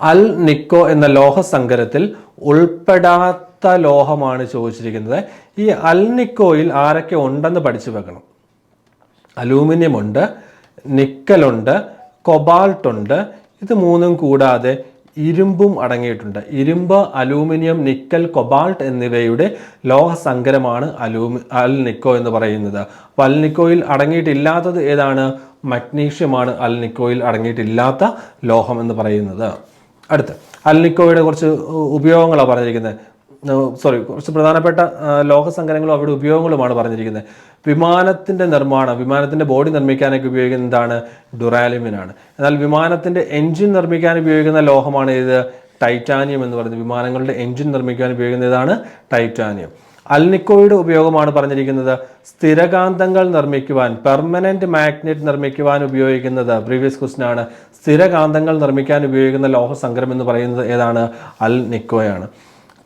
അൽ നിക്കോ എന്ന ലോഹസങ്കരത്തിൽ ഉൾപ്പെടാത്ത ലോഹമാണ് ചോദിച്ചിരിക്കുന്നത്. ഈ അൽ നിക്കോയിൽ ആരൊക്കെ ഉണ്ടെന്ന് പഠിച്ചു വെക്കണം. അലൂമിനിയം ഉണ്ട്, നിക്കലുണ്ട്, കൊബാൾട്ട് ഉണ്ട്. ഇത് മൂന്നും കൂടാതെ ഇരുമ്പും അടങ്ങിയിട്ടുണ്ട്. ഇരുമ്പ്, അലൂമിനിയം, നിക്കൽ, കൊബാൾട്ട് എന്നിവയുടെ ലോഹസങ്കരമാണ് അൽ നിക്കോ എന്ന് പറയുന്നത്. അപ്പോൾ അൽ നിക്കോയിൽ അടങ്ങിയിട്ടില്ലാത്തത് ഏതാണ്? മഗ്നീഷ്യമാണ് അൽ നിക്കോയിൽ അടങ്ങിയിട്ടില്ലാത്ത ലോഹം എന്ന് പറയുന്നത്. അടുത്ത് അൽ നിക്കോയുടെ കുറച്ച് ഉപയോഗങ്ങളാണ് പറഞ്ഞിരിക്കുന്നത്. കുറച്ച് പ്രധാനപ്പെട്ട ലോഹസങ്കരങ്ങളും അവയുടെ ഉപയോഗങ്ങളുമാണ് പറഞ്ഞിരിക്കുന്നത്. വിമാനത്തിൻ്റെ നിർമ്മാണം, വിമാനത്തിൻ്റെ ബോഡി നിർമ്മിക്കാനൊക്കെ ഉപയോഗിക്കുന്ന എന്താണ്? ഡുറാലുമിനാണ്. എന്നാൽ വിമാനത്തിൻ്റെ എൻജിൻ നിർമ്മിക്കാൻ ഉപയോഗിക്കുന്ന ലോഹമാണ് ഇത്? ടൈറ്റാനിയം എന്ന് പറയുന്നത്. വിമാനങ്ങളുടെ എൻജിൻ നിർമ്മിക്കാൻ ഉപയോഗിക്കുന്ന ഇതാണ് ടൈറ്റാനിയം. അൽ നിക്കോയുടെ ഉപയോഗമാണ് പറഞ്ഞിരിക്കുന്നത്. സ്ഥിരകാന്തങ്ങൾ നിർമ്മിക്കുവാൻ, പെർമനന്റ് മാഗ്നറ്റ് നിർമ്മിക്കുവാൻ ഉപയോഗിക്കുന്നത്, പ്രീവിയസ് ക്വസ്റ്റ്യൻ ആണ്. സ്ഥിരകാന്തങ്ങൾ നിർമ്മിക്കാൻ ഉപയോഗിക്കുന്ന ലോഹസങ്കരം എന്ന് പറയുന്നത് ഏതാണ്? അൽ നിക്കോയാണ്.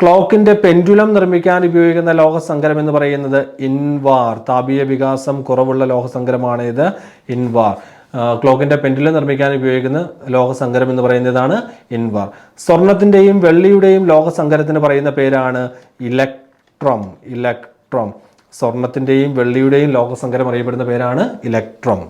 ക്ലോക്കിന്റെ പെൻഡുലം നിർമ്മിക്കാൻ ഉപയോഗിക്കുന്ന ലോഹസങ്കരം എന്ന് പറയുന്നത് ഇൻവാർ. താപീയ വികാസം കുറവുള്ള ലോഹസങ്കരമാണ് ഇത്, ഇൻവാർ. ക്ലോക്കിന്റെ പെൻഡുലം നിർമ്മിക്കാൻ ഉപയോഗിക്കുന്ന ലോഹസങ്കരം എന്ന് പറയുന്നതാണ് ഇൻവാർ. സ്വർണത്തിന്റെയും വെള്ളിയുടെയും ലോഹസങ്കരത്തിന് പറയുന്ന പേരാണ് ഇലക്ട്രം. സ്വർണത്തിന്റെയും വെള്ളിയുടെയും ലോഹസങ്കരം അറിയപ്പെടുന്ന പേരാണ് ഇലക്ട്രം.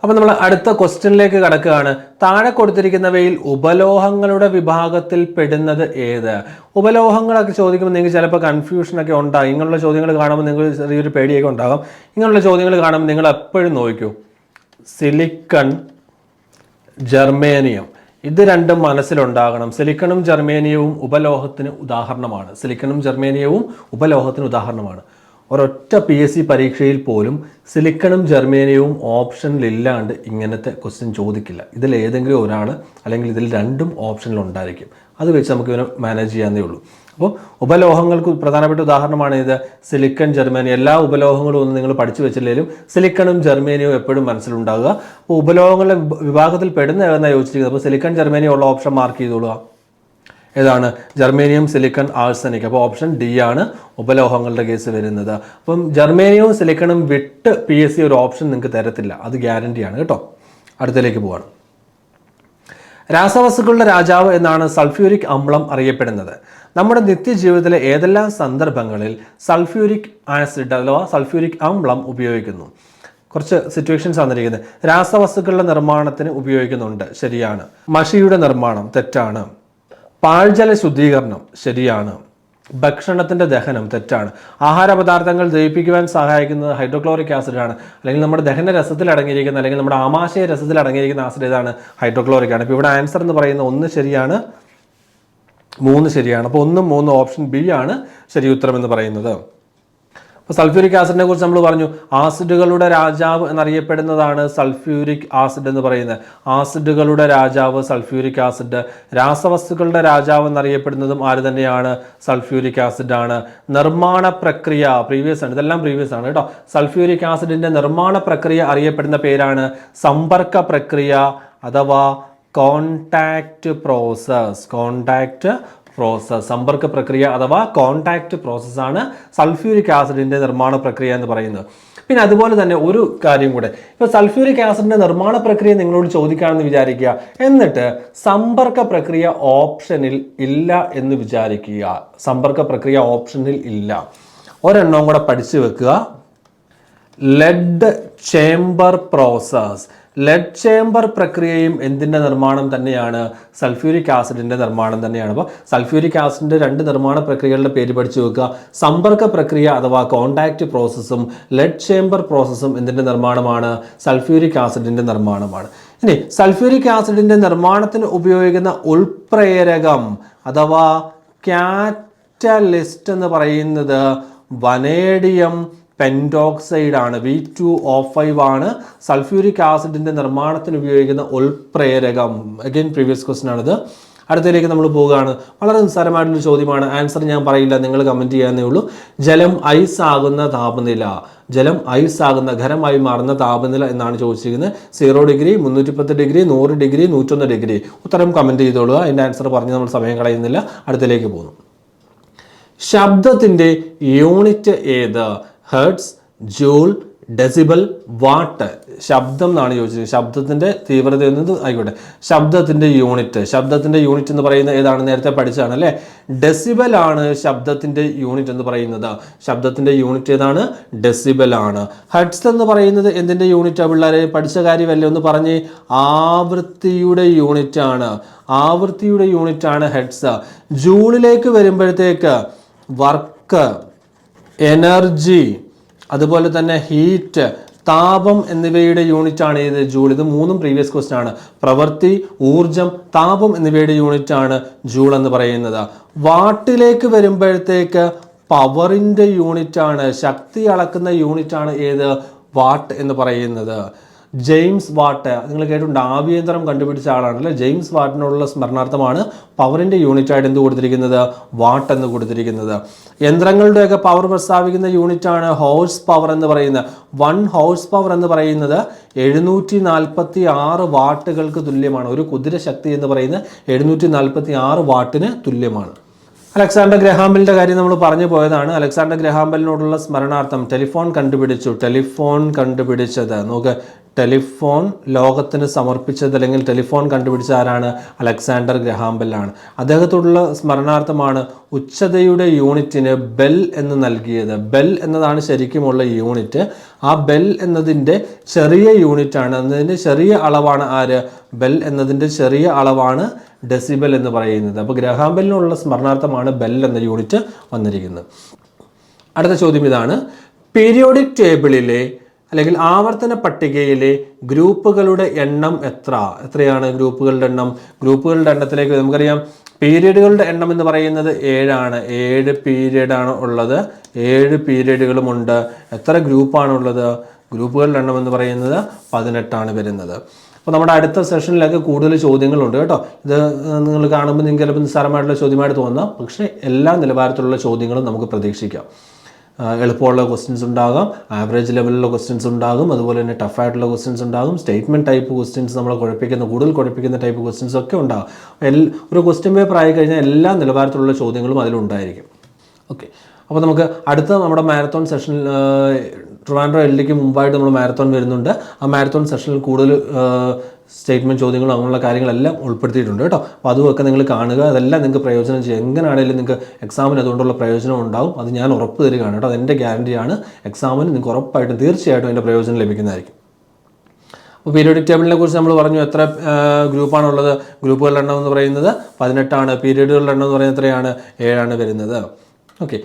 അപ്പോൾ നമ്മൾ അടുത്ത ക്വസ്റ്റ്യനിലേക്ക് കടക്കുകയാണ്. താഴെ കൊടുത്തിരിക്കുന്നവയിൽ ഉപലോഹങ്ങളുടെ വിഭാഗത്തിൽ പെടുന്നത് ഏത്? ഉപലോഹങ്ങളൊക്കെ ചോദിക്കുമ്പോൾ നിങ്ങൾക്ക് ചിലപ്പോൾ കൺഫ്യൂഷനൊക്കെ ഉണ്ടാകും. ഇങ്ങനെയുള്ള ചോദ്യങ്ങൾ കാണുമ്പോൾ നിങ്ങൾക്ക് ചെറിയൊരു പേടിയൊക്കെ ഉണ്ടാകും. ഇങ്ങനെയുള്ള ചോദ്യങ്ങൾ കാണുമ്പോൾ നിങ്ങൾ എപ്പോഴും നോക്കൂ, സിലിക്കൺ, ജർമേനിയം, ഇത് രണ്ടും മനസ്സിലുണ്ടാകണം. സിലിക്കണും ജർമേനിയവും ഉപലോഹത്തിന് ഉദാഹരണമാണ്. സിലിക്കണും ജർമേനിയവും ഉപലോഹത്തിന് ഉദാഹരണമാണ്. ഒരൊറ്റ PSC പരീക്ഷയിൽ പോലും സിലിക്കണും ജർമേനിയവും ഓപ്ഷനിൽ ഇല്ലാണ്ട് ഇങ്ങനത്തെ ക്വസ്റ്റ്യൻ ചോദിക്കില്ല. ഇതിൽ ഏതെങ്കിലും ഒരാൾ അല്ലെങ്കിൽ ഇതിൽ രണ്ടും ഓപ്ഷനിൽ ഉണ്ടായിരിക്കും. അത് വെച്ച് നമുക്ക് ഇവനെ മാനേജ് ചെയ്യാവുന്നേ ഉള്ളൂ. അപ്പോൾ ഉപലോഹങ്ങൾക്ക് പ്രധാനപ്പെട്ട ഉദാഹരണമാണ് ഇത് സിലിക്കൺ, ജർമേനിയം. എല്ലാ ഉപലോഹങ്ങളും ഒന്നും നിങ്ങൾ പഠിച്ചു വെച്ചില്ലെങ്കിലും സിലിക്കണും ജർമേനിയവും എപ്പോഴും മനസ്സിലുണ്ടാകുക. അപ്പോൾ ഉപലോഹങ്ങളുടെ വിഭാഗത്തിൽ പെടുന്ന ഏതെന്നാണ് ചോദിച്ചിരിക്കുന്നത്. അപ്പോൾ സിലിക്കൺ, ജർമേനിയം ഉള്ള ഓപ്ഷൻ മാർക്ക് ചെയ്തോളുക. ഏതാണ്? Germanium, silicon, arsenic. അപ്പോൾ ഓപ്ഷൻ ഡി ആണ് ഉപലോഹങ്ങളുടെ കേസ് വരുന്നത്. അപ്പം ജർമേനിയവും സിലിക്കണും വിട്ട് PSC ഒരു ഓപ്ഷൻ നിങ്ങൾക്ക് തരത്തില്ല, അത് ഗ്യാരണ്ടിയാണ് കേട്ടോ. അടുത്തതിലേക്ക് പോവാണ്. രാസവസ്തുക്കളുടെ രാജാവ് എന്നാണ് സൾഫ്യൂരിക് അമ്ലം അറിയപ്പെടുന്നത്. നമ്മുടെ നിത്യജീവിതത്തിലെ ഏതെല്ലാം സന്ദർഭങ്ങളിൽ സൾഫ്യൂരിക് ആസിഡ് അഥവാ സൾഫ്യൂരിക് അമ്ലം ഉപയോഗിക്കുന്നു? കുറച്ച് സിറ്റുവേഷൻസ് തന്നിരിക്കുന്നത്. രാസവസ്തുക്കളുടെ നിർമ്മാണത്തിന് ഉപയോഗിക്കുന്നുണ്ട്, ശരിയാണ്. മഷിയുടെ നിർമ്മാണം, തെറ്റാണ്. പാഴ്ജല ശുദ്ധീകരണം, ശരിയാണ്. ഭക്ഷണത്തിന്റെ ദഹനം, തെറ്റാണ്. ആഹാര പദാർത്ഥങ്ങൾ ദഹിപ്പിക്കുവാൻ സഹായിക്കുന്നത് ഹൈഡ്രോക്ലോറിക് ആസിഡ് ആണ്. അല്ലെങ്കിൽ നമ്മുടെ ദഹന രസത്തിൽ അടങ്ങിയിരിക്കുന്ന അല്ലെങ്കിൽ നമ്മുടെ ആമാശയ രസത്തിൽ അടങ്ങിയിരിക്കുന്ന ആസിഡ് ഏതാണ്? ഹൈഡ്രോക്ലോറിക് ആണ്. ഇപ്പോൾ ഇവിടെ ആൻസർ എന്ന് പറയുന്ന 1 ശരിയാണ്, 3 ശരിയാണ്. അപ്പോൾ 1, 3 ഓപ്ഷൻ ബി ആണ് ശരി ഉത്തരം എന്ന് പറയുന്നത്. അപ്പോൾ സൾഫ്യൂരിക് ആസിഡിനെ കുറിച്ച് നമ്മൾ പറഞ്ഞു. ആസിഡുകളുടെ രാജാവ് എന്നറിയപ്പെടുന്നതാണ് സൾഫ്യൂരിക് ആസിഡ് എന്ന് പറയുന്നത്. ആസിഡുകളുടെ രാജാവ് സൾഫ്യൂരിക് ആസിഡ്. രാസവസ്തുക്കളുടെ രാജാവ് എന്നറിയപ്പെടുന്നതും ആര് തന്നെയാണ്? സൾഫ്യൂരിക് ആസിഡ് ആണ്. നിർമ്മാണ പ്രക്രിയ പ്രീവിയസ് ആണ്, ഇതെല്ലാം പ്രീവിയസ് ആണ് കേട്ടോ. സൾഫ്യൂരിക് ആസിഡിന്റെ നിർമ്മാണ പ്രക്രിയ അറിയപ്പെടുന്ന പേരാണ് സമ്പർക്ക പ്രക്രിയ അഥവാ കോണ്ടാക്ട് പ്രോസസ്. സമ്പർക്ക പ്രക്രിയ അഥവാ കോണ്ടാക്ട് പ്രോസസ്സാണ് സൾഫ്യൂരിക് ആസിഡിന്റെ നിർമ്മാണ പ്രക്രിയ എന്ന് പറയുന്നത്. പിന്നെ അതുപോലെ തന്നെ ഒരു കാര്യം കൂടെ, ഇപ്പോൾ സൾഫ്യൂരിക് ആസിഡിന്റെ നിർമ്മാണ പ്രക്രിയ നിങ്ങളോട് ചോദിക്കുകയാണെന്ന് വിചാരിക്കുക, എന്നിട്ട് സമ്പർക്ക പ്രക്രിയ ഓപ്ഷനിൽ ഇല്ല എന്ന് വിചാരിക്കുക. സമ്പർക്ക പ്രക്രിയ ഓപ്ഷനിൽ ഇല്ല. ഒരെണ്ണം കൂടെ പഠിച്ചു വെക്കുക, lead chamber process. Lead chamber പ്രക്രിയയും എന്തിൻ്റെ നിർമ്മാണം തന്നെയാണ്? സൾഫ്യൂരിക് ആസിഡിൻ്റെ നിർമ്മാണം തന്നെയാണ്. അപ്പോൾ സൾഫ്യൂരിക് ആസിഡിൻ്റെ 2 നിർമ്മാണ പ്രക്രിയകളുടെ പേര് പഠിച്ചു വെക്കുക. സമ്പർക്ക പ്രക്രിയ അഥവാ കോണ്ടാക്ട് പ്രോസസ്സും ലെഡ് ചേംബർ പ്രോസസ്സും എന്തിൻ്റെ നിർമ്മാണമാണ്? സൾഫ്യൂരിക് ആസിഡിൻ്റെ നിർമ്മാണമാണ്. ഇനി സൾഫ്യൂരിക് ആസിഡിൻ്റെ നിർമ്മാണത്തിന് ഉപയോഗിക്കുന്ന ഉൾപ്രേരകം അഥവാ കാറ്റലിസ്റ്റ് എന്ന് പറയുന്നത് വനേഡിയം പെൻറ്റോക്സൈഡ് ആണ്. V2O5 ആണ് സൾഫ്യൂരിക് ആസിഡിന്റെ നിർമ്മാണത്തിന് ഉപയോഗിക്കുന്ന ഉൾപ്രേരകം. അഗൈൻ പ്രീവിയസ് ക്വസ്റ്റ്യൻ ആണിത്. അടുത്തതിലേക്ക് നമ്മൾ പോവുകയാണ്. വളരെ നിസ്സാരമായിട്ടുള്ള ചോദ്യമാണ്. ആൻസർ ഞാൻ പറയില്ല, നിങ്ങൾ കമൻറ്റ് ചെയ്യാനേ ഉള്ളൂ. ജലം ഐസ് ആകുന്ന താപനില, ജലം ഐസ് ആകുന്ന ഖരമായി മാറുന്ന താപനില എന്നാണ് ചോദിച്ചിരിക്കുന്നത്. 0 ഡിഗ്രി, 310 ഡിഗ്രി, 100 ഡിഗ്രി, 101 ഡിഗ്രി. ഉത്തരം കമൻറ്റ് ചെയ്തോളുക. അതിൻ്റെ ആൻസർ പറഞ്ഞ് നമ്മൾ സമയം കളയുന്നില്ല. അടുത്തതിലേക്ക് പോകുന്നു. ശബ്ദത്തിൻ്റെ യൂണിറ്റ് ഏത്? ഹെർട്സ്, ജൂൾ, ഡെസിബൽ, വാട്ട്, ശബ്ദം എന്നാണ് ചോദിച്ചത്. ശബ്ദത്തിൻ്റെ തീവ്രത എന്നത് ആയിക്കോട്ടെ. ശബ്ദത്തിൻ്റെ യൂണിറ്റ് എന്ന് പറയുന്നത് ഏതാണ്? നേരത്തെ പഠിച്ചതാണ് അല്ലേ? ഡെസിബൽ ആണ് ശബ്ദത്തിൻ്റെ യൂണിറ്റ് എന്ന് പറയുന്നത്. ശബ്ദത്തിൻ്റെ യൂണിറ്റ് ഏതാണ്? ഡെസിബൽ ആണ്. ഹെർട്സ് എന്ന് പറയുന്നത് എന്തിൻ്റെ യൂണിറ്റാണ് പിള്ളേരെ? പഠിച്ച കാര്യമല്ലേ, ഒന്ന് പറഞ്ഞ്. ആവൃത്തിയുടെ യൂണിറ്റ് ആണ് ഹെർട്സ്. ജൂളിലേക്ക് വരുമ്പോഴത്തേക്ക് വർക്ക്, എനർജി, അതുപോലെ തന്നെ ഹീറ്റ്, താപം എന്നിവയുടെ യൂണിറ്റ് ആണ് ഏത്? ജൂൾ. ഇത് മൂന്നും പ്രീവിയസ് ക്വസ്റ്റ്യൻ ആണ്. പ്രവൃത്തി, ഊർജം, താപം എന്നിവയുടെ യൂണിറ്റ് ആണ് ജൂൾ എന്ന് പറയുന്നത്. വാട്ടിലേക്ക് വരുമ്പോഴത്തേക്ക് പവറിൻ്റെ യൂണിറ്റ് ആണ്, ശക്തി അളക്കുന്ന യൂണിറ്റ് ആണ് ഏത്? വാട്ട് എന്ന് പറയുന്നത്. ജെയിംസ് വാട്ട് നിങ്ങൾ കേട്ടിട്ടുണ്ട്, ആവിയന്ത്രം കണ്ടുപിടിച്ച ആളാണല്ലേ. ജെയിംസ് വാട്ടിനുള്ള സ്മരണാർത്ഥമാണ് പവറിൻ്റെ യൂണിറ്റായിട്ട് എന്ത് കൊടുത്തിരിക്കുന്നത്? വാട്ട് എന്ന് കൊടുത്തിരിക്കുന്നത്. യന്ത്രങ്ങളുടെയൊക്കെ പവർ പ്രസ്താവിക്കുന്ന യൂണിറ്റാണ് ഹോഴ്സ് പവർ എന്ന് പറയുന്നത്. 1 ഹോഴ്സ് പവർ എന്ന് പറയുന്നത് 746 വാട്ടുകൾക്ക് തുല്യമാണ്. ഒരു കുതിര ശക്തി എന്ന് പറയുന്നത് 746 വാട്ടിന് തുല്യമാണ്. അലക്സാണ്ടർ ഗ്രഹാംബെല്ലിന്റെ കാര്യം നമ്മൾ പറഞ്ഞു പോയതാണ്. അലക്സാണ്ടർ ഗ്രഹാംബെല്ലിനോടുള്ള സ്മരണാർത്ഥം ടെലിഫോൺ കണ്ടുപിടിച്ചത് നോക്ക്. ടെലിഫോൺ ലോകത്തിന് സമർപ്പിച്ചത് അല്ലെങ്കിൽ ടെലിഫോൺ കണ്ടുപിടിച്ച ആരാണ്? അലക്സാണ്ടർ ഗ്രഹാംബെല്ലാണ്. അദ്ദേഹത്തോടുള്ള സ്മരണാർത്ഥമാണ് ഉച്ചതയുടെ യൂണിറ്റിന് ബെൽ എന്ന് നൽകിയത്. ബെൽ എന്നതാണ് ശരിക്കുമുള്ള യൂണിറ്റ്. ആ ബെൽ എന്നതിൻ്റെ ചെറിയ യൂണിറ്റാണ്, അതിൻ്റെ ചെറിയ അളവാണ് ആര്? ബെൽ എന്നതിൻ്റെ ചെറിയ അളവാണ് ഡെസിബൽ എന്ന് പറയുന്നത്. അപ്പോൾ ഗ്രഹാംബെല്ലിനുള്ള സ്മരണാർത്ഥമാണ് ബെൽ എന്ന യൂണിറ്റ് വന്നിരിക്കുന്നത്. അടുത്ത ചോദ്യം ഇതാണ്. പീരിയോഡിക് ടേബിളിലെ അല്ലെങ്കിൽ ആവർത്തന പട്ടികയിലെ ഗ്രൂപ്പുകളുടെ എണ്ണം എത്രയാണ്? ഗ്രൂപ്പുകളുടെ എണ്ണത്തിലേക്ക് നമുക്കറിയാം പീരീഡുകളുടെ എണ്ണം എന്ന് പറയുന്നത് 7 ആണ്. 7 പീരീഡാണ് ഉള്ളത്. 7 പീരീഡുകളുമുണ്ട്. എത്ര ഗ്രൂപ്പാണുള്ളത്? ഗ്രൂപ്പുകളുടെ എണ്ണം എന്ന് പറയുന്നത് 18 വരുന്നത്. അപ്പോൾ നമ്മുടെ അടുത്ത സെഷനിലൊക്കെ കൂടുതൽ ചോദ്യങ്ങളുണ്ട് കേട്ടോ. ഇത് നിങ്ങൾ കാണുമ്പോൾ നിങ്ങൾക്ക് ചിലപ്പോൾ നിസ്സാരമായിട്ടുള്ള ചോദ്യമായിട്ട് തോന്നാം, പക്ഷേ എല്ലാ നിലവാരത്തിലുള്ള ചോദ്യങ്ങളും നമുക്ക് പ്രതീക്ഷിക്കാം. എളുപ്പമുള്ള ക്വസ്റ്റ്യൻസ് ഉണ്ടാകാം, ആവറേജ് ലെവലിലുള്ള ക്വസ്റ്റ്യൻസ് ഉണ്ടാകും, അതുപോലെ തന്നെ ടഫായിട്ടുള്ള ക്വസ്റ്റ്യൻസ് ഉണ്ടാകും, സ്റ്റേറ്റ്മെൻറ്റ് ടൈപ്പ് ക്വസ്റ്റ്യൻസ് നമ്മളെ കൂടുതൽ കുഴപ്പിക്കുന്ന ടൈപ്പ് ക്വസ്റ്റ്യൻസ് ഒക്കെ ഉണ്ടാകും. ഒരു ക്വസ്റ്റ്യൻ പേപ്പർ ആയി കഴിഞ്ഞാൽ എല്ലാ നിലവാരത്തിലുള്ള ചോദ്യങ്ങളും അതിലുണ്ടായിരിക്കും. ഓക്കെ, അപ്പോൾ നമുക്ക് അടുത്ത നമ്മുടെ മാരത്തോൺ സെഷനിൽ ട്രിവാൻഡ്രം LDക്ക് മുമ്പായിട്ട് നമ്മൾ മാരത്തോൺ വരുന്നുണ്ട്. ആ മാരത്തോൺ സെഷനിൽ കൂടുതൽ സ്റ്റേറ്റ്മെൻറ്റ് ചോദ്യങ്ങളും അങ്ങനെയുള്ള കാര്യങ്ങളെല്ലാം ഉൾപ്പെടുത്തിയിട്ടുണ്ട് കേട്ടോ. അപ്പോൾ അതുമൊക്കെ നിങ്ങൾ കാണുക, അതെല്ലാം നിങ്ങൾക്ക് പ്രയോജനം ചെയ്യും. എങ്ങനെയാണെങ്കിലും നിങ്ങൾക്ക് എക്സാമിന് അതുകൊണ്ടുള്ള പ്രയോജനം ഉണ്ടാവും. അത് ഞാൻ ഉറപ്പ് തരികയാണ് കേട്ടോ. അതെൻ്റെ ഗ്യാരണ്ടിയാണ്. എക്സാമിന് നിങ്ങൾക്ക് ഉറപ്പായിട്ടും തീർച്ചയായിട്ടും അതിൻ്റെ പ്രയോജനം ലഭിക്കുന്നതായിരിക്കും. അപ്പോൾ പീരിയോഡിക് ടേബിളിനെ കുറിച്ച് നമ്മൾ പറഞ്ഞു. എത്ര ഗ്രൂപ്പാണുള്ളത്? ഗ്രൂപ്പുകളുടെ എണ്ണം എന്ന് പറയുന്നത് 18. പീരീഡുകളുടെ എണ്ണം എന്ന് പറയുന്നത് എത്രയാണ്? 7 വരുന്നത്. ഓക്കെ,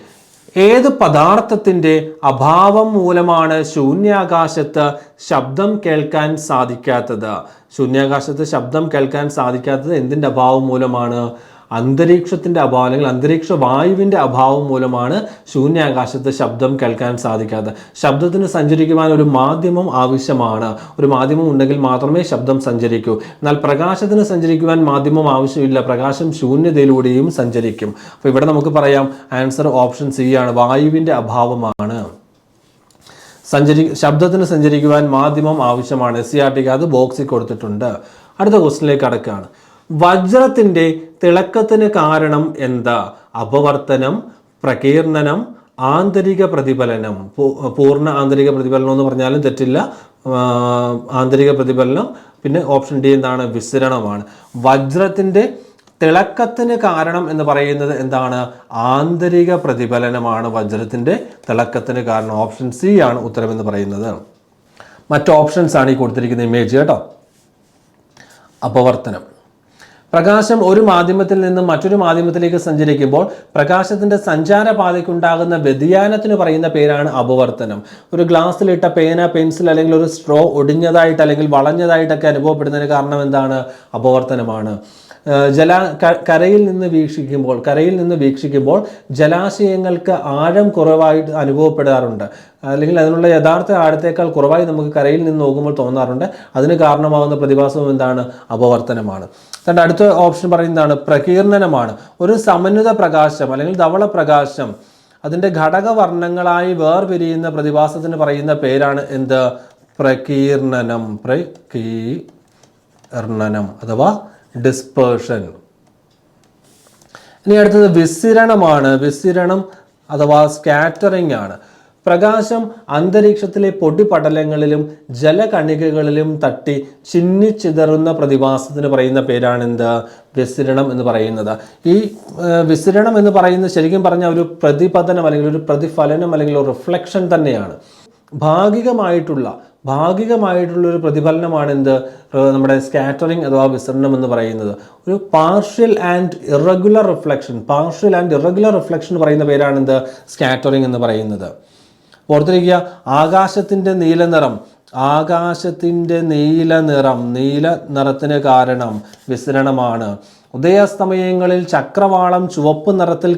ഏത് പദാർത്ഥത്തിൻ്റെ അഭാവം മൂലമാണ് ശൂന്യാകാശത്ത് ശബ്ദം കേൾക്കാൻ സാധിക്കാത്തത്? ശൂന്യാകാശത്ത് ശബ്ദം കേൾക്കാൻ സാധിക്കാത്തത് എന്തിൻ്റെ അഭാവം മൂലമാണ്? അന്തരീക്ഷത്തിൻ്റെ അഭാവം അല്ലെങ്കിൽ അന്തരീക്ഷ വായുവിൻ്റെ അഭാവം മൂലമാണ് ശൂന്യാകാശത്ത് ശബ്ദം കേൾക്കാൻ സാധിക്കാത്തത്. ശബ്ദത്തിന് സഞ്ചരിക്കുവാൻ ഒരു മാധ്യമം ആവശ്യമാണ്. ഒരു മാധ്യമം ഉണ്ടെങ്കിൽ മാത്രമേ ശബ്ദം സഞ്ചരിക്കൂ. എന്നാൽ പ്രകാശത്തിന് സഞ്ചരിക്കുവാൻ മാധ്യമം ആവശ്യമില്ല. പ്രകാശം ശൂന്യതയിലൂടെയും സഞ്ചരിക്കും. അപ്പോൾ ഇവിടെ നമുക്ക് പറയാം ആൻസർ ഓപ്ഷൻ C ആണ്. വായുവിൻ്റെ അഭാവമാണ്. ശബ്ദത്തിന് സഞ്ചരിക്കുവാൻ മാധ്യമം ആവശ്യമാണ്. SCERTക്ക് അത് ബോക്സിൽ കൊടുത്തിട്ടുണ്ട്. അടുത്ത ക്വസ്റ്റ്യനിലേക്ക് കടക്കുകയാണ്. വജ്രത്തിൻ്റെ തിളക്കത്തിന് കാരണം എന്താ? അപവർത്തനം, പ്രകീർണനം, ആന്തരിക പ്രതിഫലനം. പൂർണ്ണ ആന്തരിക പ്രതിഫലനം എന്ന് പറഞ്ഞാലും തെറ്റില്ല. ആന്തരിക പ്രതിഫലനം. പിന്നെ ഓപ്ഷൻ D എന്താണ്? വിസരണമാണ്. വജ്രത്തിൻ്റെ തിളക്കത്തിന് കാരണം എന്ന് പറയുന്നത് എന്താണ്? ആന്തരിക പ്രതിഫലനമാണ് വജ്രത്തിൻ്റെ തിളക്കത്തിന് കാരണം. ഓപ്ഷൻ C ആണ് ഉത്തരം എന്ന് പറയുന്നത്. മറ്റ് ഓപ്ഷൻസ് ആണ് ഈ കൊടുത്തിരിക്കുന്ന ഇമേജ് കേട്ടോ. അപവർത്തനം. പ്രകാശം ഒരു മാധ്യമത്തിൽ നിന്നും മറ്റൊരു മാധ്യമത്തിലേക്ക് സഞ്ചരിക്കുമ്പോൾ പ്രകാശത്തിൻ്റെ സഞ്ചാരപാതയ്ക്കുണ്ടാകുന്ന വ്യതിയാനത്തിന് പറയുന്ന പേരാണ് അപവർത്തനം. ഒരു ഗ്ലാസ്സിലിട്ട പേന, പെൻസിൽ അല്ലെങ്കിൽ ഒരു സ്ട്രോ ഒടിഞ്ഞതായിട്ട് അല്ലെങ്കിൽ വളഞ്ഞതായിട്ടൊക്കെ അനുഭവപ്പെടുന്നതിന് കാരണം എന്താണ്? അപവർത്തനമാണ്. കരയിൽ നിന്ന് വീക്ഷിക്കുമ്പോൾ ജലാശയങ്ങൾക്ക് ആഴം കുറവായിട്ട് അനുഭവപ്പെടാറുണ്ട്. അല്ലെങ്കിൽ അതിനുള്ള യഥാർത്ഥ ആഴത്തേക്കാൾ കുറവായി നമുക്ക് കരയിൽ നിന്ന് നോക്കുമ്പോൾ തോന്നാറുണ്ട്. അതിന് കാരണമാകുന്ന പ്രതിഭാസം എന്താണ്? അപവർത്തനമാണ്. അടുത്ത ഓപ്ഷൻ പറയുന്നതാണ് പ്രകീർണനമാണ്. ഒരു സമന്വിത പ്രകാശം അല്ലെങ്കിൽ ധവള പ്രകാശം അതിൻ്റെ ഘടകവർണ്ണങ്ങളായി വേർപിരിയുന്ന പ്രതിഭാസത്തിന് പറയുന്ന പേരാണ് എന്ത്? പ്രകീർണനം. അഥവാ ഡിസ്പേർഷൻ. ഇനി അടുത്തത് വിസിരണമാണ്. വിസിരണം അഥവാ സ്കാറ്ററിംഗ് ആണ്. പ്രകാശം അന്തരീക്ഷത്തിലെ പൊടിപടലങ്ങളിലും ജലകണികകളിലും തട്ടി ചിന്നിച്ചിതറുന്ന പ്രതിഭാസത്തിന് പറയുന്ന പേരാണ് എന്ത്? വിസരണം എന്ന് പറയുന്നത്. ഈ വിസരണം എന്ന് പറയുന്നത് ശരിക്കും പറഞ്ഞാൽ ഒരു പ്രതിപതനം അല്ലെങ്കിൽ ഒരു പ്രതിഫലനം അല്ലെങ്കിൽ ഒരു റിഫ്ലക്ഷൻ തന്നെയാണ്. ഭാഗികമായിട്ടുള്ള ഒരു പ്രതിഫലനമാണ് എന്ത്? നമ്മുടെ സ്കാറ്ററിങ് അഥവാ വിസരണം എന്ന് പറയുന്നത്. ഒരു പാർഷ്യൽ ആൻഡ് ഇറഗുലർ റിഫ്ലക്ഷൻ പറയുന്ന പേരാണ് എന്ത്? സ്കാറ്ററിങ് എന്ന് പറയുന്നത്. ഓർത്തിരിക്കുക, ആകാശത്തിൻ്റെ നീല നിറത്തിന് കാരണം വിസരണമാണ്. ഉദയാസ്തമയങ്ങളിൽ ചക്രവാളം ചുവപ്പ് നിറത്തിൽ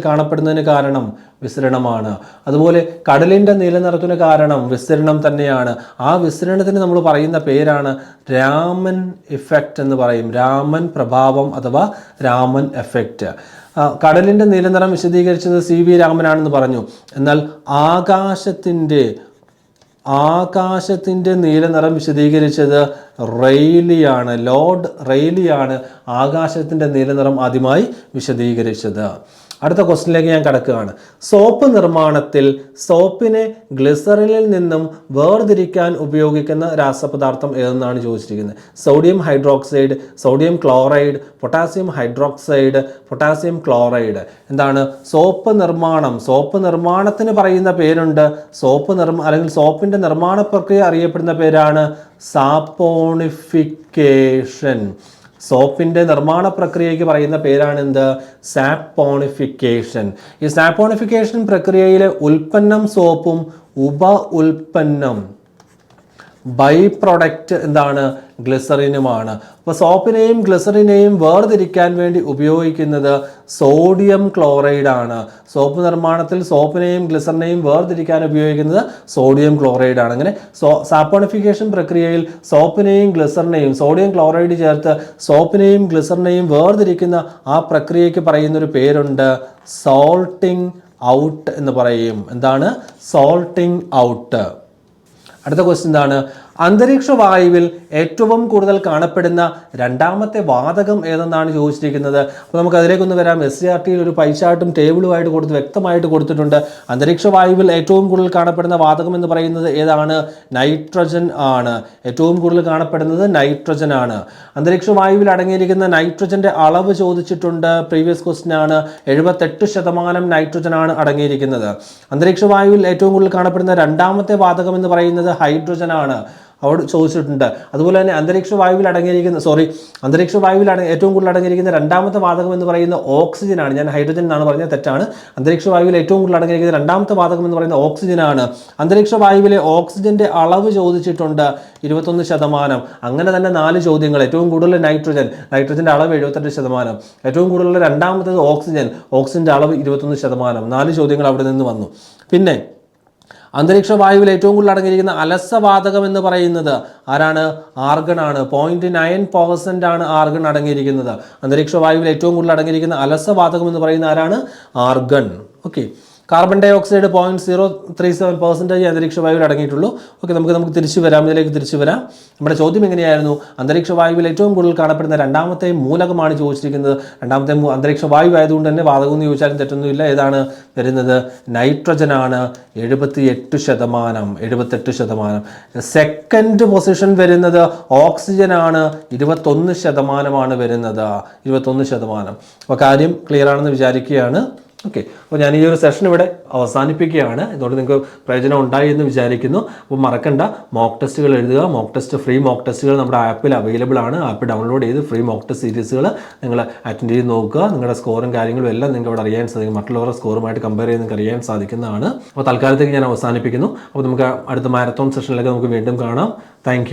കാണപ്പെടുന്നതിന് കാരണം വിസരണമാണ്. അതുപോലെ കടലിൻ്റെ നീല നിറത്തിന് കാരണം വിസരണം തന്നെയാണ്. ആ വിസരണത്തിന് നമ്മൾ പറയുന്ന പേരാണ് രാമൻ ഇഫക്റ്റ് എന്ന് പറയും. രാമൻ പ്രഭാവം അഥവാ രാമൻ എഫക്റ്റ്. കടലിൻ്റെ നീലനിറം വിശദീകരിച്ചത് CV രാമനാണെന്ന് പറഞ്ഞു. എന്നാൽ ആകാശത്തിൻ്റെ നീലനിറം വിശദീകരിച്ചത് റെയ്ലിയാണ്. ലോർഡ് റെയ്ലിയാണ് ആകാശത്തിൻ്റെ നീലനിറം ആദ്യമായി വിശദീകരിച്ചത്. അടുത്ത ക്വസ്റ്റ്യനിലേക്ക് ഞാൻ കടക്കുകയാണ്. സോപ്പ് നിർമ്മാണത്തിൽ സോപ്പിനെ ഗ്ലിസറിനിൽ നിന്നും വേർതിരിക്കാൻ ഉപയോഗിക്കുന്ന രാസപദാർത്ഥം ഏതെന്നാണ് ചോദിച്ചിരിക്കുന്നത്. Sodium hydroxide, sodium chloride, potassium hydroxide, potassium chloride. എന്താണ് സോപ്പ് നിർമ്മാണത്തിന് പറയുന്ന പേരുണ്ട്. അല്ലെങ്കിൽ സോപ്പിന്റെ നിർമ്മാണ പ്രക്രിയ അറിയപ്പെടുന്ന പേരാണ് സാപ്പോണിഫിക്കേഷൻ. സോപ്പിന്റെ നിർമ്മാണ പ്രക്രിയയ്ക്ക് പറയുന്ന പേരാണ് എന്ത്? സാപ്പോണിഫിക്കേഷൻ. ഈ സാപ്പോണിഫിക്കേഷൻ പ്രക്രിയയിലെ ഉൽപ്പന്നം സോപ്പും ഉപ ഉൽപ്പന്നം ബൈ പ്രൊഡക്റ്റ് എന്താണ്? ഗ്ലിസറിനുമാണ്. അപ്പോൾ സോപ്പിനെയും ഗ്ലിസറിനെയും വേർതിരിക്കാൻ വേണ്ടി ഉപയോഗിക്കുന്നത് സോഡിയം ക്ലോറൈഡ് ആണ്. സോപ്പ് നിർമ്മാണത്തിൽ സോപ്പിനെയും ഗ്ലിസറിനെയും വേർതിരിക്കാൻ ഉപയോഗിക്കുന്നത് സോഡിയം ക്ലോറൈഡ് ആണ്. അങ്ങനെ സാപ്പോണിഫിക്കേഷൻ പ്രക്രിയയിൽ സോപ്പിനെയും ഗ്ലിസറിനെയും സോഡിയം ക്ലോറൈഡ് ചേർത്ത് സോപ്പിനെയും ഗ്ലിസറിനെയും വേർതിരിക്കുന്ന ആ പ്രക്രിയയ്ക്ക് പറയുന്നൊരു പേരുണ്ട് സോൾട്ടിംഗ് ഔട്ട് എന്ന് പറയും. എന്താണ് സോൾട്ടിംഗ് ഔട്ട്? അടുത്ത ക്വസ്റ്റ്യൻ എന്താണ്? അന്തരീക്ഷ വായുവിൽ ഏറ്റവും കൂടുതൽ കാണപ്പെടുന്ന രണ്ടാമത്തെ വാതകം ഏതെന്നാണ് ചോദിച്ചിരിക്കുന്നത്. അപ്പോൾ നമുക്ക് അതിലേക്കൊന്ന് വരാം. SCRTയിൽ ഒരു പൈ ചാർട്ടും ടേബിളുമായിട്ട് വ്യക്തമായിട്ട് കൊടുത്തിട്ടുണ്ട്. അന്തരീക്ഷ വായുവിൽ ഏറ്റവും കൂടുതൽ കാണപ്പെടുന്ന വാതകം എന്ന് പറയുന്നത് ഏതാണ്? നൈട്രജൻ ആണ്. ഏറ്റവും കൂടുതൽ കാണപ്പെടുന്നത് നൈട്രജൻ ആണ്. അന്തരീക്ഷ വായുവിൽ അടങ്ങിയിരിക്കുന്ന നൈട്രജന്റെ അളവ് ചോദിച്ചിട്ടുണ്ട്. പ്രീവിയസ് ക്വസ്റ്റ്യൻ ആണ്. 78% നൈട്രജൻ ആണ് അടങ്ങിയിരിക്കുന്നത്. അന്തരീക്ഷ വായുവിൽ ഏറ്റവും കൂടുതൽ കാണപ്പെടുന്ന രണ്ടാമത്തെ വാതകം എന്ന് പറയുന്നത് ഹൈഡ്രജൻ ആണ്. അവിടെ ചോദിച്ചിട്ടുണ്ട്. അതുപോലെ തന്നെ അന്തരീക്ഷ വായുവിൽ ഏറ്റവും കൂടുതൽ അടങ്ങിയിരിക്കുന്ന രണ്ടാമത്തെ വാതകം എന്ന് പറയുന്ന ഓക്സിജൻ ആണ്. ഞാൻ ഹൈഡ്രജൻ എന്നാണ് പറഞ്ഞത്, തെറ്റാണ്. അന്തരീക്ഷ വായുവിൽ ഏറ്റവും കൂടുതൽ അടങ്ങിയിരിക്കുന്ന രണ്ടാമത്തെ വാതകം എന്ന് പറയുന്ന ഓക്സിജൻ ആണ്. അന്തരീക്ഷ വായുവിലെ ഓക്സിജന്റെ അളവ് ചോദിച്ചിട്ടുണ്ട് 21%. അങ്ങനെ തന്നെ 4 ചോദ്യങ്ങൾ. ഏറ്റവും കൂടുതൽ നൈട്രജന്റെ അളവ് 78%. ഏറ്റവും കൂടുതൽ രണ്ടാമത്തേത് ഓക്സിജന്റെ അളവ് 21%. 4 ചോദ്യങ്ങൾ അവിടെ നിന്ന് വന്നു. പിന്നെ അന്തരീക്ഷ വായുവിൽ ഏറ്റവും കൂടുതൽ അടങ്ങിയിരിക്കുന്ന അലസവാതകം എന്ന് പറയുന്നത് ആരാണ്? ആർഗൺ ആണ്. 0.9% ആണ് ആർഗൺ അടങ്ങിയിരിക്കുന്നത്. അന്തരീക്ഷ വായുവിൽ ഏറ്റവും കൂടുതൽ അടങ്ങിയിരിക്കുന്ന അലസവാതകം എന്ന് പറയുന്ന ആരാണ്? Argon. Okay. Carbon dioxide 0.037% അന്തരീക്ഷ വായുവിൽ അടങ്ങിയിട്ടുള്ളൂ. ഓക്കെ, നമുക്ക് ഇതിലേക്ക് തിരിച്ചു വരാം. നമ്മുടെ ചോദ്യം എങ്ങനെയായിരുന്നു? അന്തരീക്ഷ വായുവിൽ ഏറ്റവും കൂടുതൽ കാണപ്പെടുന്ന രണ്ടാമത്തെ മൂലകമാണ് ചോദിച്ചിരിക്കുന്നത്. രണ്ടാമത്തെ അന്തരീക്ഷ വായു ആയതുകൊണ്ട് തന്നെ വാതകം എന്ന് ചോദിച്ചാലും തെറ്റൊന്നുമില്ല. ഏതാണ് വരുന്നത്? നൈട്രജൻ ആണ്. 78%. സെക്കൻഡ് പൊസിഷൻ വരുന്നത് ഓക്സിജൻ ആണ്. 21% വരുന്നത്. 21%. അപ്പോൾ കാര്യം ക്ലിയർ ആണെന്ന് വിചാരിക്കുകയാണ്. ഓക്കെ, അപ്പോൾ ഞാൻ ഈ ഒരു സെഷൻ ഇവിടെ അവസാനിപ്പിക്കുകയാണ്. ഇതോടെ നിങ്ങൾക്ക് പ്രയോജനം ഉണ്ടായി എന്ന് വിചാരിക്കുന്നു. അപ്പോൾ മറക്കണ്ട, മോക്ക് ടെസ്റ്റുകൾ എഴുതുക. ഫ്രീ മോക്ക് ടെസ്റ്റുകൾ നമ്മുടെ ആപ്പിൽ അവൈലബിൾ ആണ്. ആപ്പ് ഡൗൺലോഡ് ചെയ്ത് ഫ്രീ മോക്ക് ടെസ്റ്റ് സീരീസുകൾ നിങ്ങൾ അറ്റൻഡ് ചെയ്ത് നോക്കുക. നിങ്ങളുടെ സ്കോറും കാര്യങ്ങളും എല്ലാം നിങ്ങൾക്ക് ഇവിടെ അറിയാൻ സാധിക്കും. മറ്റുള്ളവരുടെ സ്കോറുമായിട്ട് കമ്പയർ ചെയ്ത് നിങ്ങൾക്ക് അറിയാൻ സാധിക്കുന്നതാണ്. അപ്പോൾ തൽക്കാലത്തേക്ക് ഞാൻ അവസാനിപ്പിക്കുന്നു. അപ്പോൾ നമുക്ക് അടുത്ത മാരത്തോൺ സെഷനിലേക്ക് നമുക്ക് വീണ്ടും കാണാം. താങ്ക്